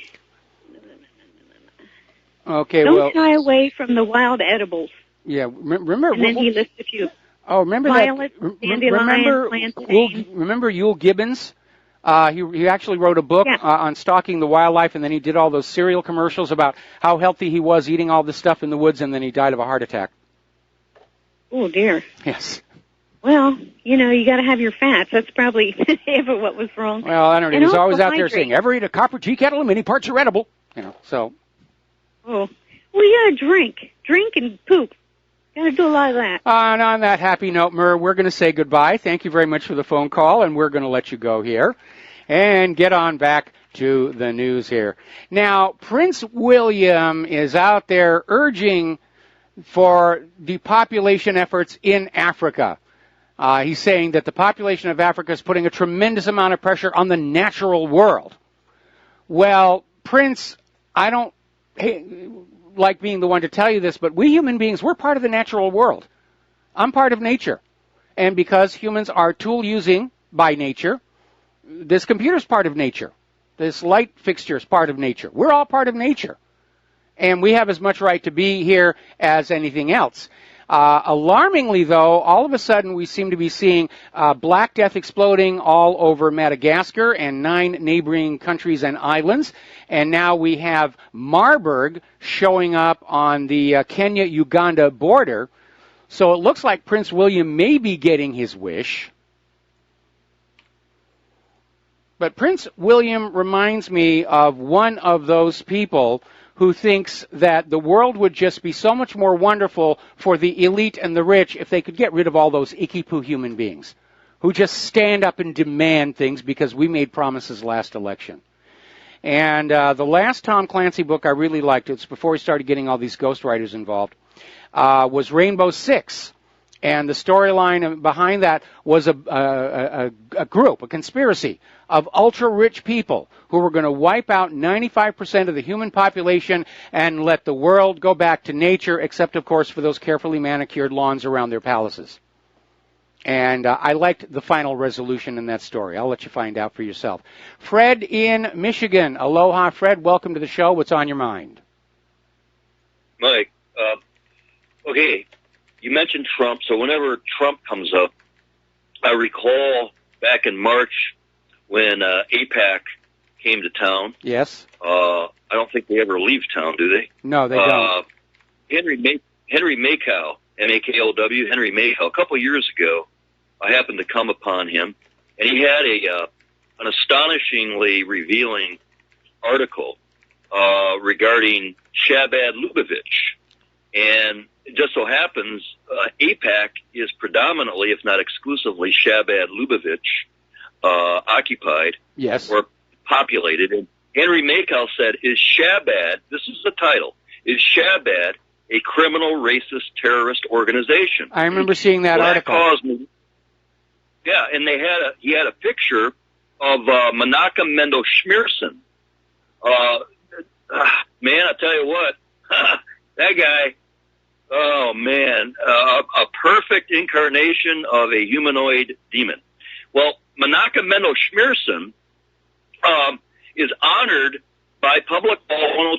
Okay, Don't shy away from the wild edibles. Yeah, remember. And then he lists a few. Oh, remember Violet, that? Dandelion, Remember Yule Gibbons? He actually wrote a book on stalking the wildlife, and then he did all those cereal commercials about how healthy he was eating all this stuff in the woods, and then he died of a heart attack. Oh, dear. Yes. Well, you got to have your fats. That's probably what was wrong. Well, I don't know. He was always out there saying, ever eat a copper tea kettle and many parts are edible. So. Oh. Well, you got to drink and poop. Got to do a lot of that. And on that happy note, Murr, we're going to say goodbye. Thank you very much for the phone call, and we're going to let you go here and get on back to the news here. Now, Prince William is out there urging for depopulation efforts in Africa. He's saying that the population of Africa is putting a tremendous amount of pressure on the natural world. Well, Prince, like being the one to tell you this, but we human beings, we're part of the natural world. I'm part of nature. And because humans are tool-using by nature, this computer's part of nature. This light fixture is part of nature. We're all part of nature. And we have as much right to be here as anything else. Alarmingly, though, all of a sudden we seem to be seeing Black Death exploding all over Madagascar and 9 neighboring countries and islands. And now we have Marburg showing up on the Kenya-Uganda border. So it looks like Prince William may be getting his wish. But Prince William reminds me of one of those people who thinks that the world would just be so much more wonderful for the elite and the rich if they could get rid of all those icky-poo human beings who just stand up and demand things because we made promises last election. And the last Tom Clancy book I really liked, it's before he started getting all these ghostwriters involved, was Rainbow Six. And the storyline behind that was a group, a conspiracy of ultra-rich people who were going to wipe out 95% of the human population and let the world go back to nature, except, of course, for those carefully manicured lawns around their palaces. And I liked the final resolution in that story. I'll let you find out for yourself. Fred in Michigan. Aloha, Fred. Welcome to the show. What's on your mind? Mike, okay. You mentioned Trump, so whenever Trump comes up, I recall back in March when APAC came to town. Yes. I don't think they ever leave town, do they? No, they don't. Henry Makow, M-A-K-O-W, Henry Makow, a couple of years ago, I happened to come upon him, and he had an astonishingly revealing article regarding Shabbat Lubavitch. And it just so happens APAC is predominantly, if not exclusively, Shabbat Lubavitch occupied, yes, or populated. And Henry Makow said, "Is Shabbat, this is the title, is Shabbat a criminal, racist, terrorist organization?" I remember seeing that article. Caused me, yeah, and he had a picture of Menachem Mendel Schneerson. Man, I tell you what, that guy, oh man, a perfect incarnation of a humanoid demon. Well, Menachem Mendel Schneerson is honored by Public Law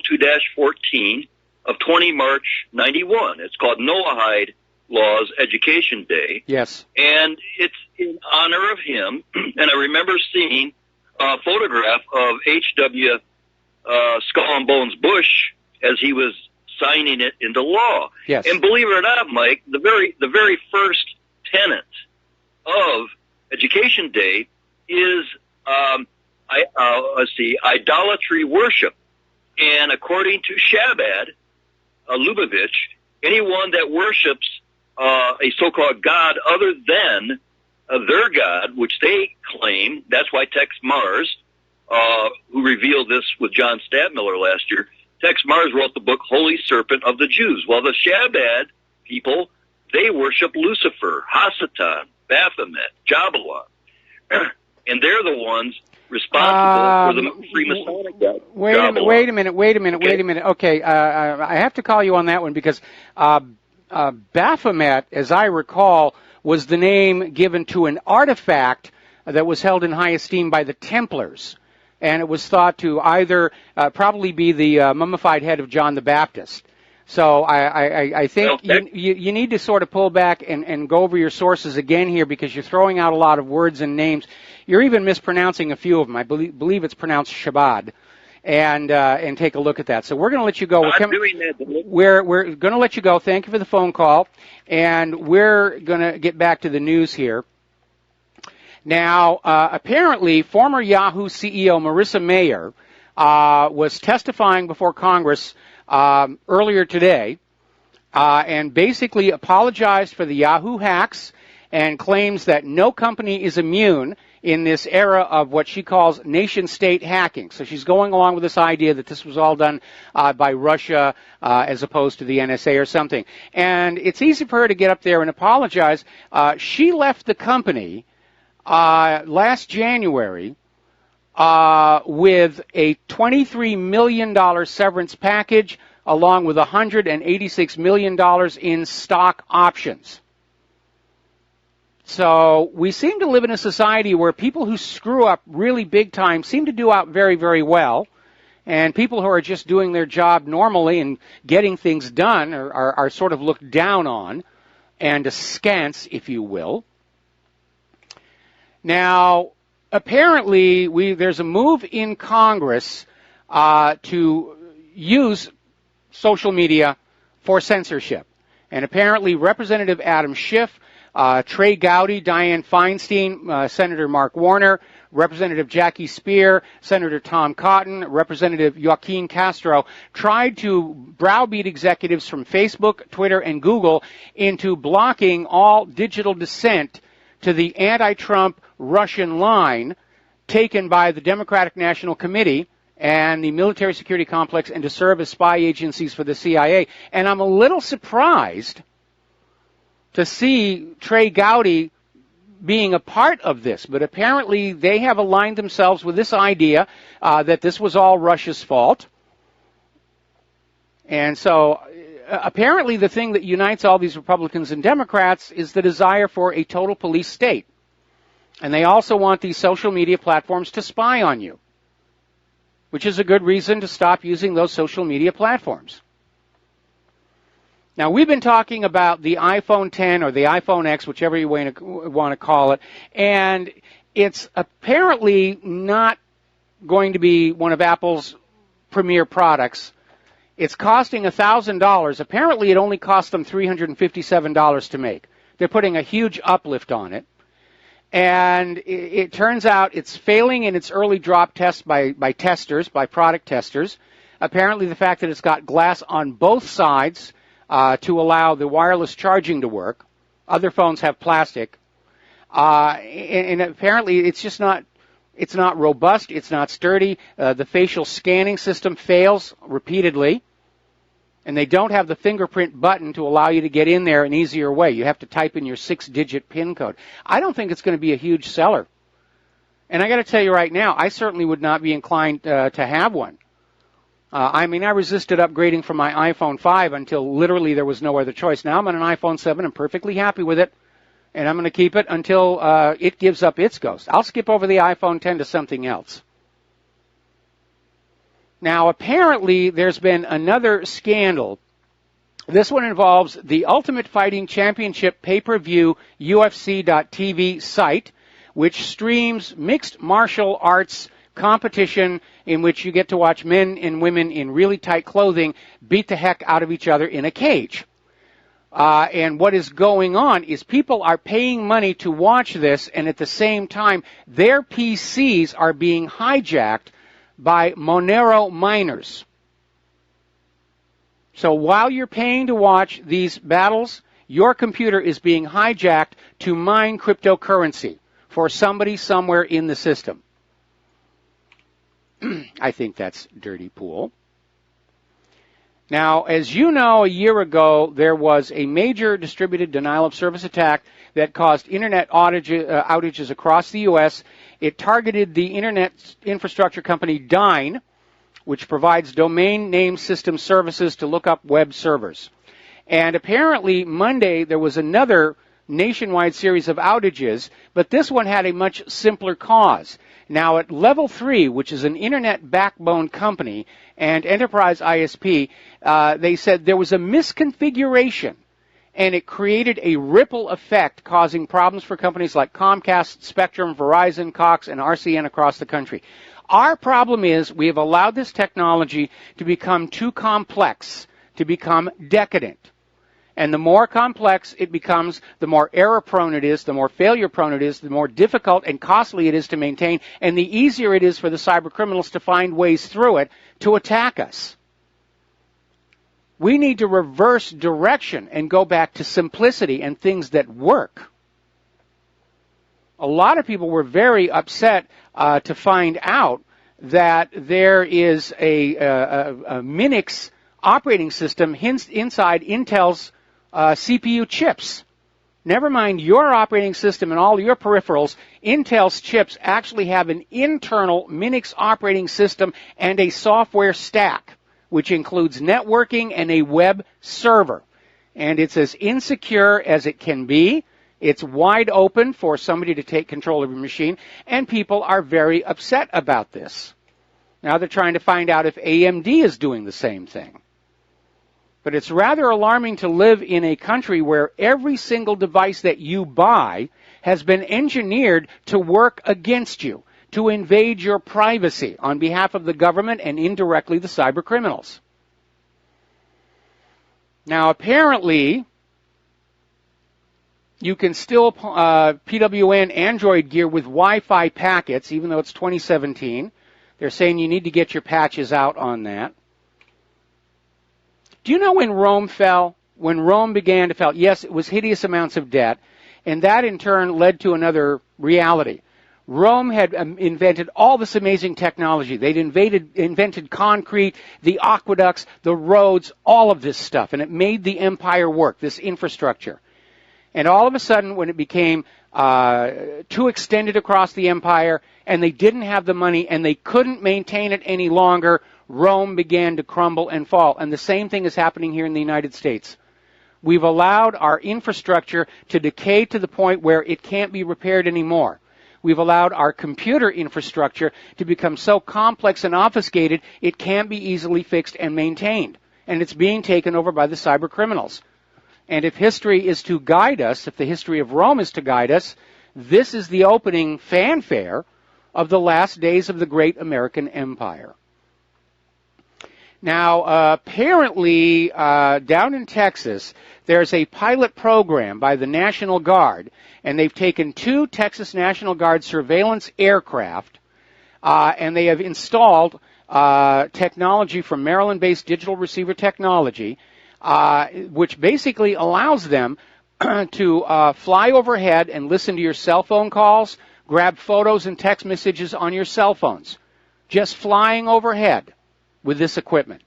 102-14 of 20 March 91. It's called Noahide Law's Education Day. Yes. And it's in honor of him. And I remember seeing a photograph of H.W. Skull and Bones Bush as he was signing it into law. Yes. And believe it or not, Mike, the very first tenet of Education Day is idolatry worship. And according to Shabbat Lubavitch, anyone that worships a so-called God other than their God, which they claim, that's why Tex Mars, who revealed this with John Stadtmiller last year, Tex Mars wrote the book Holy Serpent of the Jews. Well, the Shabbat people, they worship Lucifer, Hasatan, Baphomet, Jabalon. And they're the ones responsible for the Freemasonic God. Wait a minute. Okay, I have to call you on that one because Baphomet, as I recall, was the name given to an artifact that was held in high esteem by the Templars. And it was thought to either probably be the mummified head of John the Baptist. So I think you need to sort of pull back and go over your sources again here because you're throwing out a lot of words and names. You're even mispronouncing a few of them. I believe it's pronounced Shabbat. And take a look at that. So we're going to let you go. We're going to let you go. Thank you for the phone call. And we're going to get back to the news here. Now, apparently, former Yahoo CEO Marissa Mayer was testifying before Congress earlier today and basically apologized for the Yahoo hacks and claims that no company is immune in this era of what she calls nation-state hacking. So she's going along with this idea that this was all done by Russia as opposed to the NSA or something. And it's easy for her to get up there and apologize. She left the company last January with a $23 million severance package along with $186 million in stock options. So we seem to live in a society where people who screw up really big time seem to do out very, very well, and people who are just doing their job normally and getting things done are sort of looked down on and askance, if you will. Now, apparently, there's a move in Congress to use social media for censorship. And apparently, Representative Adam Schiff, Trey Gowdy, Dianne Feinstein, Senator Mark Warner, Representative Jackie Speer, Senator Tom Cotton, Representative Joaquin Castro tried to browbeat executives from Facebook, Twitter, and Google into blocking all digital dissent to the anti-Trump Russian line taken by the Democratic National Committee and the military security complex and to serve as spy agencies for the CIA. And I'm a little surprised to see Trey Gowdy being a part of this, but apparently they have aligned themselves with this idea that this was all Russia's fault. And so apparently the thing that unites all these Republicans and Democrats is the desire for a total police state. And they also want these social media platforms to spy on you, which is a good reason to stop using those social media platforms. Now, we've been talking about the iPhone 10 or the iPhone X, whichever you want to call it, and it's apparently not going to be one of Apple's premier products. It's costing $1,000. Apparently, it only cost them $357 to make. They're putting a huge uplift on it. And it turns out it's failing in its early drop test by testers, by product testers. Apparently, the fact that it's got glass on both sides to allow the wireless charging to work. Other phones have plastic. And apparently it's just not, it's not robust, it's not sturdy. The facial scanning system fails repeatedly. And they don't have the fingerprint button to allow you to get in there an easier way. You have to type in your 6-digit PIN code. I don't think it's going to be a huge seller. And I got to tell you right now, I certainly would not be inclined to have one. I resisted upgrading from my iPhone 5 until literally there was no other choice. Now I'm on an iPhone 7. I'm perfectly happy with it. And I'm going to keep it until it gives up its ghost. I'll skip over the iPhone 10 to something else. Now, apparently, there's been another scandal. This one involves the Ultimate Fighting Championship pay-per-view UFC.tv site, which streams mixed martial arts competition in which you get to watch men and women in really tight clothing beat the heck out of each other in a cage. And what is going on is people are paying money to watch this, and at the same time, their PCs are being hijacked by Monero miners. So while you're paying to watch these battles, your computer is being hijacked to mine cryptocurrency for somebody somewhere in the system. I think that's dirty pool. Now, as you know, a year ago, there was a major distributed denial of service attack that caused internet outages across the U.S. It targeted the internet infrastructure company Dyn, which provides domain name system services to look up web servers. And apparently, Monday, there was another nationwide series of outages, but this one had a much simpler cause. Now, at Level 3, which is an internet backbone company and enterprise ISP, they said there was a misconfiguration, and it created a ripple effect causing problems for companies like Comcast, Spectrum, Verizon, Cox, and RCN across the country. Our problem is we have allowed this technology to become too complex, to become decadent. And the more complex it becomes, the more error-prone it is, the more failure-prone it is, the more difficult and costly it is to maintain, and the easier it is for the cyber criminals to find ways through it to attack us. We need to reverse direction and go back to simplicity and things that work. A lot of people were very upset to find out that there is a Minix operating system inside Intel's CPU chips. Never mind your operating system and all your peripherals, Intel's chips actually have an internal Minix operating system and a software stack which includes networking and a web server. And it's as insecure as it can be. It's wide open for somebody to take control of your machine, and people are very upset about this. Now they're trying to find out if AMD is doing the same thing. But it's rather alarming to live in a country where every single device that you buy has been engineered to work against you, to invade your privacy on behalf of the government and indirectly the cyber criminals. Now, apparently, you can still PWN Android gear with Wi-Fi packets, even though it's 2017. They're saying you need to get your patches out on that. Do you know when Rome fell? When Rome began to fall, yes, it was hideous amounts of debt, and that in turn led to another reality. Rome had invented all this amazing technology. They'd invented concrete, the aqueducts, the roads, all of this stuff, and it made the empire work, this infrastructure. And all of a sudden, when it became too extended across the empire, and they didn't have the money, and they couldn't maintain it any longer, Rome began to crumble and fall. And the same thing is happening here in the United States. We've allowed our infrastructure to decay to the point where it can't be repaired anymore. We've allowed our computer infrastructure to become so complex and obfuscated, it can't be easily fixed and maintained. And it's being taken over by the cyber criminals. And if history is to guide us, if the history of Rome is to guide us, this is the opening fanfare of the last days of the great American empire. Now, apparently, down in Texas, there's a pilot program by the National Guard, and they've taken 2 Texas National Guard surveillance aircraft, and they have installed technology from Maryland-based digital receiver technology, which basically allows them to fly overhead and listen to your cell phone calls, grab photos and text messages on your cell phones, just flying overhead with this equipment.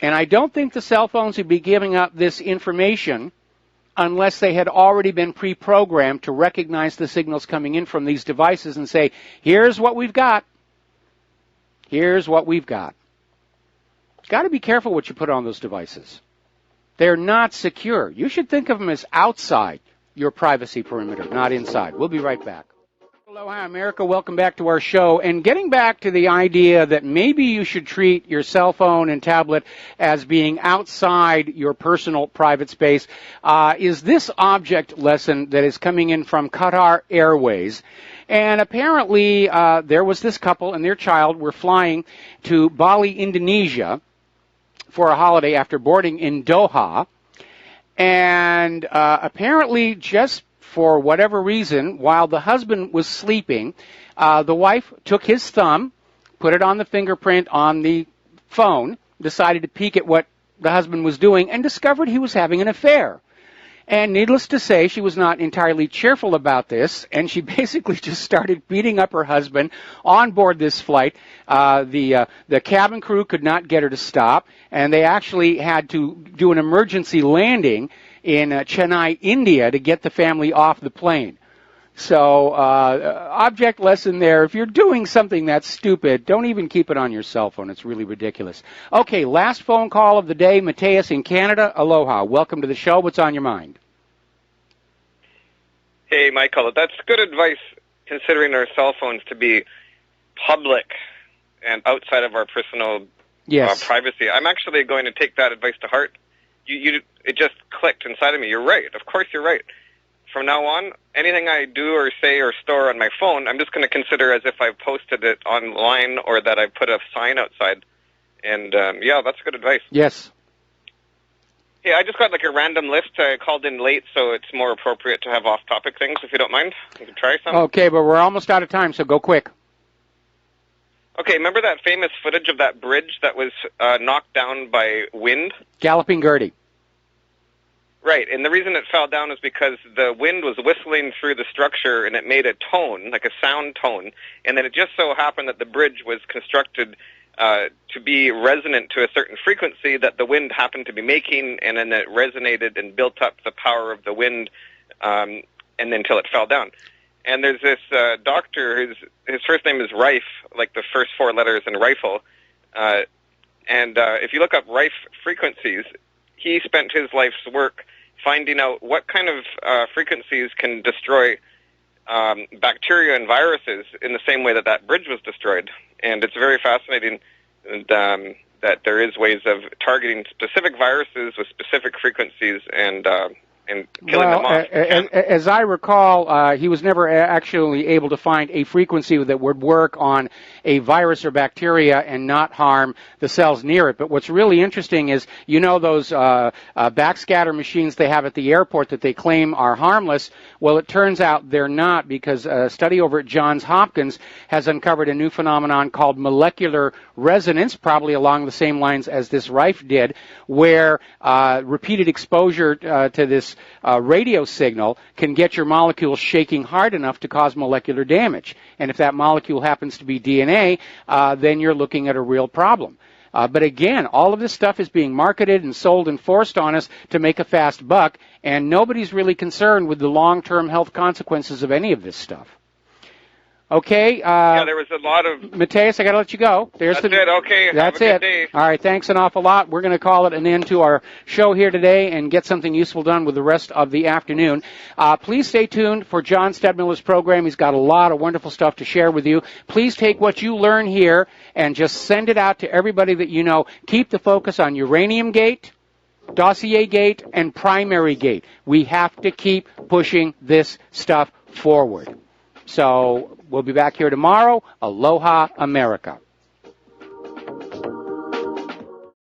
And I don't think the cell phones would be giving up this information unless they had already been pre-programmed to recognize the signals coming in from these devices and say, here's what we've got. Here's what we've got. Got to be careful what you put on those devices. They're not secure. You should think of them as outside your privacy perimeter, not inside. We'll be right back. Aloha, America. Welcome back to our show. And getting back to the idea that maybe you should treat your cell phone and tablet as being outside your personal private space is this object lesson that is coming in from Qatar Airways. And apparently there was this couple and their child were flying to Bali, Indonesia for a holiday after boarding in Doha. And apparently just for whatever reason, while the husband was sleeping, the wife took his thumb, put it on the fingerprint on the phone, decided to peek at what the husband was doing, and discovered he was having an affair. And needless to say, she was not entirely cheerful about this, and she basically just started beating up her husband on board this flight. The cabin crew could not get her to stop, and they actually had to do an emergency landing in Chennai, India, to get the family off the plane. So, object lesson there. If you're doing something that's stupid, don't even keep it on your cell phone. It's really ridiculous. Okay, last phone call of the day. Mateus in Canada. Aloha. Welcome to the show. What's on your mind? Hey, Michael. That's good advice, considering our cell phones to be public and outside of our personal privacy. I'm actually going to take that advice to heart. It just clicked inside of me. You're right. Of course you're right. From now on, anything I do or say or store on my phone, I'm just going to consider as if I've posted it online or that I put a sign outside. And, yeah, that's good advice. Yes. Hey, I just got like a random list. I called in late, so it's more appropriate to have off-topic things, if you don't mind. You can try some. Okay, but we're almost out of time, so go quick. Okay, remember that famous footage of that bridge that was knocked down by wind? Galloping Gertie. Right, and the reason it fell down is because the wind was whistling through the structure and it made a tone, like a sound tone, and then it just so happened that the bridge was constructed to be resonant to a certain frequency that the wind happened to be making, and then it resonated and built up the power of the wind and until it fell down. And there's this doctor, his first name is Rife, like the first 4 letters in rifle, And if you look up rife frequencies, he spent his life's work finding out what kind of frequencies can destroy bacteria and viruses in the same way that that bridge was destroyed. And it's very fascinating that there is ways of targeting specific viruses with specific frequencies and killing them off. As I recall, he was never actually able to find a frequency that would work on a virus or bacteria and not harm the cells near it. But what's really interesting is, you know, those backscatter machines they have at the airport that they claim are harmless. Well, it turns out they're not, because a study over at Johns Hopkins has uncovered a new phenomenon called molecular resonance, probably along the same lines as this Rife did, where repeated exposure to this radio signal can get your molecules shaking hard enough to cause molecular damage. And if that molecule happens to be DNA, then you're looking at a real problem. But again, all of this stuff is being marketed and sold and forced on us to make a fast buck, and nobody's really concerned with the long-term health consequences of any of this stuff. Okay. Yeah, there was a lot of... Mateus, I got to let you go. That's it. Okay. That's Have a it. good day. All right. Thanks an awful lot. We're going to call it an end to our show here today and get something useful done with the rest of the afternoon. Please stay tuned for John Stedmiller's program. He's got a lot of wonderful stuff to share with you. Please take what you learn here and just send it out to everybody that you know. Keep the focus on Uranium Gate, Dossier Gate, and Primary Gate. We have to keep pushing this stuff forward. So we'll be back here tomorrow. Aloha, America.